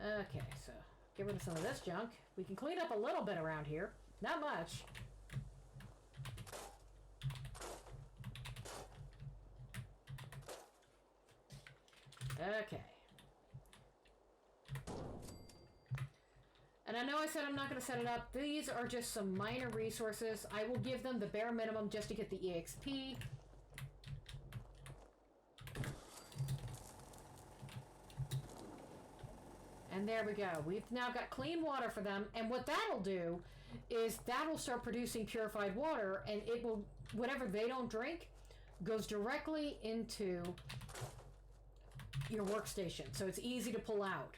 Okay, so get rid of some of this junk. We can clean up a little bit around here. Not much. Okay. And I know I said I'm not going to set it up. These are just some minor resources. I will give them the bare minimum just to get the EXP. And there we go. We've now got clean water for them. And what that'll do is that'll start producing purified water, and it will, whatever they don't drink goes directly into your workstation. So it's easy to pull out.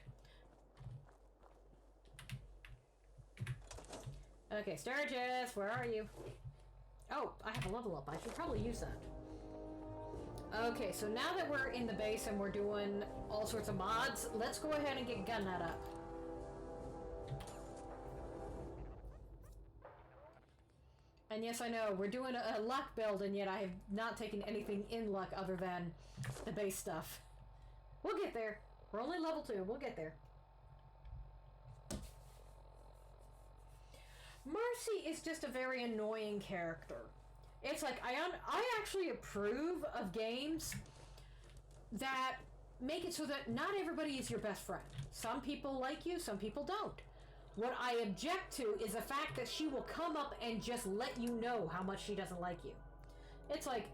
Okay, Sturgis, where are you? Oh, I have a level up. I should probably use that. Okay, so now that we're in the base and we're doing all sorts of mods, let's go ahead and get Gunnut up. And yes, I know, we're doing a luck build, and yet I have not taken anything in luck other than the base stuff. We'll get there. We're only level 2. We'll get there. Marcy is just a very annoying character. It's like, I actually approve of games that make it so that not everybody is your best friend. Some people like you, some people don't. What I object to is the fact that she will come up and just let you know how much she doesn't like you. It's like,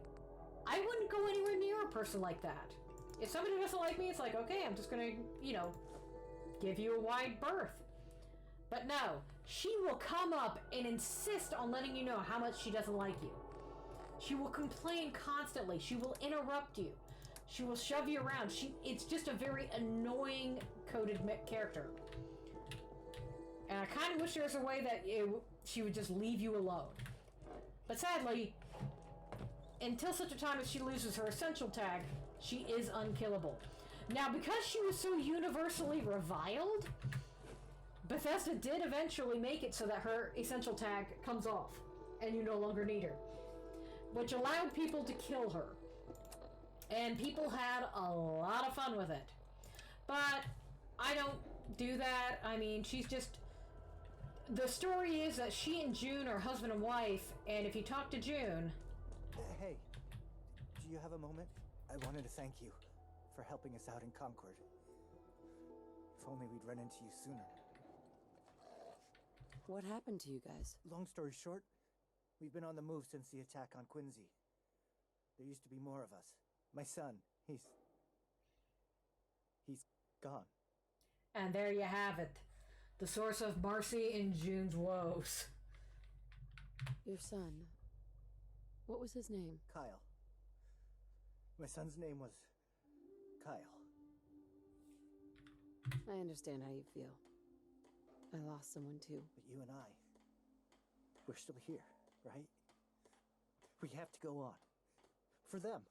I wouldn't go anywhere near a person like that. If somebody doesn't like me, it's like, okay, I'm just gonna, you know, give you a wide berth. But no, she will come up and insist on letting you know how much she doesn't like you. She will complain constantly. She will interrupt you. She will shove you around. It's just a very annoying coded character. And I kind of wish there was a way that she would just leave you alone. But sadly, until such a time as she loses her essential tag, she is unkillable. Now, because she was so universally reviled, Bethesda did eventually make it so that her essential tag comes off, and you no longer need her. Which allowed people to kill her. And people had a lot of fun with it. But I don't do that. I mean, she's just... The story is that she and June are husband and wife, and if you talk to June... Hey, do you have a moment? I wanted to thank you for helping us out in Concord. If only we'd run into you sooner. What happened to you guys? Long story short, we've been on the move since the attack on Quincy. There used to be more of us. My son, he's gone. And there you have it. The source of Marcy and June's woes. Your son. What was his name? Kyle. My son's name was Kyle. I understand how you feel. I lost someone too. But you and I, we're still here, right? We have to go on. For them.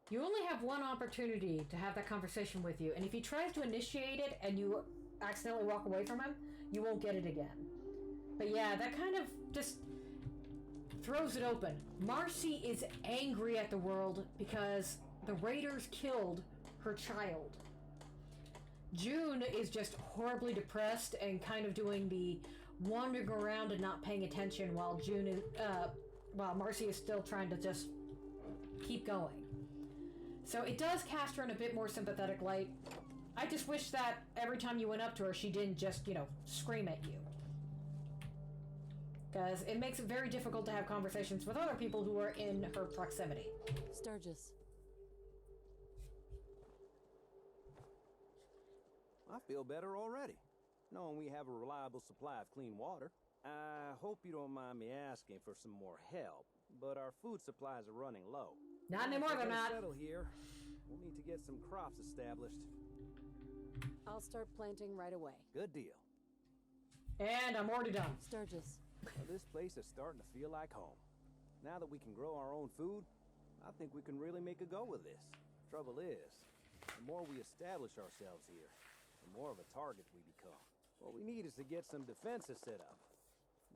You only have one opportunity to have that conversation with you, and if he tries to initiate it and you accidentally walk away from him, you won't get it again. But yeah, that kind of just throws it open. Marcy is angry at the world because the raiders killed her child. June is just horribly depressed and kind of doing the wandering around and not paying attention while while Marcy is still trying to just keep going. So it does cast her in a bit more sympathetic light. I just wish that every time you went up to her, she didn't just, you know, scream at you. Because it makes it very difficult to have conversations with other people who are in her proximity. Sturgis. I feel better already, knowing we have a reliable supply of clean water. I hope you don't mind me asking for some more help, but our food supplies are running low. Not anymore, they're not. Settle here. We'll need to get some crops established. I'll start planting right away. Good deal. And I'm already done. Sturgis. Well, this place is starting to feel like home. Now that we can grow our own food, I think we can really make a go of this. Trouble is, the more we establish ourselves here, the more of a target we become. What we need is to get some defenses set up.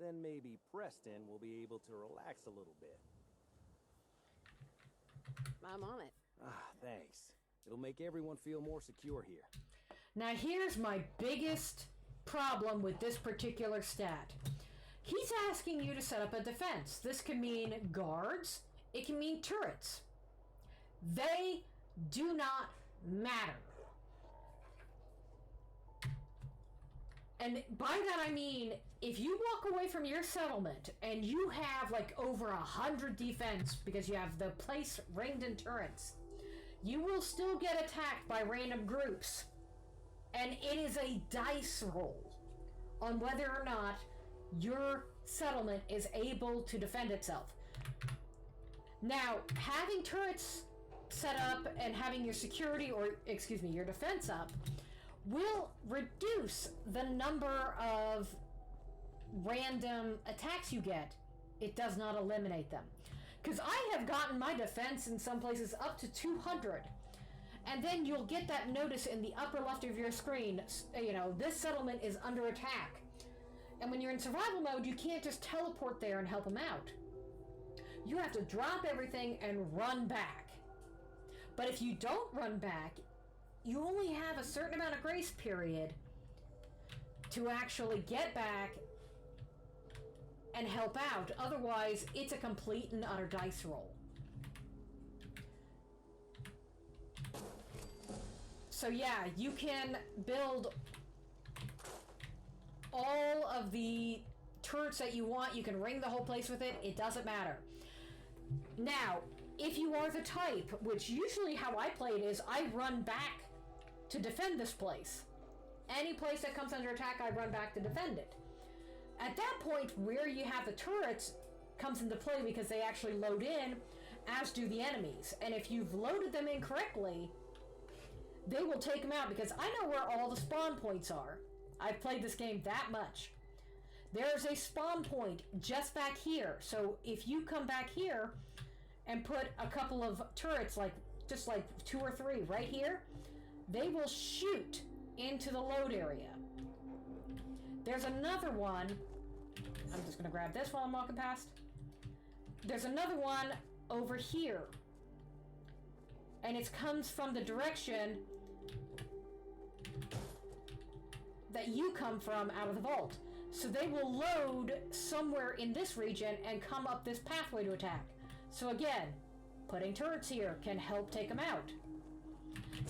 Then maybe Preston will be able to relax a little bit. I'm on it. Ah, thanks. It'll make everyone feel more secure here. Now here's my biggest problem with this particular stat. He's asking you to set up a defense. This can mean guards. It can mean turrets. They do not matter. And by that I mean, if you walk away from your settlement and you have like over 100 defense because you have the place ringed in turrets, you will still get attacked by random groups. And it is a dice roll on whether or not your settlement is able to defend itself. Now, having turrets set up and having your security, or excuse me, your defense up, will reduce the number of random attacks you get. It does not eliminate them. Because I have gotten my defense in some places up to 200. And then you'll get that notice in the upper left of your screen, you know, this settlement is under attack. And when you're in survival mode, you can't just teleport there and help them out. You have to drop everything and run back. But if you don't run back, you only have a certain amount of grace period to actually get back and help out. Otherwise, it's a complete and utter dice roll. So yeah, you can build all of the turrets that you want. You can ring the whole place with it. It doesn't matter. Now, if you are the type, which usually how I play it is, I run back to defend this place. Any place that comes under attack, I run back to defend it. At that point, where you have the turrets comes into play because they actually load in, as do the enemies. And if you've loaded them incorrectly, they will take them out, because I know where all the spawn points are. I've played this game that much. There's a spawn point just back here. So if you come back here and put a couple of turrets, like just like 2 or 3 right here, they will shoot into the load area. There's another one. I'm just going to grab this while I'm walking past. There's another one over here. And it comes from the direction that you come from out of the vault. So they will load somewhere in this region and come up this pathway to attack. So again, putting turrets here can help take them out.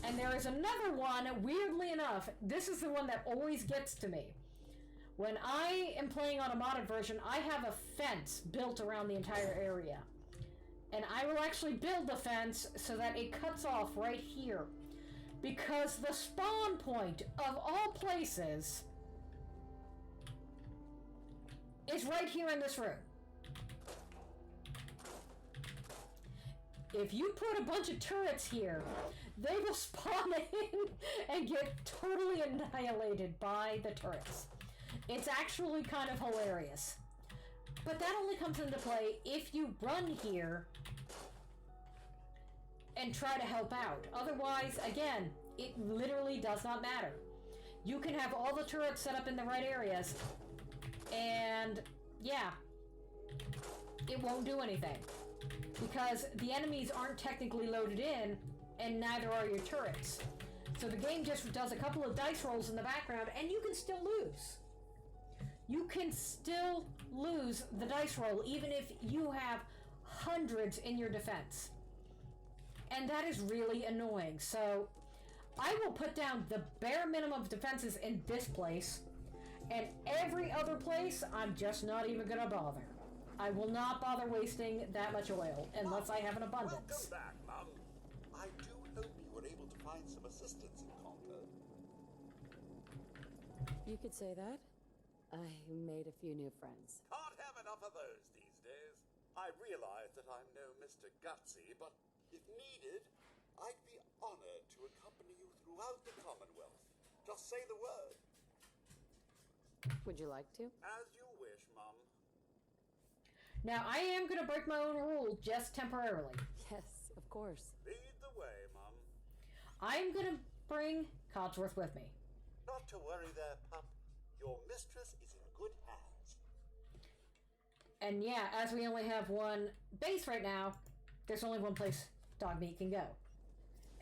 And there is another one, weirdly enough, this is the one that always gets to me. When I am playing on a modded version, I have a fence built around the entire area. And I will actually build the fence so that it cuts off right here. Because the spawn point of all places is right here in this room. If you put a bunch of turrets here, they will spawn in and get totally annihilated by the turrets. It's actually kind of hilarious. But that only comes into play if you run here and try to help out. Otherwise, again, it literally does not matter. You can have all the turrets set up in the right areas, and yeah, it won't do anything. Because the enemies aren't technically loaded in, and neither are your turrets. So the game just does a couple of dice rolls in the background, and you can still lose. You can still lose the dice roll, even if you have hundreds in your defense. And that is really annoying. So I will put down the bare minimum of defenses in this place, and every other place, I'm just not even gonna bother. I will not bother wasting that much oil unless I have an abundance. Welcome back, Mum. I do hope you were able to find some assistance in Concord. You could say that. I made a few new friends. Can't have enough of those these days. I realize that I'm no Mr. Gutsy, but if needed, I'd be honored to accompany you throughout the Commonwealth. Just say the word. Would you like to? As you wish, Mum. Now, I am going to break my own rule just temporarily. Yes, of course. Lead the way, Mum. I'm going to bring Codsworth with me. Not to worry there, pup. Your mistress is in good hands. And yeah, as we only have one base right now, there's only one place Dogmeat can go.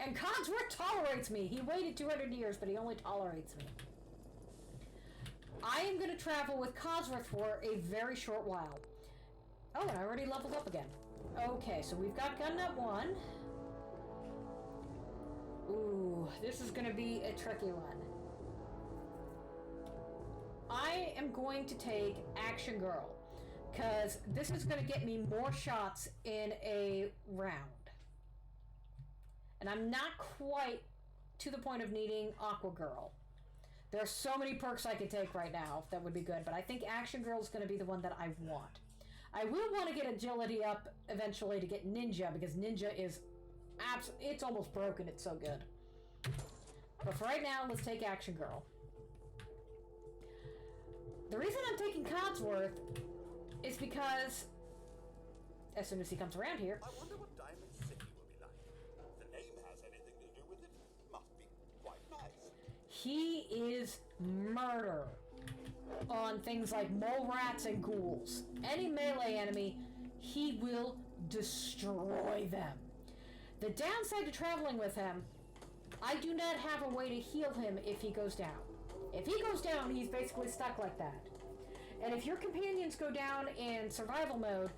And Codsworth tolerates me. He waited 200 years, but he only tolerates me. I am going to travel with Codsworth for a very short while. Oh, and I already leveled up again. Okay, so we've got gun nut 1. Ooh, this is gonna be a tricky one. I am going to take Action Girl, because this is going to get me more shots in a round. And I'm not quite to the point of needing Aqua Girl. There are so many perks I could take right now that would be good, but I think Action Girl is going to be the one that I want. I will want to get Agility up eventually to get Ninja, because Ninja is it's almost broken, it's so good. But for right now, let's take Action Girl. The reason I'm taking Codsworth is because as soon as he comes around here... I wonder what Diamond City will be like. If the name has anything to do with it, must be quite nice. He is murder on things like mole rats and ghouls. Any melee enemy, he will destroy them. The downside to traveling with him, I do not have a way to heal him if he goes down. If he goes down, he's basically stuck like that. And if your companions go down in survival mode,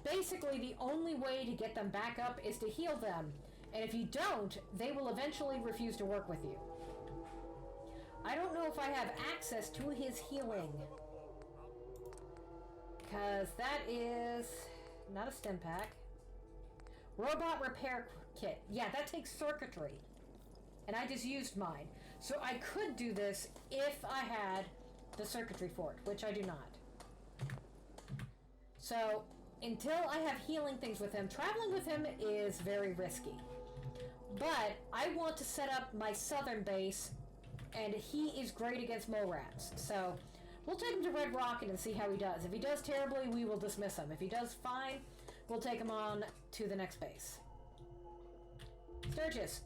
basically the only way to get them back up is to heal them. And if you don't, they will eventually refuse to work with you. I don't know if I have access to his healing. Because that is not a stim pack. Robot repair kit. Yeah, that takes circuitry. And I just used mine. So I could do this if I had the circuitry for it, which I do not. So until I have healing things with him, traveling with him is very risky. But I want to set up my southern base, and he is great against mole rats. So we'll take him to Red Rocket and see how he does. If he does terribly, we will dismiss him. If he does fine, we'll take him on to the next base. Sturgis.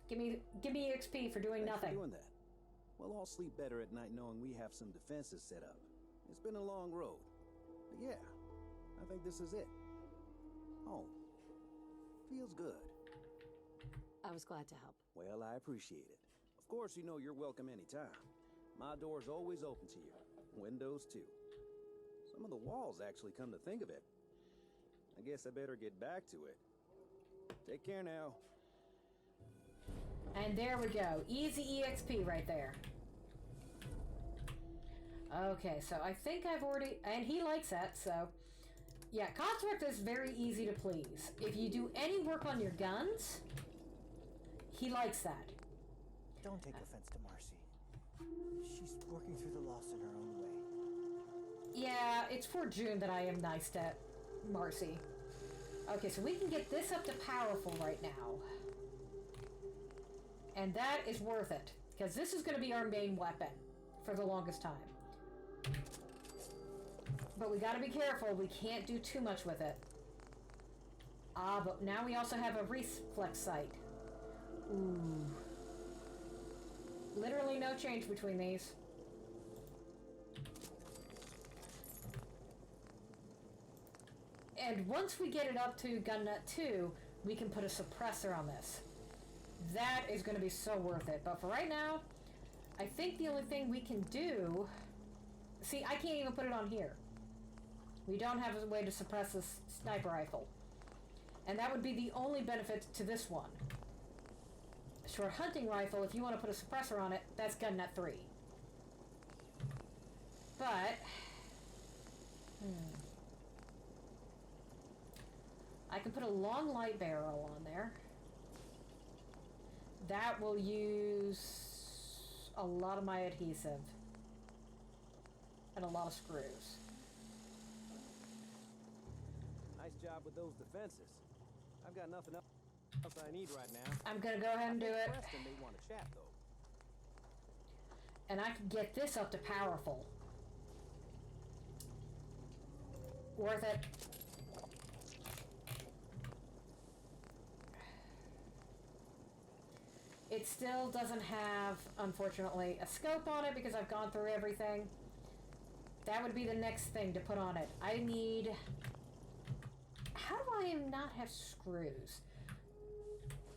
Give me XP for doing Thanks nothing. For doing that. We'll all sleep better at night knowing we have some defenses set up. It's been a long road. But yeah, I think this is it. Home. Feels good. I was glad to help. Well, I appreciate it. Of course, you know you're welcome anytime. My door's always open to you. Windows, too. Some of the walls actually come to think of it. I guess I better get back to it. Take care now. And there we go. Easy EXP right there. Okay, so I think I've already... And he likes that, so... Yeah, Codsworth is very easy to please. If you do any work on your guns, he likes that. Don't take offense to Marcy. She's working through the loss in her own way. Yeah, it's for June that I am nice to Marcy. Okay, so we can get this up to powerful right now. And that is worth it, because this is going to be our main weapon for the longest time. But we got to be careful. We can't do too much with it. Ah, but now we also have a reflex sight. Ooh. Literally no change between these. And once we get it up to gun nut 2, we can put a suppressor on this. That is going to be so worth it. But for right now, I think the only thing we can do... See, I can't even put it on here. We don't have a way to suppress this sniper rifle. And that would be the only benefit to this one. Short hunting rifle, if you want to put a suppressor on it, that's gun nut 3. But... I can put a long light barrel on there. That will use a lot of my adhesive. And a lot of screws. Nice job with those defenses. I've got nothing else I need right now. I'm gonna go ahead and do it. Preston may want to chat, though. And I can get this up to powerful. Worth it. It still doesn't have, unfortunately, a scope on it because I've gone through everything. That would be the next thing to put on it. I need... How do I not have screws?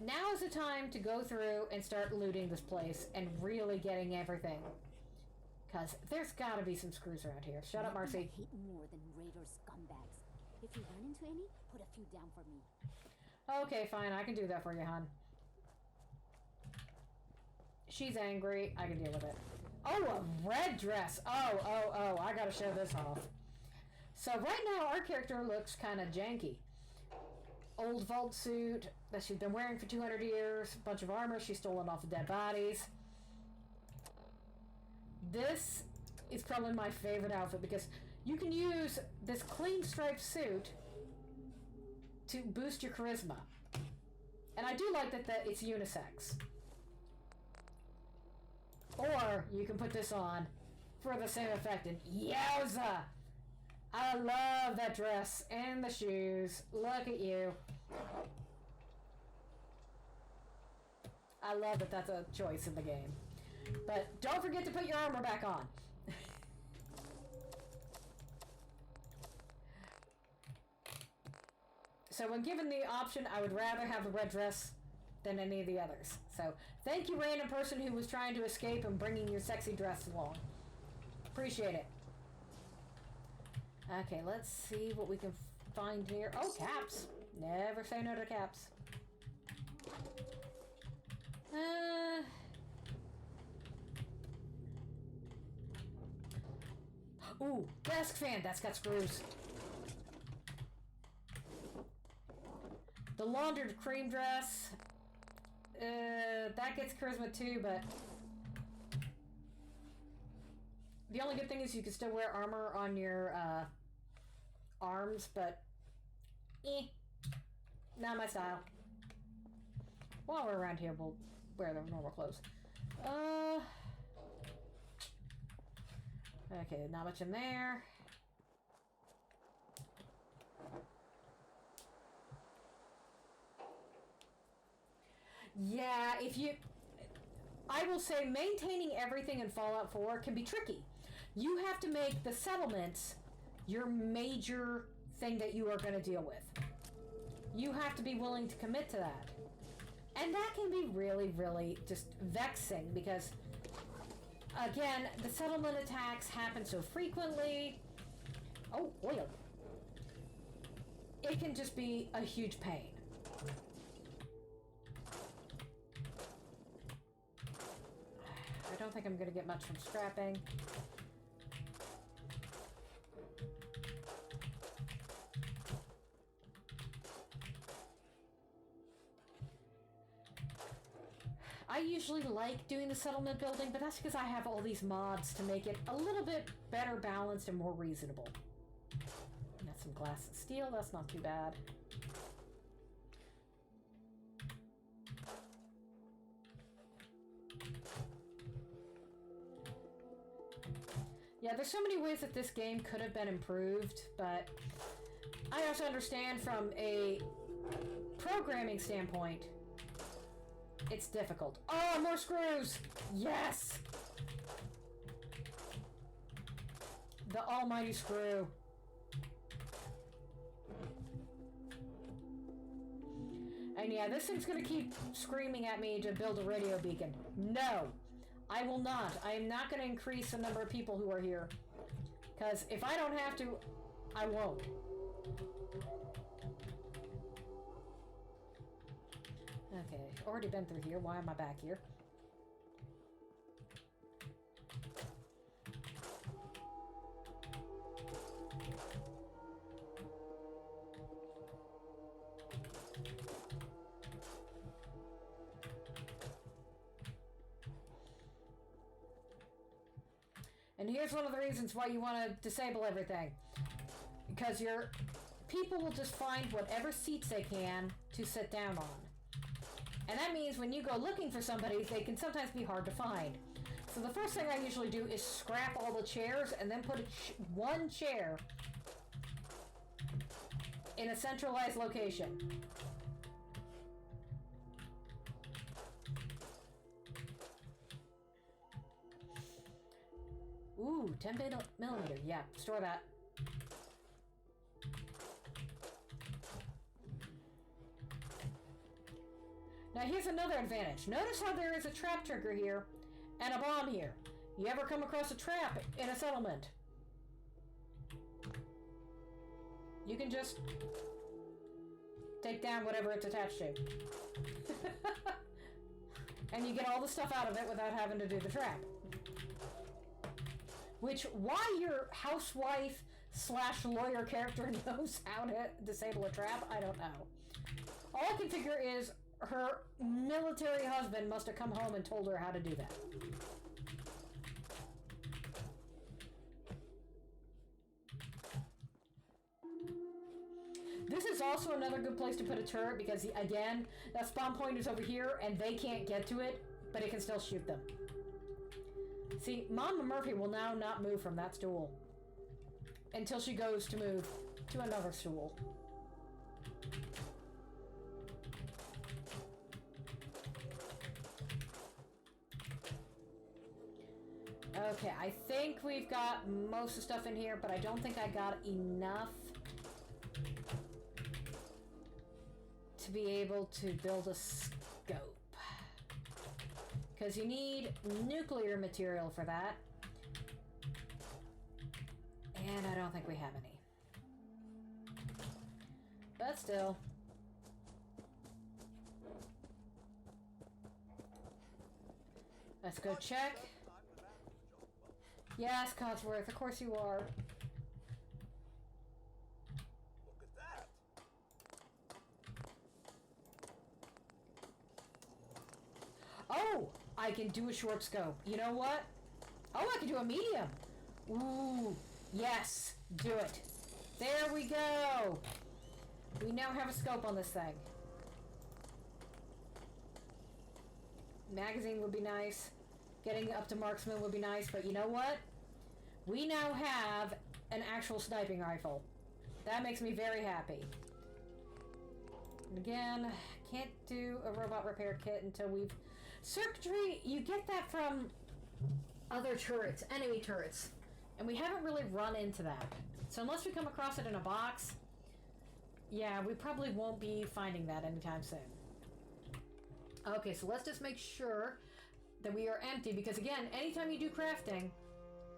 Now is the time to go through and start looting this place and really getting everything. Because there's got to be some screws around here. Shut up, Marcy. I hate more than raider scumbags. If you run into any, put a few down for me. Okay, fine. I can do that for you, hon. She's angry. I can deal with it. Oh, a red dress. Oh, I gotta show this off. So right now, our character looks kind of janky. Old vault suit that she's been wearing for 200 years. A bunch of armor she's stolen off of dead bodies. This is probably my favorite outfit because you can use this clean striped suit to boost your charisma. And I do like that it's unisex. Or you can put this on for the same effect and yowza! I love that dress and the shoes. Look at you. I love that that's a choice in the game. But don't forget to put your armor back on. So when given the option, I would rather have the red dress than any of the others. So thank you, random person who was trying to escape and bringing your sexy dress along. Appreciate it. Okay, let's see what we can find here. Oh, caps. Never say no to caps. Ooh, desk fan. That's got screws. The laundered cream dress. That gets charisma too, but the only good thing is you can still wear armor on your arms, but not my style. While we're around here, we'll wear the normal clothes. Okay, not much in there. Yeah, I will say maintaining everything in Fallout 4 can be tricky. You have to make the settlements your major thing that you are going to deal with. You have to be willing to commit to that. And that can be really, really just vexing because, again, the settlement attacks happen so frequently. Oh, oil. It can just be a huge pain. I don't think I'm going to get much from scrapping. I usually like doing the settlement building, but that's because I have all these mods to make it a little bit better balanced and more reasonable. Got some glass and steel, that's not too bad. Yeah, there's so many ways that this game could have been improved, but I also understand from a programming standpoint, it's difficult. Oh, more screws! Yes! The almighty screw. And yeah, this thing's gonna keep screaming at me to build a radio beacon. No! I will not. I am not going to increase the number of people who are here. Because if I don't have to, I won't. Okay, already been through here. Why am I back here? And here's one of the reasons why you want to disable everything. Because your people will just find whatever seats they can to sit down on. And that means when you go looking for somebody, they can sometimes be hard to find. So the first thing I usually do is scrap all the chairs and then put one chair in a centralized location. Ooh, 10 millimeter. Yeah, store that. Now here's another advantage. Notice how there is a trap trigger here and a bomb here. You ever come across a trap in a settlement? You can just take down whatever it's attached to. And you get all the stuff out of it without having to do the trap. Which, why your housewife / lawyer character knows how to disable a trap, I don't know. All I can figure is her military husband must have come home and told her how to do that. This is also another good place to put a turret because, again, that spawn point is over here and they can't get to it, but it can still shoot them. See, Mama Murphy will now not move from that stool until she goes to move to another stool. Okay, I think we've got most of the stuff in here, but I don't think I got enough to be able to build a scope. Because you need nuclear material for that. And I don't think we have any. But still. Let's go check. Yes, Codsworth, of course you are. Look at that. Oh, I can do a short scope. You know what? Oh, I can do a medium. Ooh, yes, do it. There we go. We now have a scope on this thing. Magazine would be nice. Getting up to marksman would be nice, but you know what? We now have an actual sniping rifle. That makes me very happy. And again, can't do a robot repair kit until we've... Circuitry, you get that from other turrets, enemy turrets. And we haven't really run into that. So unless we come across it in a box, yeah, we probably won't be finding that anytime soon. Okay, so let's just make sure that we are empty, because again, anytime you do crafting,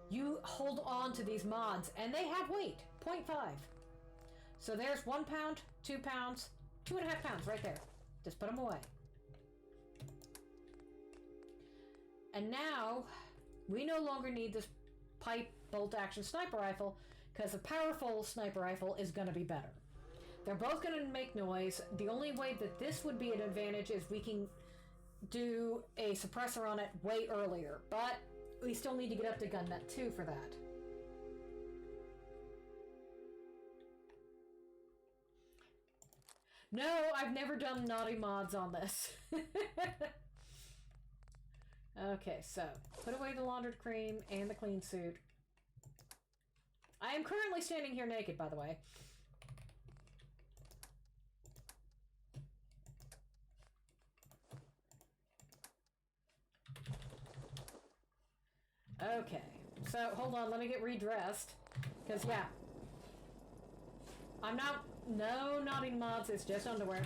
you hold on to these mods, and they have weight, 0.5. So there's 1 pound, 2 pounds, 2.5 pounds right there. Just put them away. And now, we no longer need this pipe bolt action sniper rifle, because a powerful sniper rifle is going to be better. They're both going to make noise. The only way that this would be an advantage is we can do a suppressor on it way earlier, but we still need to get up to gun nut 2 for that. No, I've never done naughty mods on this. Okay, so put away the laundered cream and the clean suit. I am currently standing here naked, by the way. Okay, so hold on, let me get redressed. Because, yeah. I'm not... No naughty mods, it's just underwear.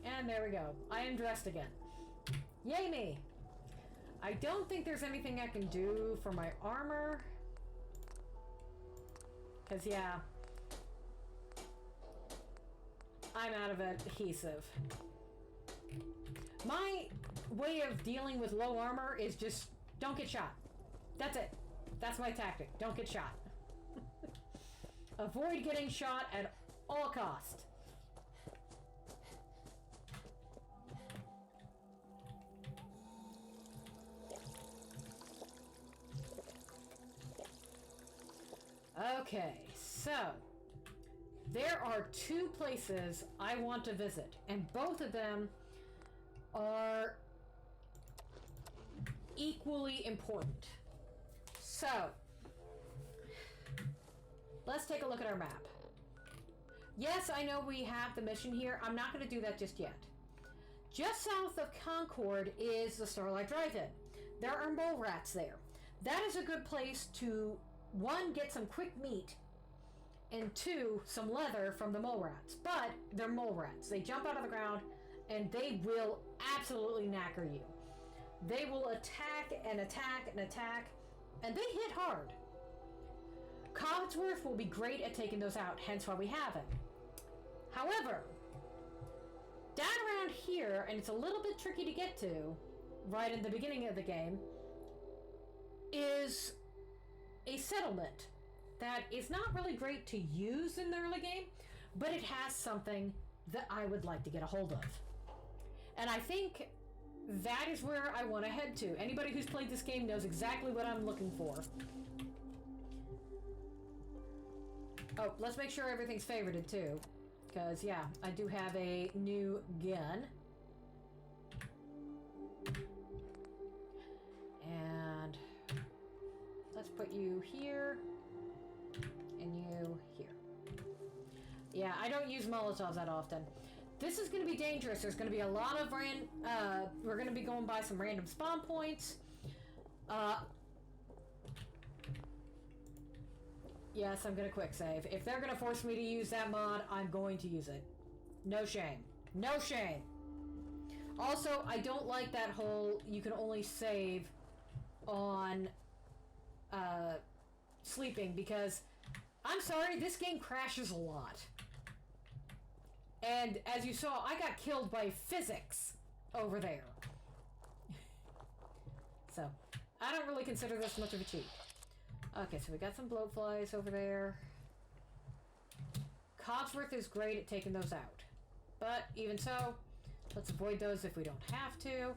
And there we go. I am dressed again. Yay me! I don't think there's anything I can do for my armor. Because, yeah. I'm out of adhesive. My way of dealing with low armor is just don't get shot. That's it. That's my tactic. Don't get shot. Avoid getting shot at all costs. Okay, so there are 2 places I want to visit, and both of them are equally important. So, let's take a look at our map. Yes, I know we have the mission here. I'm not going to do that just yet. Just south of Concord is the Starlight Drive-In. There are mole rats there. That is a good place to, 1, get some quick meat, and 2, some leather from the mole rats. But they're mole rats. They jump out of the ground, and they will absolutely knacker you. They will attack and attack and attack, and they hit hard. Codsworth will be great at taking those out, hence why we have him. However, down around here, and it's a little bit tricky to get to, right in the beginning of the game, is a settlement that is not really great to use in the early game, but it has something that I would like to get a hold of. And I think that is where I want to head to. Anybody who's played this game knows exactly what I'm looking for. Oh, let's make sure everything's favorited too. Because, yeah, I do have a new gun. And let's put you here. And you here. Yeah, I don't use Molotovs that often. This is going to be dangerous. There's going to be a lot of we're going to be going by some random spawn points. Yes, I'm going to quick save. If they're going to force me to use that mod, I'm going to use it. No shame. No shame. Also, I don't like that whole you can only save on sleeping, because I'm sorry, this game crashes a lot. And as you saw, I got killed by physics over there. So, I don't really consider this much of a cheat. Okay, so we got some bloatflies over there. Cogsworth is great at taking those out. But even so, let's avoid those if we don't have to.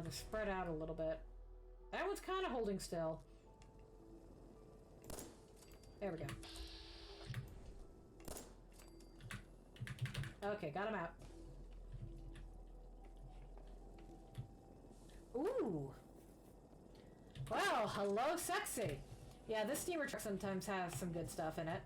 They're spread out a little bit. That one's kind of holding still. There we go. Okay, got him out. Ooh. Well, hello, sexy. Yeah, this steamer truck sometimes has some good stuff in it.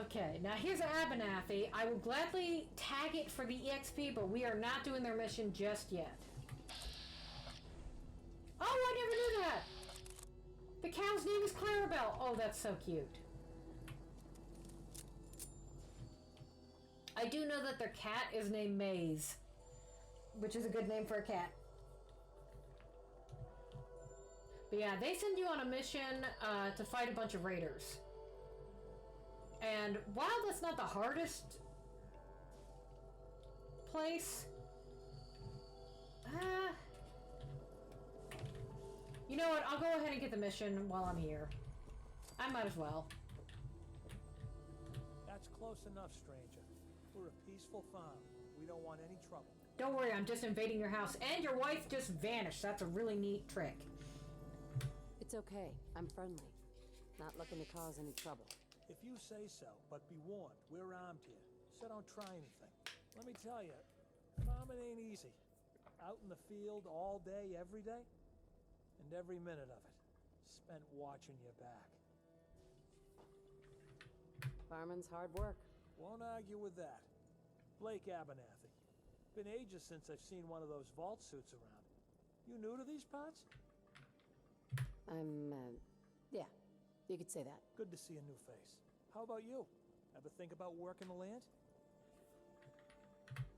Okay, now here's an Abernathy. I will gladly tag it for the EXP, but we are not doing their mission just yet. Oh, I never knew that! The cow's name is Clarabelle. Oh, that's so cute. I do know that their cat is named Maze, which is a good name for a cat. But yeah, they send you on a mission to fight a bunch of raiders. And while that's not the hardest place, you know what? I'll go ahead and get the mission while I'm here. I might as well. That's close enough, stranger. We're a peaceful farm. We don't want any trouble. Don't worry, I'm just invading your house. And your wife just vanished. That's a really neat trick. It's okay. I'm friendly. Not looking to cause any trouble. If you say so, but be warned, we're armed here, so don't try anything. Let me tell you, farming ain't easy. Out in the field all day, every day, and every minute of it spent watching your back. Farming's hard work. Won't argue with that. Blake Abernathy. Been ages since I've seen one of those vault suits around. You new to these parts? Yeah, you could say that. Good to see a new face. How about you? Ever think about working the land?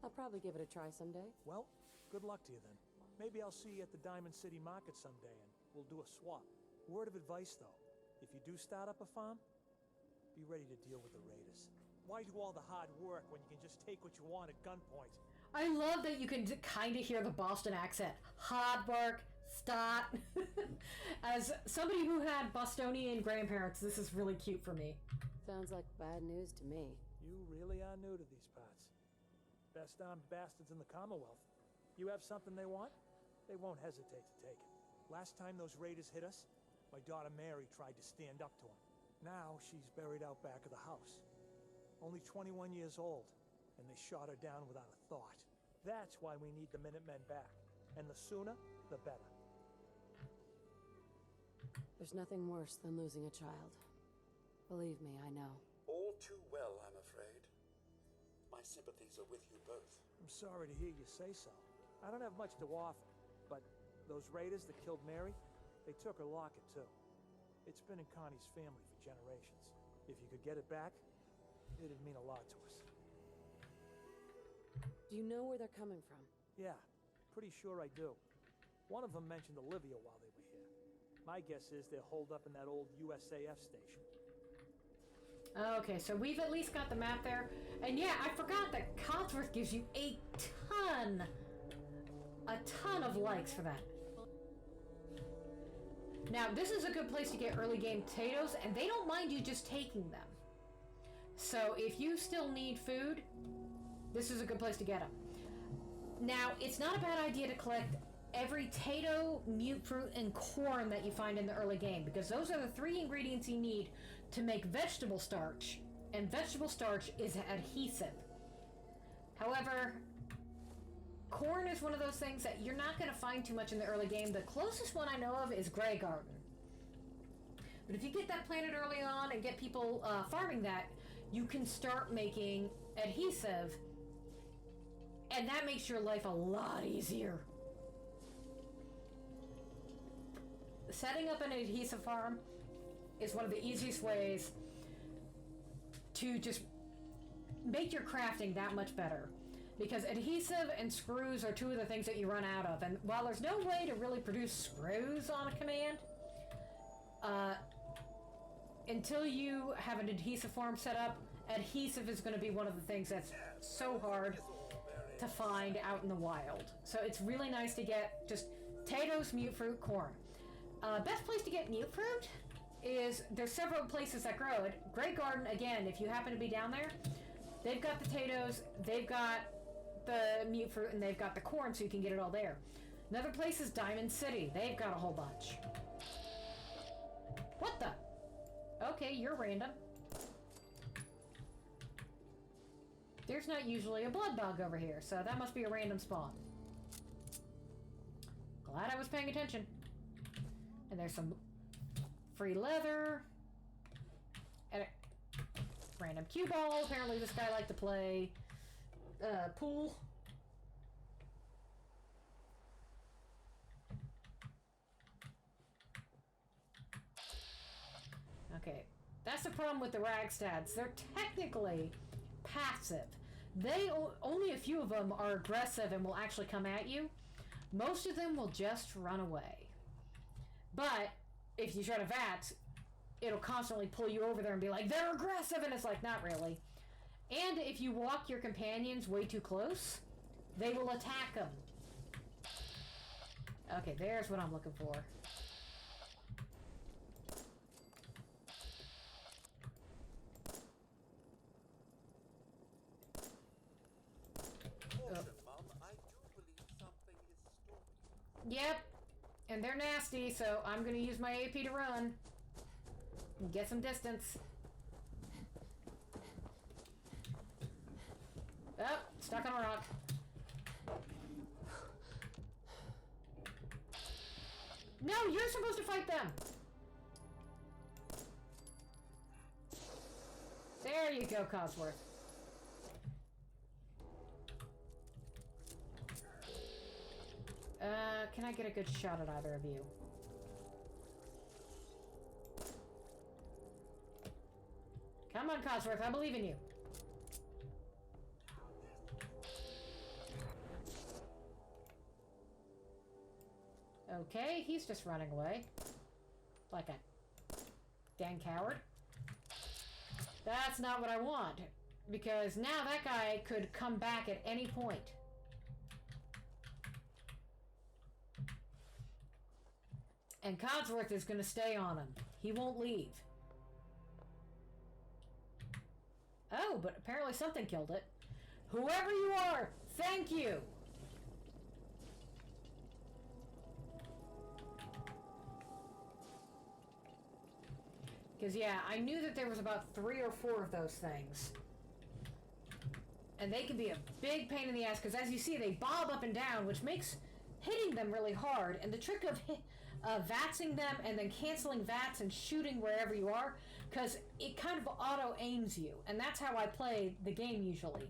I'll probably give it a try someday. Well, good luck to you then. Maybe I'll see you at the Diamond City Market someday and we'll do a swap. Word of advice though, if you do start up a farm, be ready to deal with the raiders. Why do all the hard work when you can just take what you want at gunpoint? I love that you can kind of hear the Boston accent. Hard work, start. As somebody who had Bostonian grandparents, this is really cute for me. Sounds like bad news to me. You really are new to these parts. Best armed bastards in the Commonwealth. You have something they want, they won't hesitate to take it. Last time those raiders hit us, my daughter Mary tried to stand up to them. Now she's buried out back of the house. Only 21 years old, and they shot her down without a thought. That's why we need the Minutemen back. And the sooner, the better. There's nothing worse than losing a child. Believe me, I know. All too well, I'm afraid. My sympathies are with you both. I'm sorry to hear you say so. I don't have much to offer, but those raiders that killed Mary, they took her locket too. It's been in Connie's family for generations. If you could get it back, it'd mean a lot to us. Do you know where they're coming from? Yeah, pretty sure I do. One of them mentioned Olivia while they were here. My guess is they're holed up in that old USAF station. Okay, so we've at least got the map there. And yeah, I forgot that Codsworth gives you a ton of likes for that. Now, this is a good place to get early game potatoes, and they don't mind you just taking them. So if you still need food, this is a good place to get them. Now, it's not a bad idea to collect every potato, mute fruit, and corn that you find in the early game, because those are the 3 ingredients you need to make vegetable starch, and vegetable starch is adhesive. However, corn is one of those things that you're not going to find too much in the early game. The closest one I know of is Grey Garden. But if you get that planted early on and get people farming that, you can start making adhesive, and that makes your life a lot easier. Setting up an adhesive farm is one of the easiest ways to just make your crafting that much better. Because adhesive and screws are 2 of the things that you run out of. And while there's no way to really produce screws on a command, until you have an adhesive farm set up, adhesive is going to be one of the things that's so hard to find out in the wild. So it's really nice to get just potatoes, mute fruit, corn. Best place to get mute fruit is, there's several places that grow it. Grey Garden, again, if you happen to be down there, they've got potatoes, they've got the mute fruit, and they've got the corn, so you can get it all there. Another place is Diamond City. They've got a whole bunch. What the? Okay, you're random. There's not usually a blood bug over here, so that must be a random spawn. Glad I was paying attention. And there's some free leather. And a random cue ball. Apparently this guy liked to play pool. Okay, that's the problem with the rag stats. They're technically passive. Only a few of them are aggressive and will actually come at you. Most of them will just run away. But if you try to VAT, it'll constantly pull you over there and be like, they're aggressive, and it's like, not really. And if you walk your companions way too close, they will attack them. Okay, there's what I'm looking for. Yep, and they're nasty, so I'm gonna use my AP to run and get some distance. Oh, stuck on a rock. No, you're supposed to fight them. There you go, Codsworth. Can I get a good shot at either of you? Come on, Codsworth, I believe in you. Okay, he's just running away. Like a dang coward. That's not what I want. Because now that guy could come back at any point. And Codsworth is going to stay on him. He won't leave. Oh, but apparently something killed it. Whoever you are, thank you! Because, yeah, I knew that there was about 3 or 4 of those things. And they can be a big pain in the ass, because as you see, they bob up and down, which makes hitting them really hard. And the trick of VATSing them and then canceling VATS and shooting wherever you are, because it kind of auto-aims you. And that's how I play the game usually.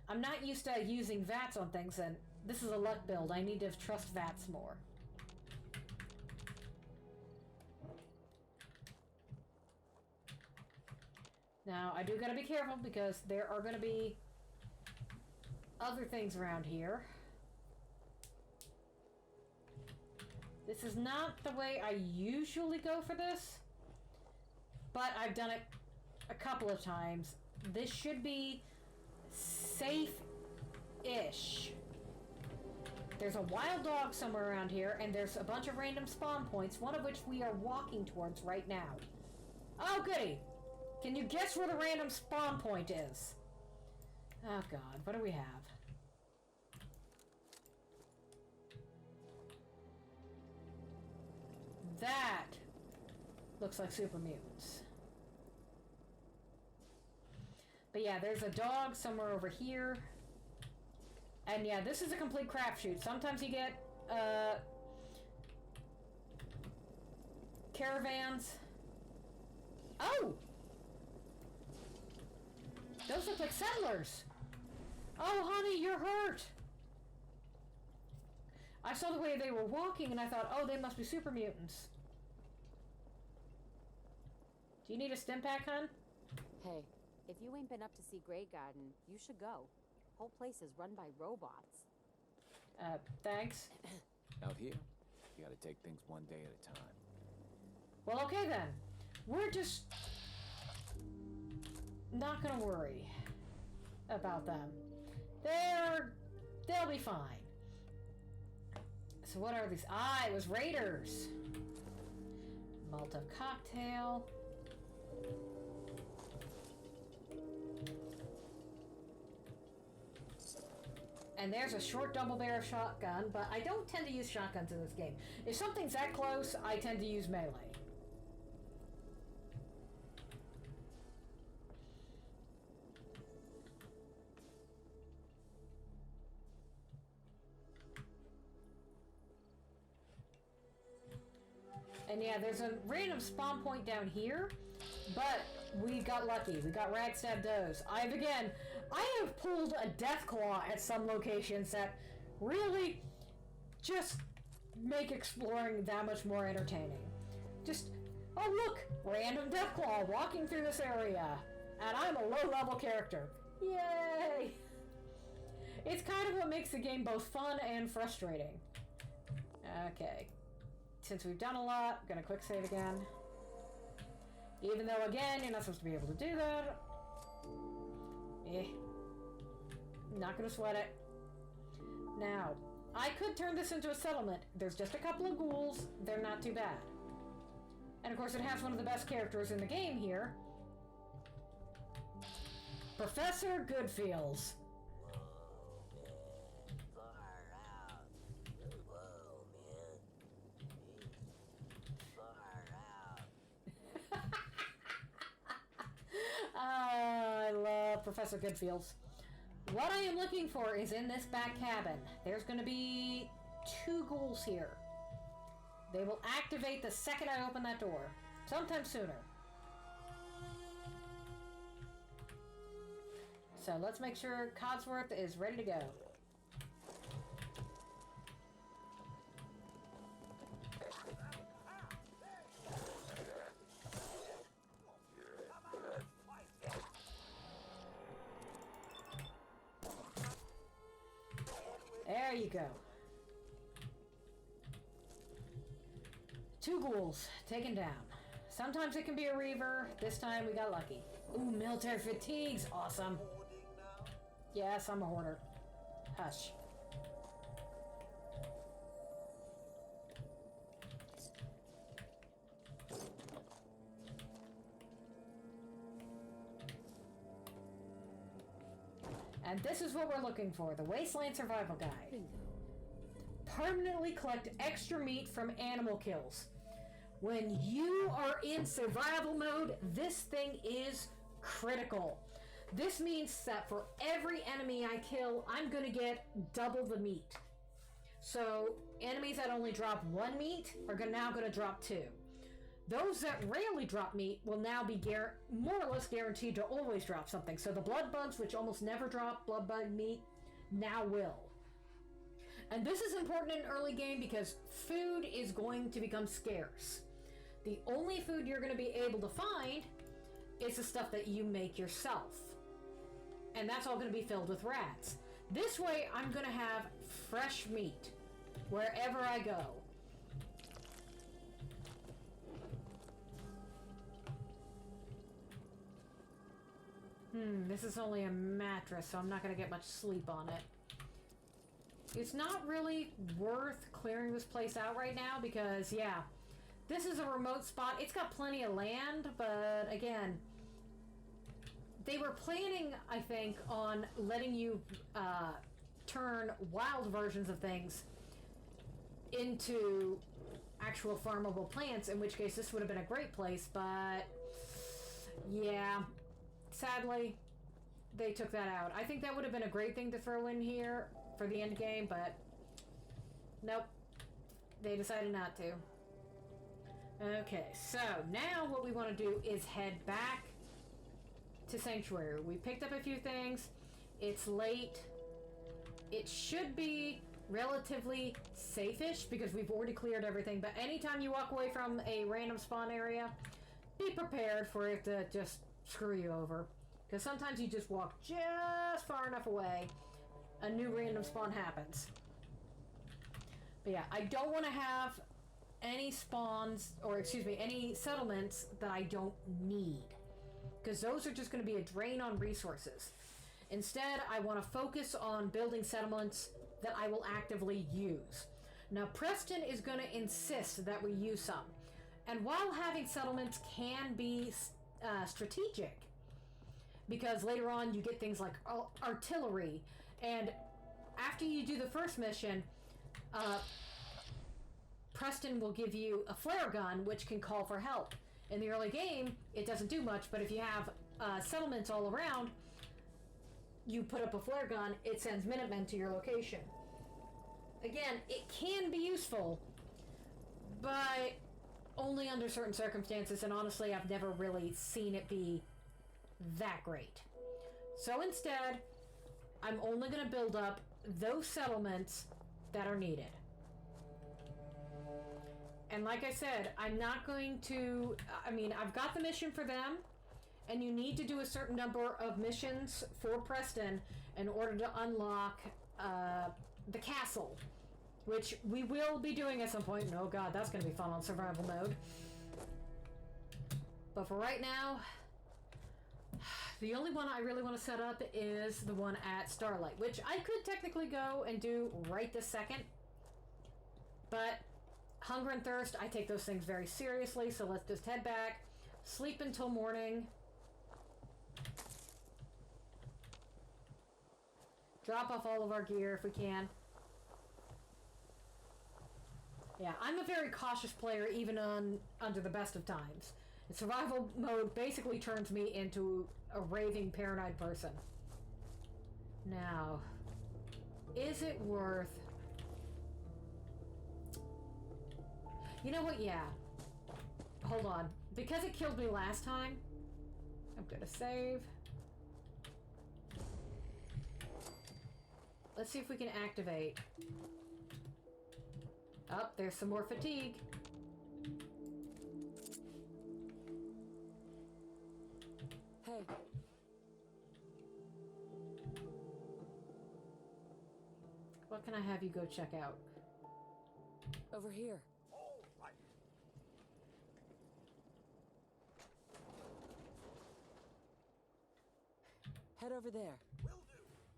I'm not used to using VATS on things, and this is a luck build. I need to trust VATS more. Now, I do gotta be careful because there are gonna be other things around here. This is not the way I usually go for this, but I've done it a couple of times. This should be safe-ish. There's a wild dog somewhere around here, and there's a bunch of random spawn points, one of which we are walking towards right now. Oh, goody! Can you guess where the random spawn point is? Oh, God. What do we have? That looks like super mutants. But yeah, there's a dog somewhere over here. And yeah, this is a complete crapshoot. Sometimes you get caravans. Oh! Those look like settlers. Oh, honey, you're hurt. I saw the way they were walking and I thought, oh, they must be super mutants. Do you need a stim pack, hun? Hey, if you ain't been up to see Grey Garden, you should go. Whole place is run by robots. Thanks. Out here, you gotta take things one day at a time. Well, okay then. We're just not gonna worry about them. They'll be fine. So what are these? Ah, it was raiders. Molotov cocktail. And there's a short double barrel shotgun, but I don't tend to use shotguns in this game. If something's that close, I tend to use melee. And yeah, there's a random spawn point down here, but we got lucky. We got Ragstab Does. I have pulled a Deathclaw at some locations that really just make exploring that much more entertaining. Just, oh look, random Deathclaw walking through this area, and I'm a low-level character. Yay! It's kind of what makes the game both fun and frustrating. Okay. Since we've done a lot, I'm gonna quick save again. Even though, again, you're not supposed to be able to do that. Not gonna sweat it. Now, I could turn this into a settlement. There's just a couple of ghouls. They're not too bad. And of course, it has one of the best characters in the game here. Professor Goodfields. I love Professor Goodfields. What I am looking for is in this back cabin. There's going to be 2 ghouls here. They will activate the second I open that door. Sometime sooner. So let's make sure Codsworth is ready to go. There you go. 2 ghouls taken down. Sometimes it can be a reaver. This time we got lucky. Ooh, military fatigues. Awesome. Yes, I'm a hoarder. Hush. And this is what we're looking for, the Wasteland Survival Guide. Permanently collect extra meat from animal kills. When you are in survival mode, this thing is critical. This means that for every enemy I kill, I'm going to get double the meat. So enemies that only drop 1 meat are now going to drop 2. Those that rarely drop meat will now be more or less guaranteed to always drop something. So the blood bugs, which almost never drop blood bug meat, now will. And this is important in early game because food is going to become scarce. The only food you're going to be able to find is the stuff that you make yourself. And that's all going to be filled with rats. This way, I'm going to have fresh meat wherever I go. This is only a mattress, so I'm not going to get much sleep on it. It's not really worth clearing this place out right now because, yeah, this is a remote spot. It's got plenty of land, but again, they were planning, I think, on letting you turn wild versions of things into actual farmable plants, in which case this would have been a great place, but yeah, sadly, they took that out. I think that would have been a great thing to throw in here for the end game, but nope, they decided not to. Okay, so now what we want to do is head back to Sanctuary. We picked up a few things. It's late. It should be relatively safe-ish because we've already cleared everything, but anytime you walk away from a random spawn area, be prepared for it to just screw you over. Because sometimes you just walk just far enough away, a new random spawn happens. But yeah, I don't want to have any spawns, or excuse me, any settlements that I don't need. Because those are just going to be a drain on resources. Instead, I want to focus on building settlements that I will actively use. Now, Preston is going to insist that we use some. And while having settlements can be strategic, because later on you get things like artillery, and after you do the first mission, Preston will give you a flare gun, which can call for help. In the early game, it doesn't do much, but if you have settlements all around, you put up a flare gun, it sends Minutemen to your location. Again, it can be useful, but only under certain circumstances, and honestly, I've never really seen it be that great. So instead, I'm only going to build up those settlements that are needed. And like I said, I'm not going to... I mean, I've got the mission for them, and you need to do a certain number of missions for Preston in order to unlock the castle, which we will be doing at some point. And oh god, that's going to be fun on survival mode. But for right now, the only one I really want to set up is the one at Starlight, which I could technically go and do right this second. But hunger and thirst, I take those things very seriously, so let's just head back, sleep until morning, drop off all of our gear if we can. Yeah, I'm a very cautious player even under the best of times. And survival mode basically turns me into a raving paranoid person. Now, is it worth... You know what, yeah. Hold on. Because it killed me last time, I'm gonna save. Let's see if we can activate. Oh, there's some more fatigue. Hey. What can I have you go check out? Over here. Head over there.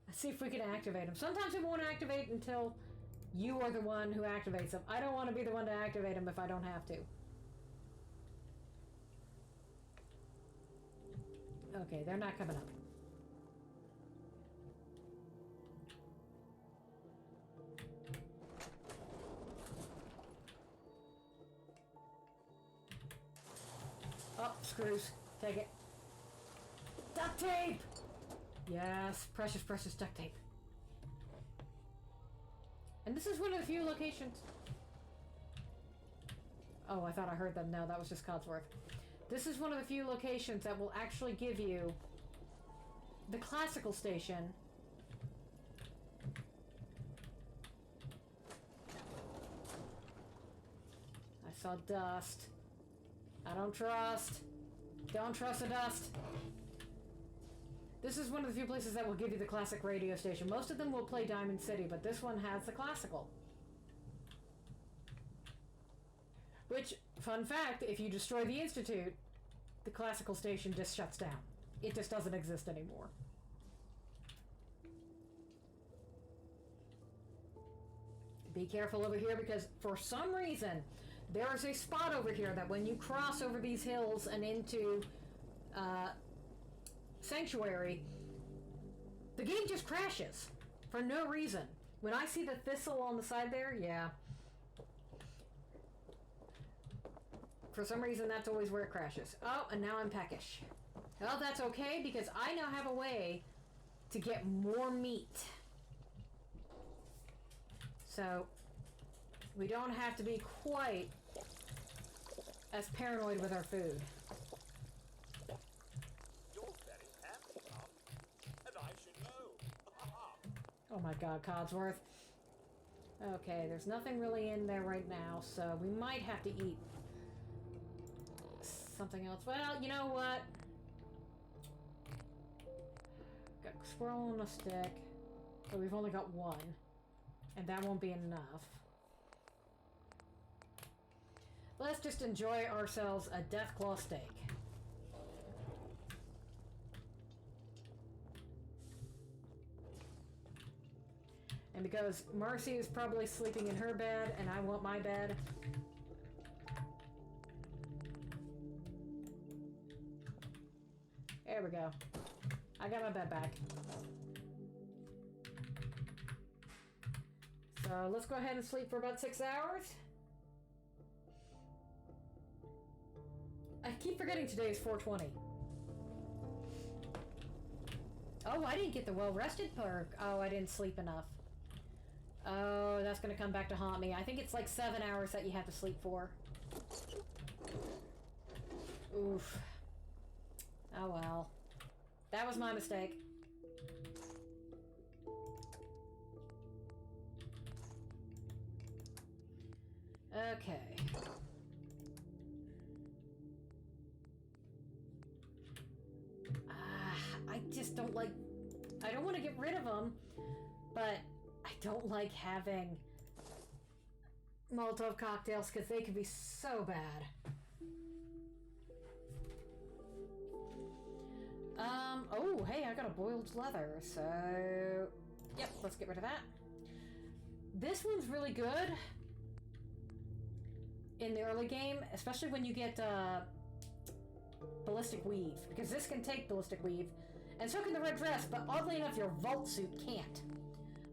Let's see if we can activate them. Sometimes it won't activate until you are the one who activates them. I don't want to be the one to activate them if I don't have to. Okay, they're not coming up. Oh, screws. Take it. Duct tape! Yes, precious, precious duct tape. And this is one of the few locations... Oh, I thought I heard them. No, that was just Codsworth. This is one of the few locations that will actually give you the classical station. I saw dust. I don't trust. Don't trust the dust. This is one of the few places that will give you the classic radio station. Most of them will play Diamond City, but this one has the classical. Which, fun fact, if you destroy the Institute, the classical station just shuts down. It just doesn't exist anymore. Be careful over here because for some reason there is a spot over here that when you cross over these hills and into Sanctuary, the game just crashes for no reason. When I see the thistle on the side there, yeah. For some reason that's always where it crashes. Oh, and now I'm peckish. Well, that's okay because I now have a way to get more meat. So we don't have to be quite as paranoid with our food. You're very handy, Mum. And I should know. Oh my god, Codsworth. Okay, there's nothing really in there right now, so we might have to eat something else. Well, you know what? Got a squirrel on a stick, but we've only got one. And that won't be enough. Let's just enjoy ourselves a Deathclaw steak. And because Marcy is probably sleeping in her bed and I want my bed, there we go. I got my bed back. So let's go ahead and sleep for about 6 hours. I keep forgetting today is 420. Oh, I didn't get the well-rested perk. Oh, I didn't sleep enough. Oh, that's going to come back to haunt me. I think it's like 7 hours that you have to sleep for. Oof. Oh well. That was my mistake. Okay. I just don't like... I don't want to get rid of them, but I don't like having Molotov cocktails because they can be so bad. Oh, hey, I got a boiled leather, so... Yep, let's get rid of that. This one's really good in the early game, especially when you get Ballistic Weave, because this can take Ballistic Weave, and so can the red dress, but oddly enough, your vault suit can't.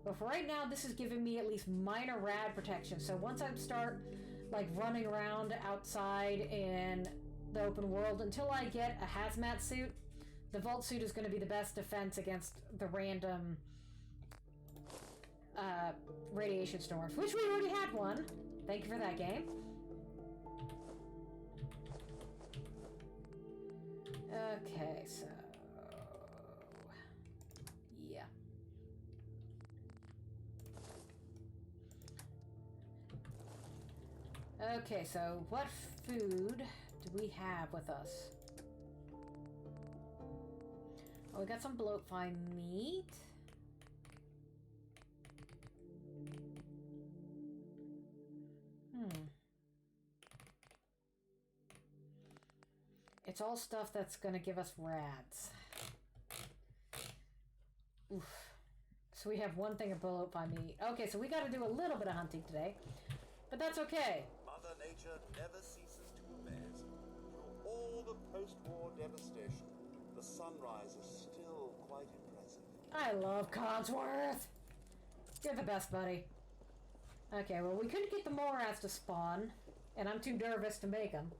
But for right now, this is giving me at least minor rad protection, so once I start like running around outside in the open world, until I get a hazmat suit, the vault suit is going to be the best defense against the random radiation storms, which we already had one. Thank you for that, game. Okay, so... yeah. Okay, so what food do we have with us? Oh, we got some bloat-fine meat. It's all stuff that's gonna give us rads. Oof. So we have one thing of bloat-fine meat. Okay, so we gotta do a little bit of hunting today. But that's okay. Mother Nature never ceases to amaze. Through all the post-war devastation, the sunrise is still quite impressive. I love Codsworth. You're the best, buddy. Okay, well, we couldn't get the mole rats to spawn, and I'm too nervous to make them.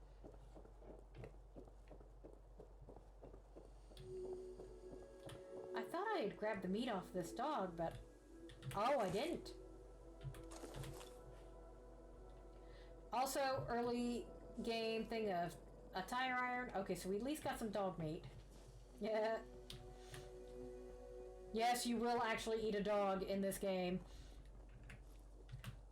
I thought I had grabbed the meat off this dog, but... oh, I didn't. Also, early game thing of a tire iron. Okay, so we at least got some dog meat. Yeah. Yes, you will actually eat a dog in this game.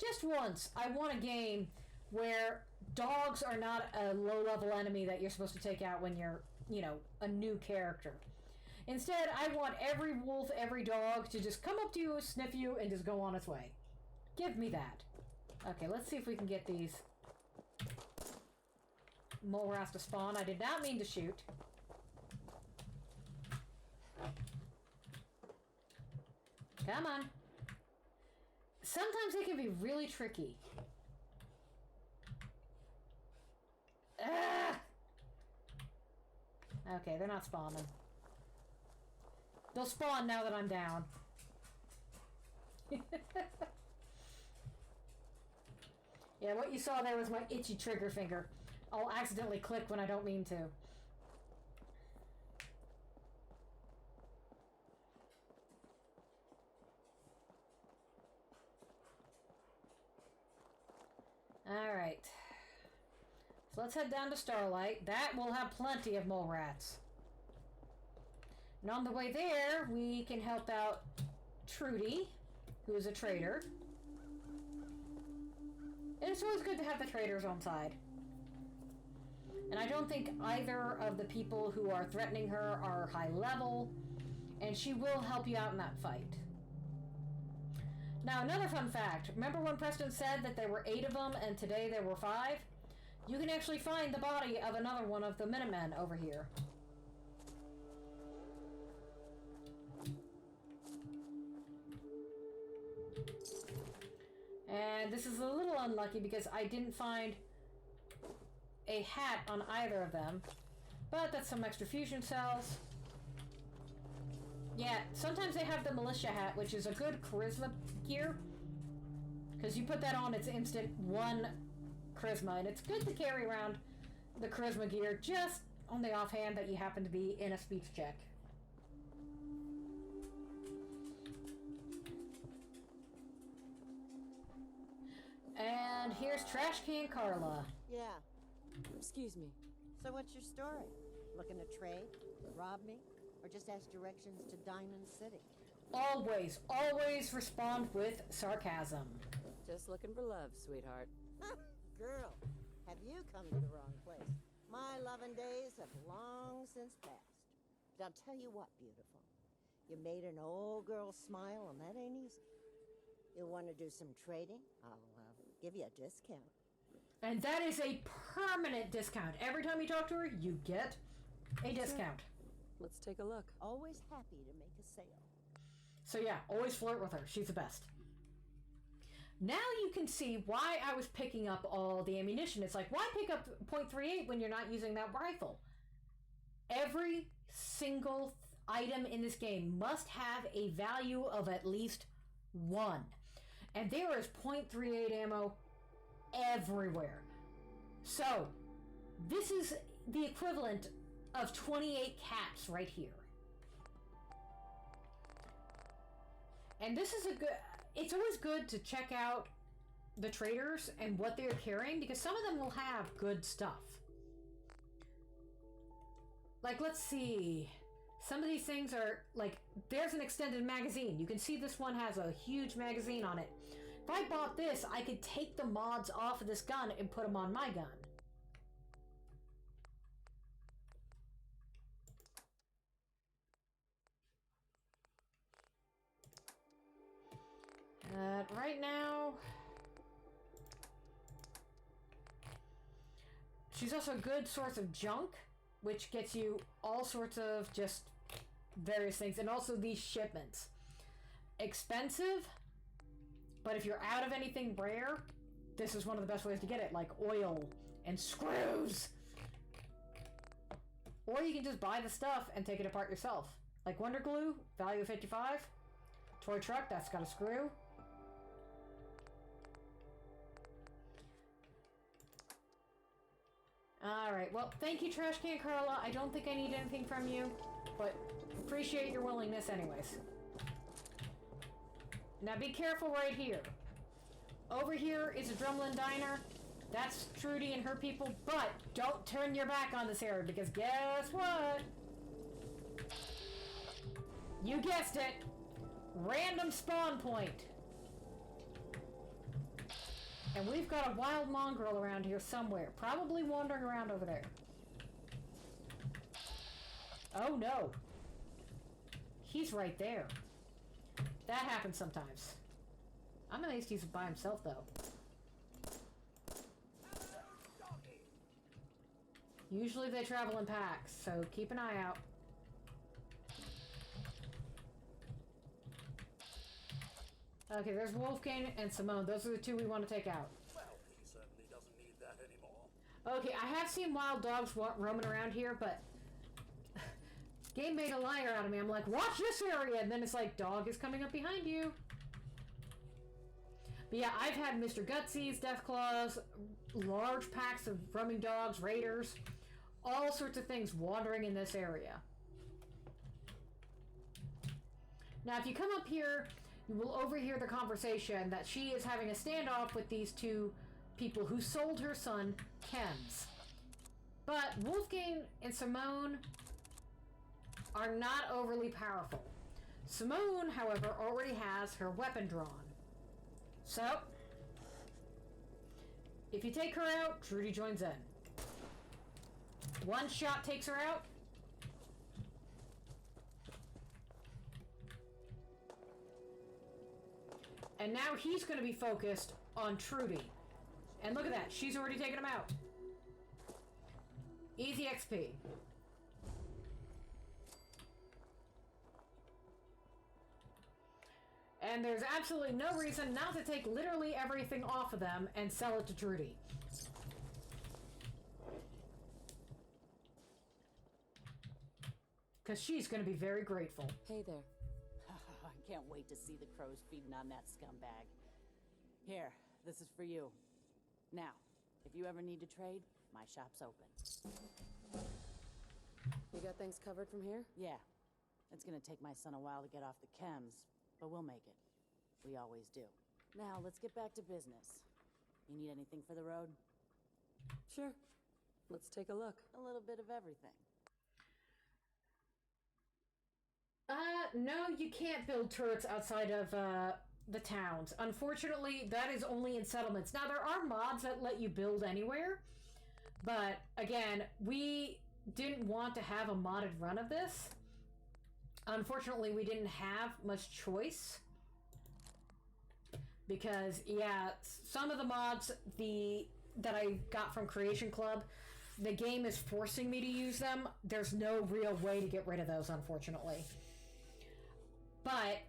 Just once, I want a game where dogs are not a low-level enemy that you're supposed to take out when you're you know, a new character. Instead, I want every wolf, every dog to just come up to you, sniff you, and just go on its way. Give me that. Okay, let's see if we can get these mole rats to spawn. I did not mean to shoot. Come on. Sometimes they can be really tricky. Ah! Okay, they're not spawning. They'll spawn now that I'm down. Yeah, what you saw there was my itchy trigger finger. I'll accidentally click when I don't mean to. Alright. So let's head down to Starlight. That will have plenty of mole rats. And on the way there, we can help out Trudy, who is a trader. And it's always good to have the traders on side. And I don't think either of the people who are threatening her are high level, and she will help you out in that fight. Now, another fun fact. Remember when Preston said that there were 8 of them and today there were 5? You can actually find the body of another one of the Minutemen over here. And this is a little unlucky because I didn't find a hat on either of them. But that's some extra fusion cells. Yeah, sometimes they have the militia hat, which is a good charisma gear. Because you put that on, it's instant 1 charisma. And it's good to carry around the charisma gear just on the offhand that you happen to be in a speech check. And here's Trash Can Carla. Yeah. Excuse me. So what's your story? Looking to trade? Rob me? Or just ask directions to Diamond City? Always, always respond with sarcasm. Just looking for love, sweetheart. Girl, have you come to the wrong place? My loving days have long since passed. But I'll tell you what, beautiful. You made an old girl smile, and that ain't easy. You want to do some trading? I'll give you a discount. And that is a permanent discount. Every time you talk to her, you get a discount. Let's take a look. Always happy to make a sale. So yeah, always flirt with her. She's the best. Now you can see why I was picking up all the ammunition. It's like, why pick up .38 when you're not using that rifle? Every single item in this game must have a value of at least 1. And there is .38 ammo everywhere. So, this is the equivalent of 28 caps right here. And this is a good... It's always good to check out the traders and what they're carrying, because some of them will have good stuff. Like, let's see. Some of these things are, like, there's an extended magazine. You can see this one has a huge magazine on it. If I bought this, I could take the mods off of this gun and put them on my gun. Right now, she's also a good source of junk, which gets you all sorts of just various things, and also these shipments. Expensive, but if you're out of anything rare, this is one of the best ways to get it, like oil and screws. Or you can just buy the stuff and take it apart yourself. Like Wonder Glue, value of 55. Toy truck, that's got a screw. Alright, well, thank you, Trash Can Carla. I don't think I need anything from you, but appreciate your willingness anyways. Now be careful right here. Over here is a Drumlin Diner. That's Trudy and her people, but don't turn your back on this area, because guess what? You guessed it! Random spawn point. And we've got a wild mongrel around here somewhere. Probably wandering around over there. Oh no. He's right there. That happens sometimes. I'm amazed he's by himself though. Usually they travel in packs, so keep an eye out. Okay, there's Wolfgang and Simone. Those are the two we want to take out. Well, he certainly doesn't need that anymore. Okay, I have seen wild dogs roaming around here, but game made a liar out of me. I'm like, watch this area, and then it's like, dog is coming up behind you. But yeah, I've had Mr. Gutsy's, Deathclaws, large packs of roaming dogs, raiders, all sorts of things wandering in this area. Now, if you come up here, you will overhear the conversation that she is having a standoff with these two people who sold her son, Kems. But Wolfgang and Simone are not overly powerful. Simone, however, already has her weapon drawn. So, if you take her out, Trudy joins in. One shot takes her out. And now he's going to be focused on Trudy. And look at that, she's already taken him out. Easy XP. And there's absolutely no reason not to take literally everything off of them and sell it to Trudy. Because she's going to be very grateful. Hey there. I can't wait to see the crows feeding on that scumbag. Here, this is for you. Now, if you ever need to trade, my shop's open. You got things covered from here? Yeah. It's gonna take my son a while to get off the chems, but we'll make it. We always do. Now, let's get back to business. You need anything for the road? Sure. Let's take a look. A little bit of everything. No, you can't build turrets outside of, the towns. Unfortunately, that is only in settlements. Now, there are mods that let you build anywhere, but, again, we didn't want to have a modded run of this. Unfortunately, we didn't have much choice. Because, yeah, some of the mods that I got from Creation Club, the game is forcing me to use them. There's no real way to get rid of those, unfortunately. But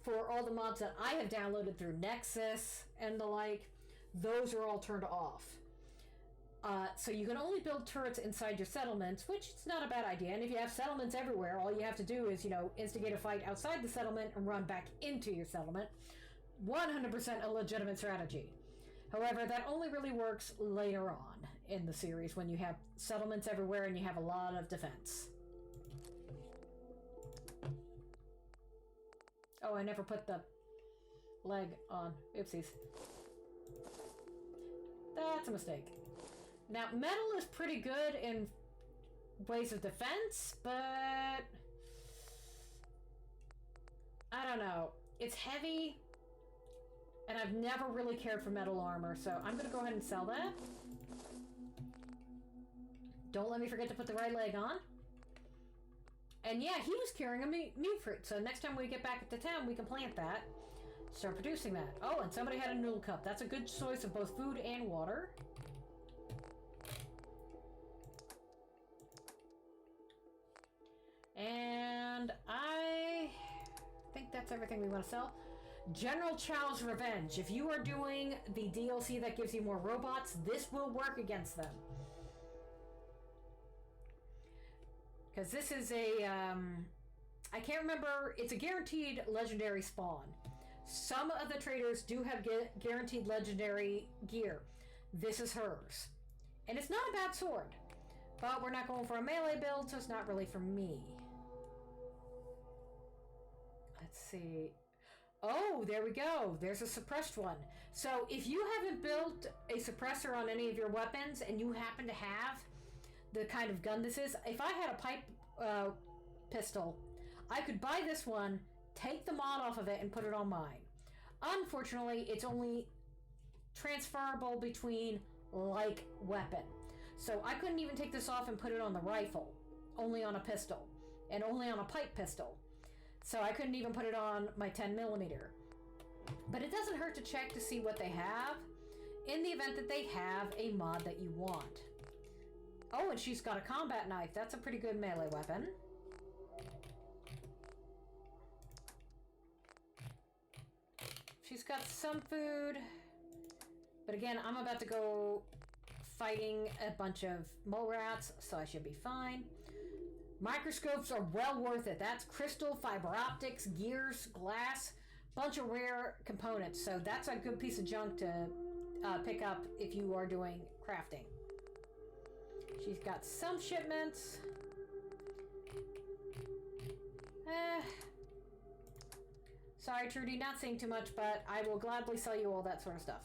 for all the mods that I have downloaded through Nexus and the like, those are all turned off. So you can only build turrets inside your settlements, which is not a bad idea. And if you have settlements everywhere, all you have to do is, instigate a fight outside the settlement and run back into your settlement. 100% a legitimate strategy. However, that only really works later on in the series when you have settlements everywhere and you have a lot of defense. Oh, I never put the leg on. Oopsies. That's a mistake. Now, metal is pretty good in ways of defense, but I don't know. It's heavy, and I've never really cared for metal armor, so I'm going to go ahead and sell that. Don't let me forget to put the right leg on. And yeah, he was carrying a mute fruit, so next time we get back to town, we can plant that. Start producing that. Oh, and somebody had a noodle cup. That's a good choice of both food and water. And I think that's everything we want to sell. General Chow's Revenge. If you are doing the DLC that gives you more robots, this will work against them. Because this is a, I can't remember, it's a guaranteed legendary spawn. Some of the traders do have guaranteed legendary gear. This is hers. And it's not a bad sword. But we're not going for a melee build, so it's not really for me. Let's see. Oh, there we go. There's a suppressed one. So if you haven't built a suppressor on any of your weapons and you happen to have the kind of gun this is, if I had a pipe pistol, I could buy this one, take the mod off of it, and put it on mine. Unfortunately, it's only transferable between like weapon. So I couldn't even take this off and put it on the rifle only on a pistol and only on a pipe pistol. So I couldn't even put it on my 10mm. But it doesn't hurt to check to see what they have in the event that they have a mod that you want. Oh, and she's got a combat knife. That's a pretty good melee weapon. She's got some food. But again, I'm about to go fighting a bunch of mole rats, so I should be fine. Microscopes are well worth it. That's crystal, fiber optics, gears, glass, bunch of rare components. So that's a good piece of junk to pick up if you are doing crafting. She's got some shipments. Sorry, Trudy, not saying too much, but I will gladly sell you all that sort of stuff.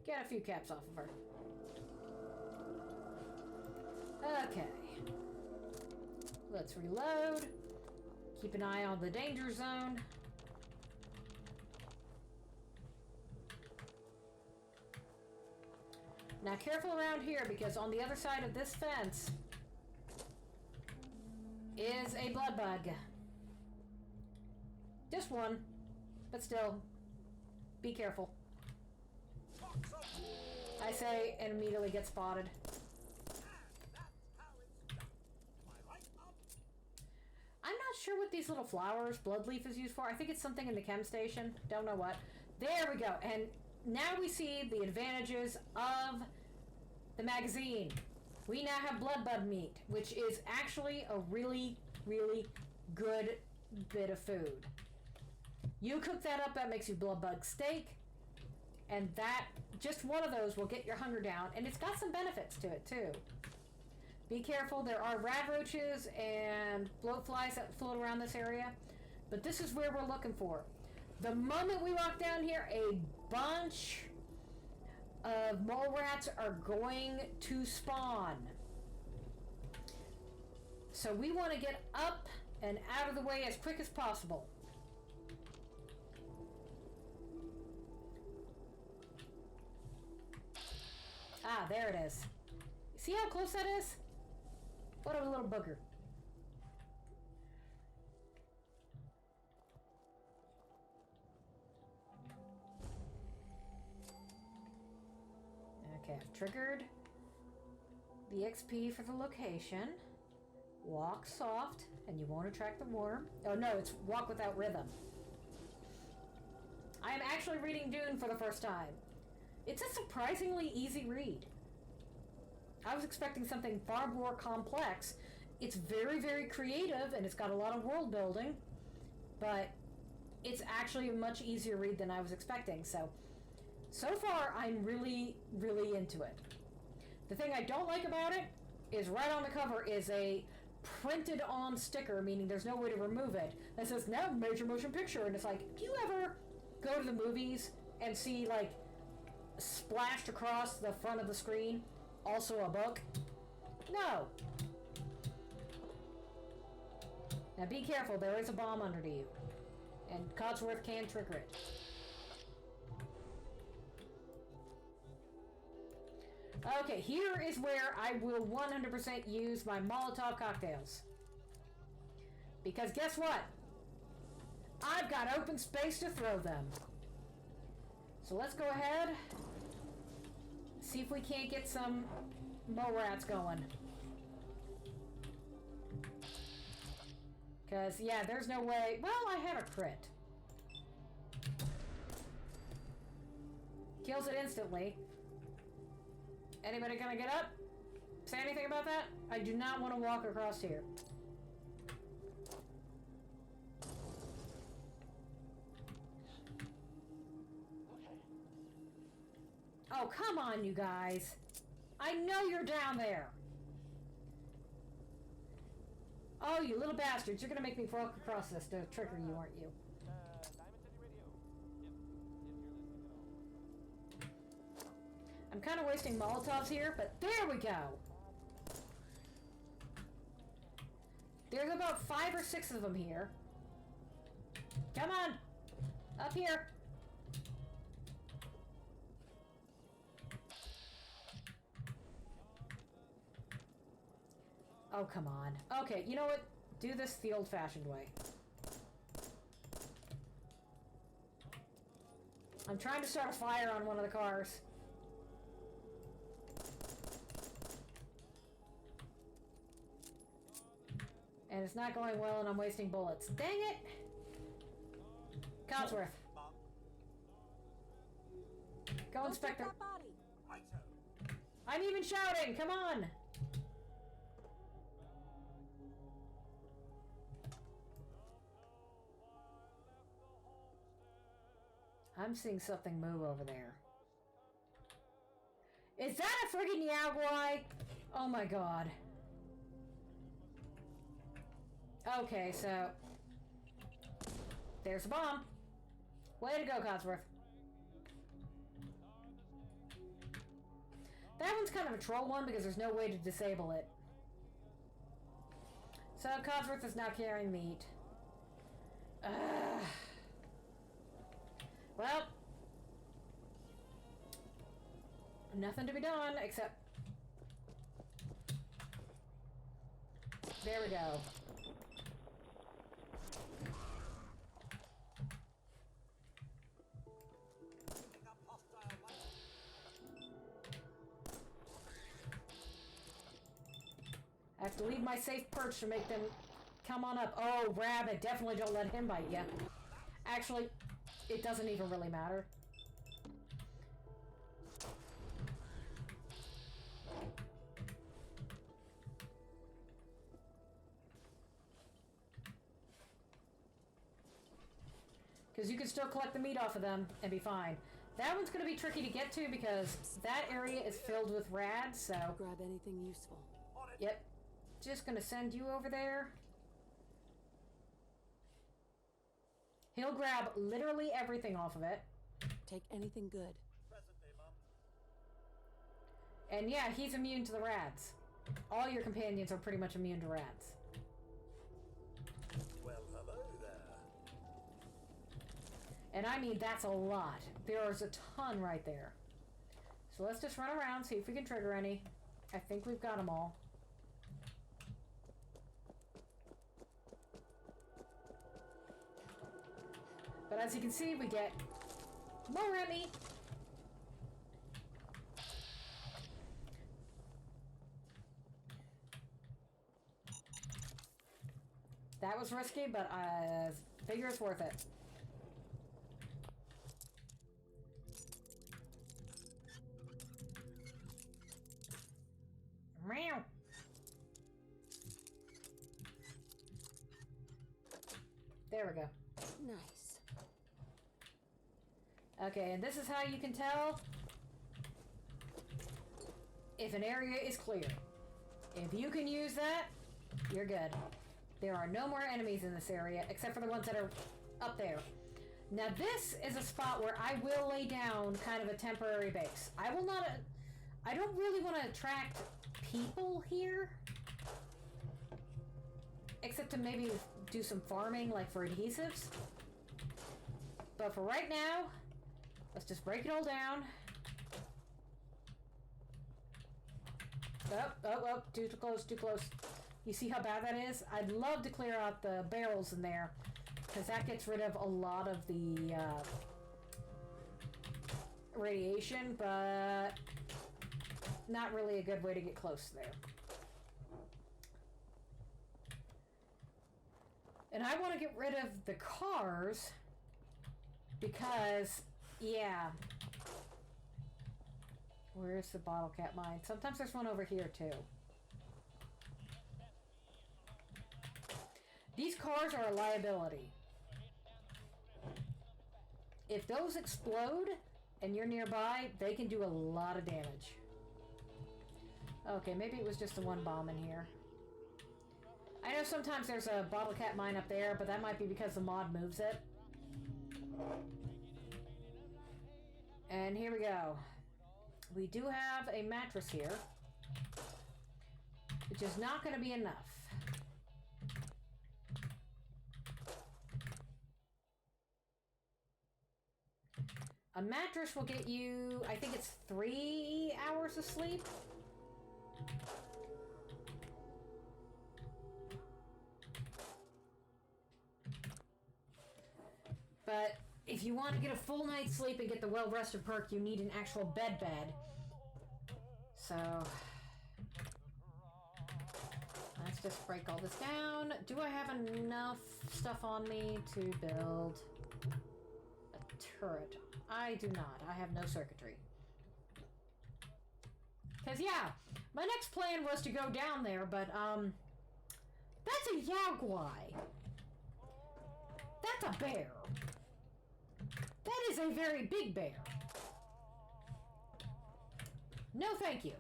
Get a few caps off of her. Okay. Let's reload. Keep an eye on the danger zone. Now careful around here, because on the other side of this fence is a blood bug. Just one, but still, be careful. I say and immediately get spotted. I'm not sure what these little flowers, blood leaf, is used for. I think it's something in the chem station. Don't know what. There we go. And now we see the advantages of the magazine. We now have blood bug meat, which is actually a really, really good bit of food. You cook that up, that makes you blood bug steak. And that, just one of those will get your hunger down. And it's got some benefits to it, too. Be careful, there are rat roaches and bloatflies that float around this area. But this is where we're looking for. The moment we walk down here, a bunch of mole rats are going to spawn. So we want to get up and out of the way as quick as possible. Ah, there it is. See how close that is? What a little booger. Okay, I've triggered the XP for the location. Walk soft, and you won't attract the worm. Oh no, it's walk without rhythm. I am actually reading Dune for the first time. It's a surprisingly easy read. I was expecting something far more complex. It's very, very creative, and it's got a lot of world building, but it's actually a much easier read than I was expecting. So far, I'm really, really into it. The thing I don't like about it is right on the cover is a printed on sticker, meaning there's no way to remove it, that says, now major motion picture. And it's like, do you ever go to the movies and see, like, splashed across the front of the screen, also a book? No. Now be careful, there is a bomb under you. And Codsworth can trigger it. Okay, here is where I will 100% use my Molotov cocktails. Because guess what? I've got open space to throw them. So let's go ahead. See if we can't get some mole rats going. Because, yeah, there's no way... Well, I had a crit. Kills it instantly. Anybody gonna get up? Say anything about that? I do not want to walk across here. Oh, come on, you guys. I know you're down there. Oh, you little bastards. You're gonna make me walk across this to trigger you, aren't you? I'm kind of wasting Molotovs here, but there we go. There's about 5 or 6 of them here. Come on. Up here. Oh, come on. Okay, you know what? Do this the old-fashioned way. I'm trying to start a fire on one of the cars. And it's not going well, and I'm wasting bullets. Dang it! Codsworth. Go, Inspector. I'm even shouting! Come on! I'm seeing something move over there. Is that a friggin' Yaguai? Oh my god. Okay, so... there's a bomb. Way to go, Codsworth. That one's kind of a troll one because there's no way to disable it. So, Codsworth is now carrying meat. Well, nothing to be done except... there we go. I have to leave my safe perch to make them come on up. Oh, rabbit, definitely don't let him bite you. Actually, it doesn't even really matter. Because you can still collect the meat off of them and be fine. That one's going to be tricky to get to because that area is filled with rads, so... grab anything useful. Yep. Just going to send you over there. He'll grab literally everything off of it. Take anything good. And yeah, he's immune to the rads. All your companions are pretty much immune to rads. Well, hello there. And I mean, that's a lot. There's a ton right there. So let's just run around, see if we can trigger any. I think we've got them all. But as you can see, we get more Remy. That was risky, but I figure it's worth it. Meow. There we go. Nice. Okay, and this is how you can tell if an area is clear. If you can use that, you're good. There are no more enemies in this area, except for the ones that are up there. Now this is a spot where I will lay down kind of a temporary base. I will not... I don't really want to attract people here. Except to maybe do some farming, like for adhesives. But for right now... let's just break it all down. Oh, too close, too close. You see how bad that is? I'd love to clear out the barrels in there, because that gets rid of a lot of the radiation, but not really a good way to get close there. And I want to get rid of the cars, because... yeah. Where's the bottle cap mine? Sometimes there's one over here too. These cars are a liability. If those explode and you're nearby, they can do a lot of damage. Okay, maybe it was just the one bomb in here. I know sometimes there's a bottle cap mine up there, but that might be because the mod moves it. And here we go. We do have a mattress here, which is not going to be enough. A mattress will get you, I think it's 3 hours of sleep. But if you want to get a full night's sleep and get the well-rested perk, you need an actual bed. So let's just break all this down. Do I have enough stuff on me to build a turret? I do not. I have no circuitry. Because, yeah, my next plan was to go down there, but, that's a Yagwai. That's a bear. That is a very big bear. No, thank you.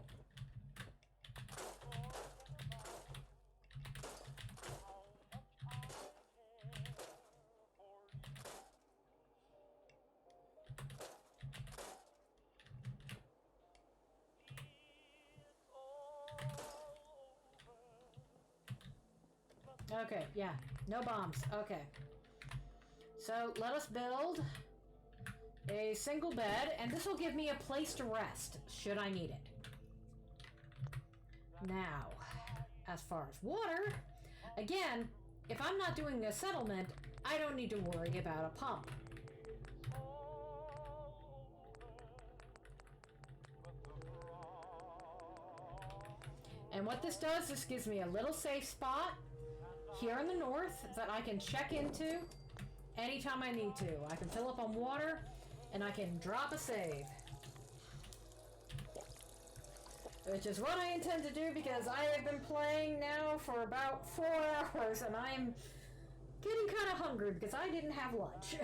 Okay, yeah. No bombs. Okay. So, let us build a single bed, and this will give me a place to rest, should I need it. Now, as far as water, again, if I'm not doing a settlement, I don't need to worry about a pump. And what this does, this gives me a little safe spot here in the north that I can check into anytime I need to. I can fill up on water, and I can drop a save. Which is what I intend to do, because I have been playing now for about 4 hours, and I'm getting kind of hungry because I didn't have lunch.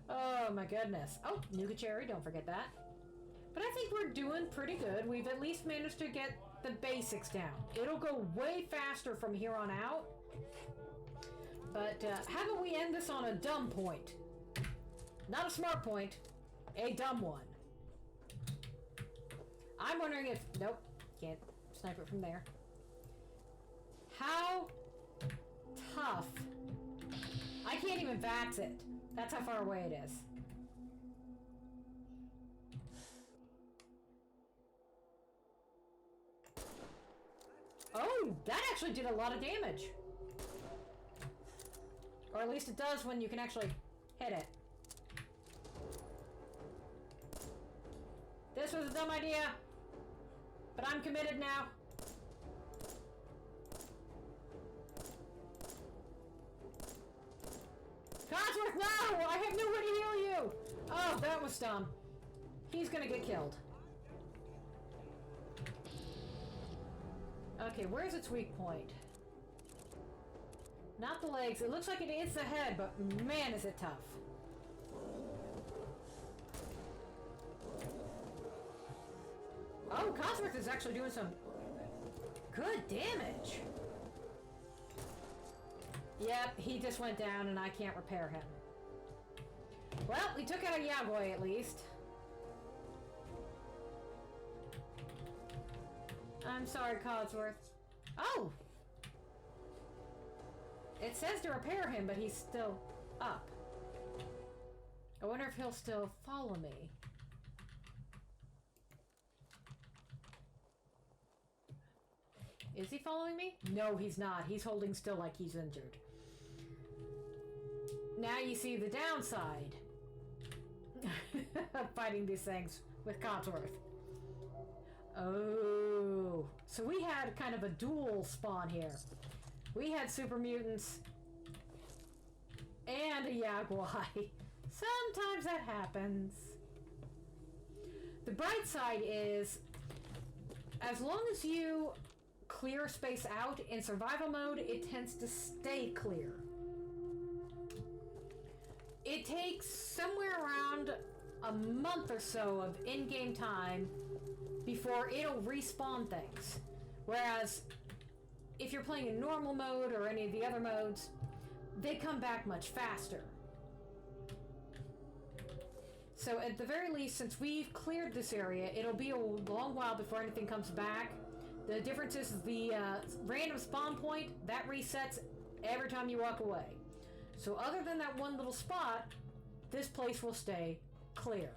Oh my goodness. Oh, Nougat Cherry, don't forget that. But I think we're doing pretty good. We've at least managed to get the basics down. It'll go way faster from here on out. But how about we end this on a dumb point? Not a smart point, a dumb one. I'm wondering if... Nope, can't snipe it from there. How tough... I can't even VATS it. That's how far away it is. Oh, that actually did a lot of damage. Or at least it does when you can actually hit it. This was a dumb idea, but I'm committed now. Codsworth, no! I have nowhere to heal you! Oh, that was dumb. He's gonna get killed. Okay, where's its weak point? Not the legs. It looks like it is the head, but man, is it tough. Oh, Codsworth is actually doing some good damage. Yep, he just went down and I can't repair him. Well, we took out a Yagoi at least. I'm sorry, Codsworth. Oh! It says to repair him, but he's still up. I wonder if he'll still follow me. Is he following me? No, he's not. He's holding still like he's injured. Now you see the downside of fighting these things with Codsworth. Oh, so we had kind of a dual spawn here. We had super mutants and a Yagwai. Sometimes that happens. The bright side is, as long as you clear space out in survival mode, it tends to stay clear. It takes somewhere around a month or so of in-game time before it'll respawn things. Whereas if you're playing in normal mode or any of the other modes, they come back much faster. So at the very least, since we've cleared this area, it'll be a long while before anything comes back. The difference is the random spawn point, that resets every time you walk away. So other than that one little spot, this place will stay clear.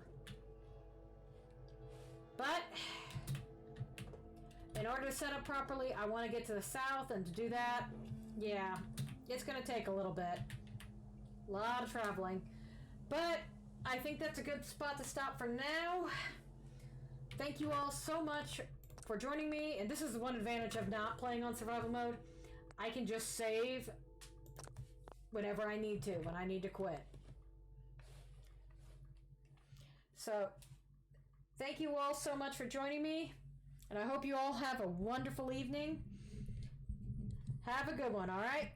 But in order to set up properly, I want to get to the south, and to do that, yeah, it's going to take a little bit. A lot of traveling. But I think that's a good spot to stop for now. Thank you all so much for joining me. And this is the one advantage of not playing on survival mode. I can just save whenever I need to, when I need to quit. So, thank you all so much for joining me. And I hope you all have a wonderful evening. Have a good one, alright?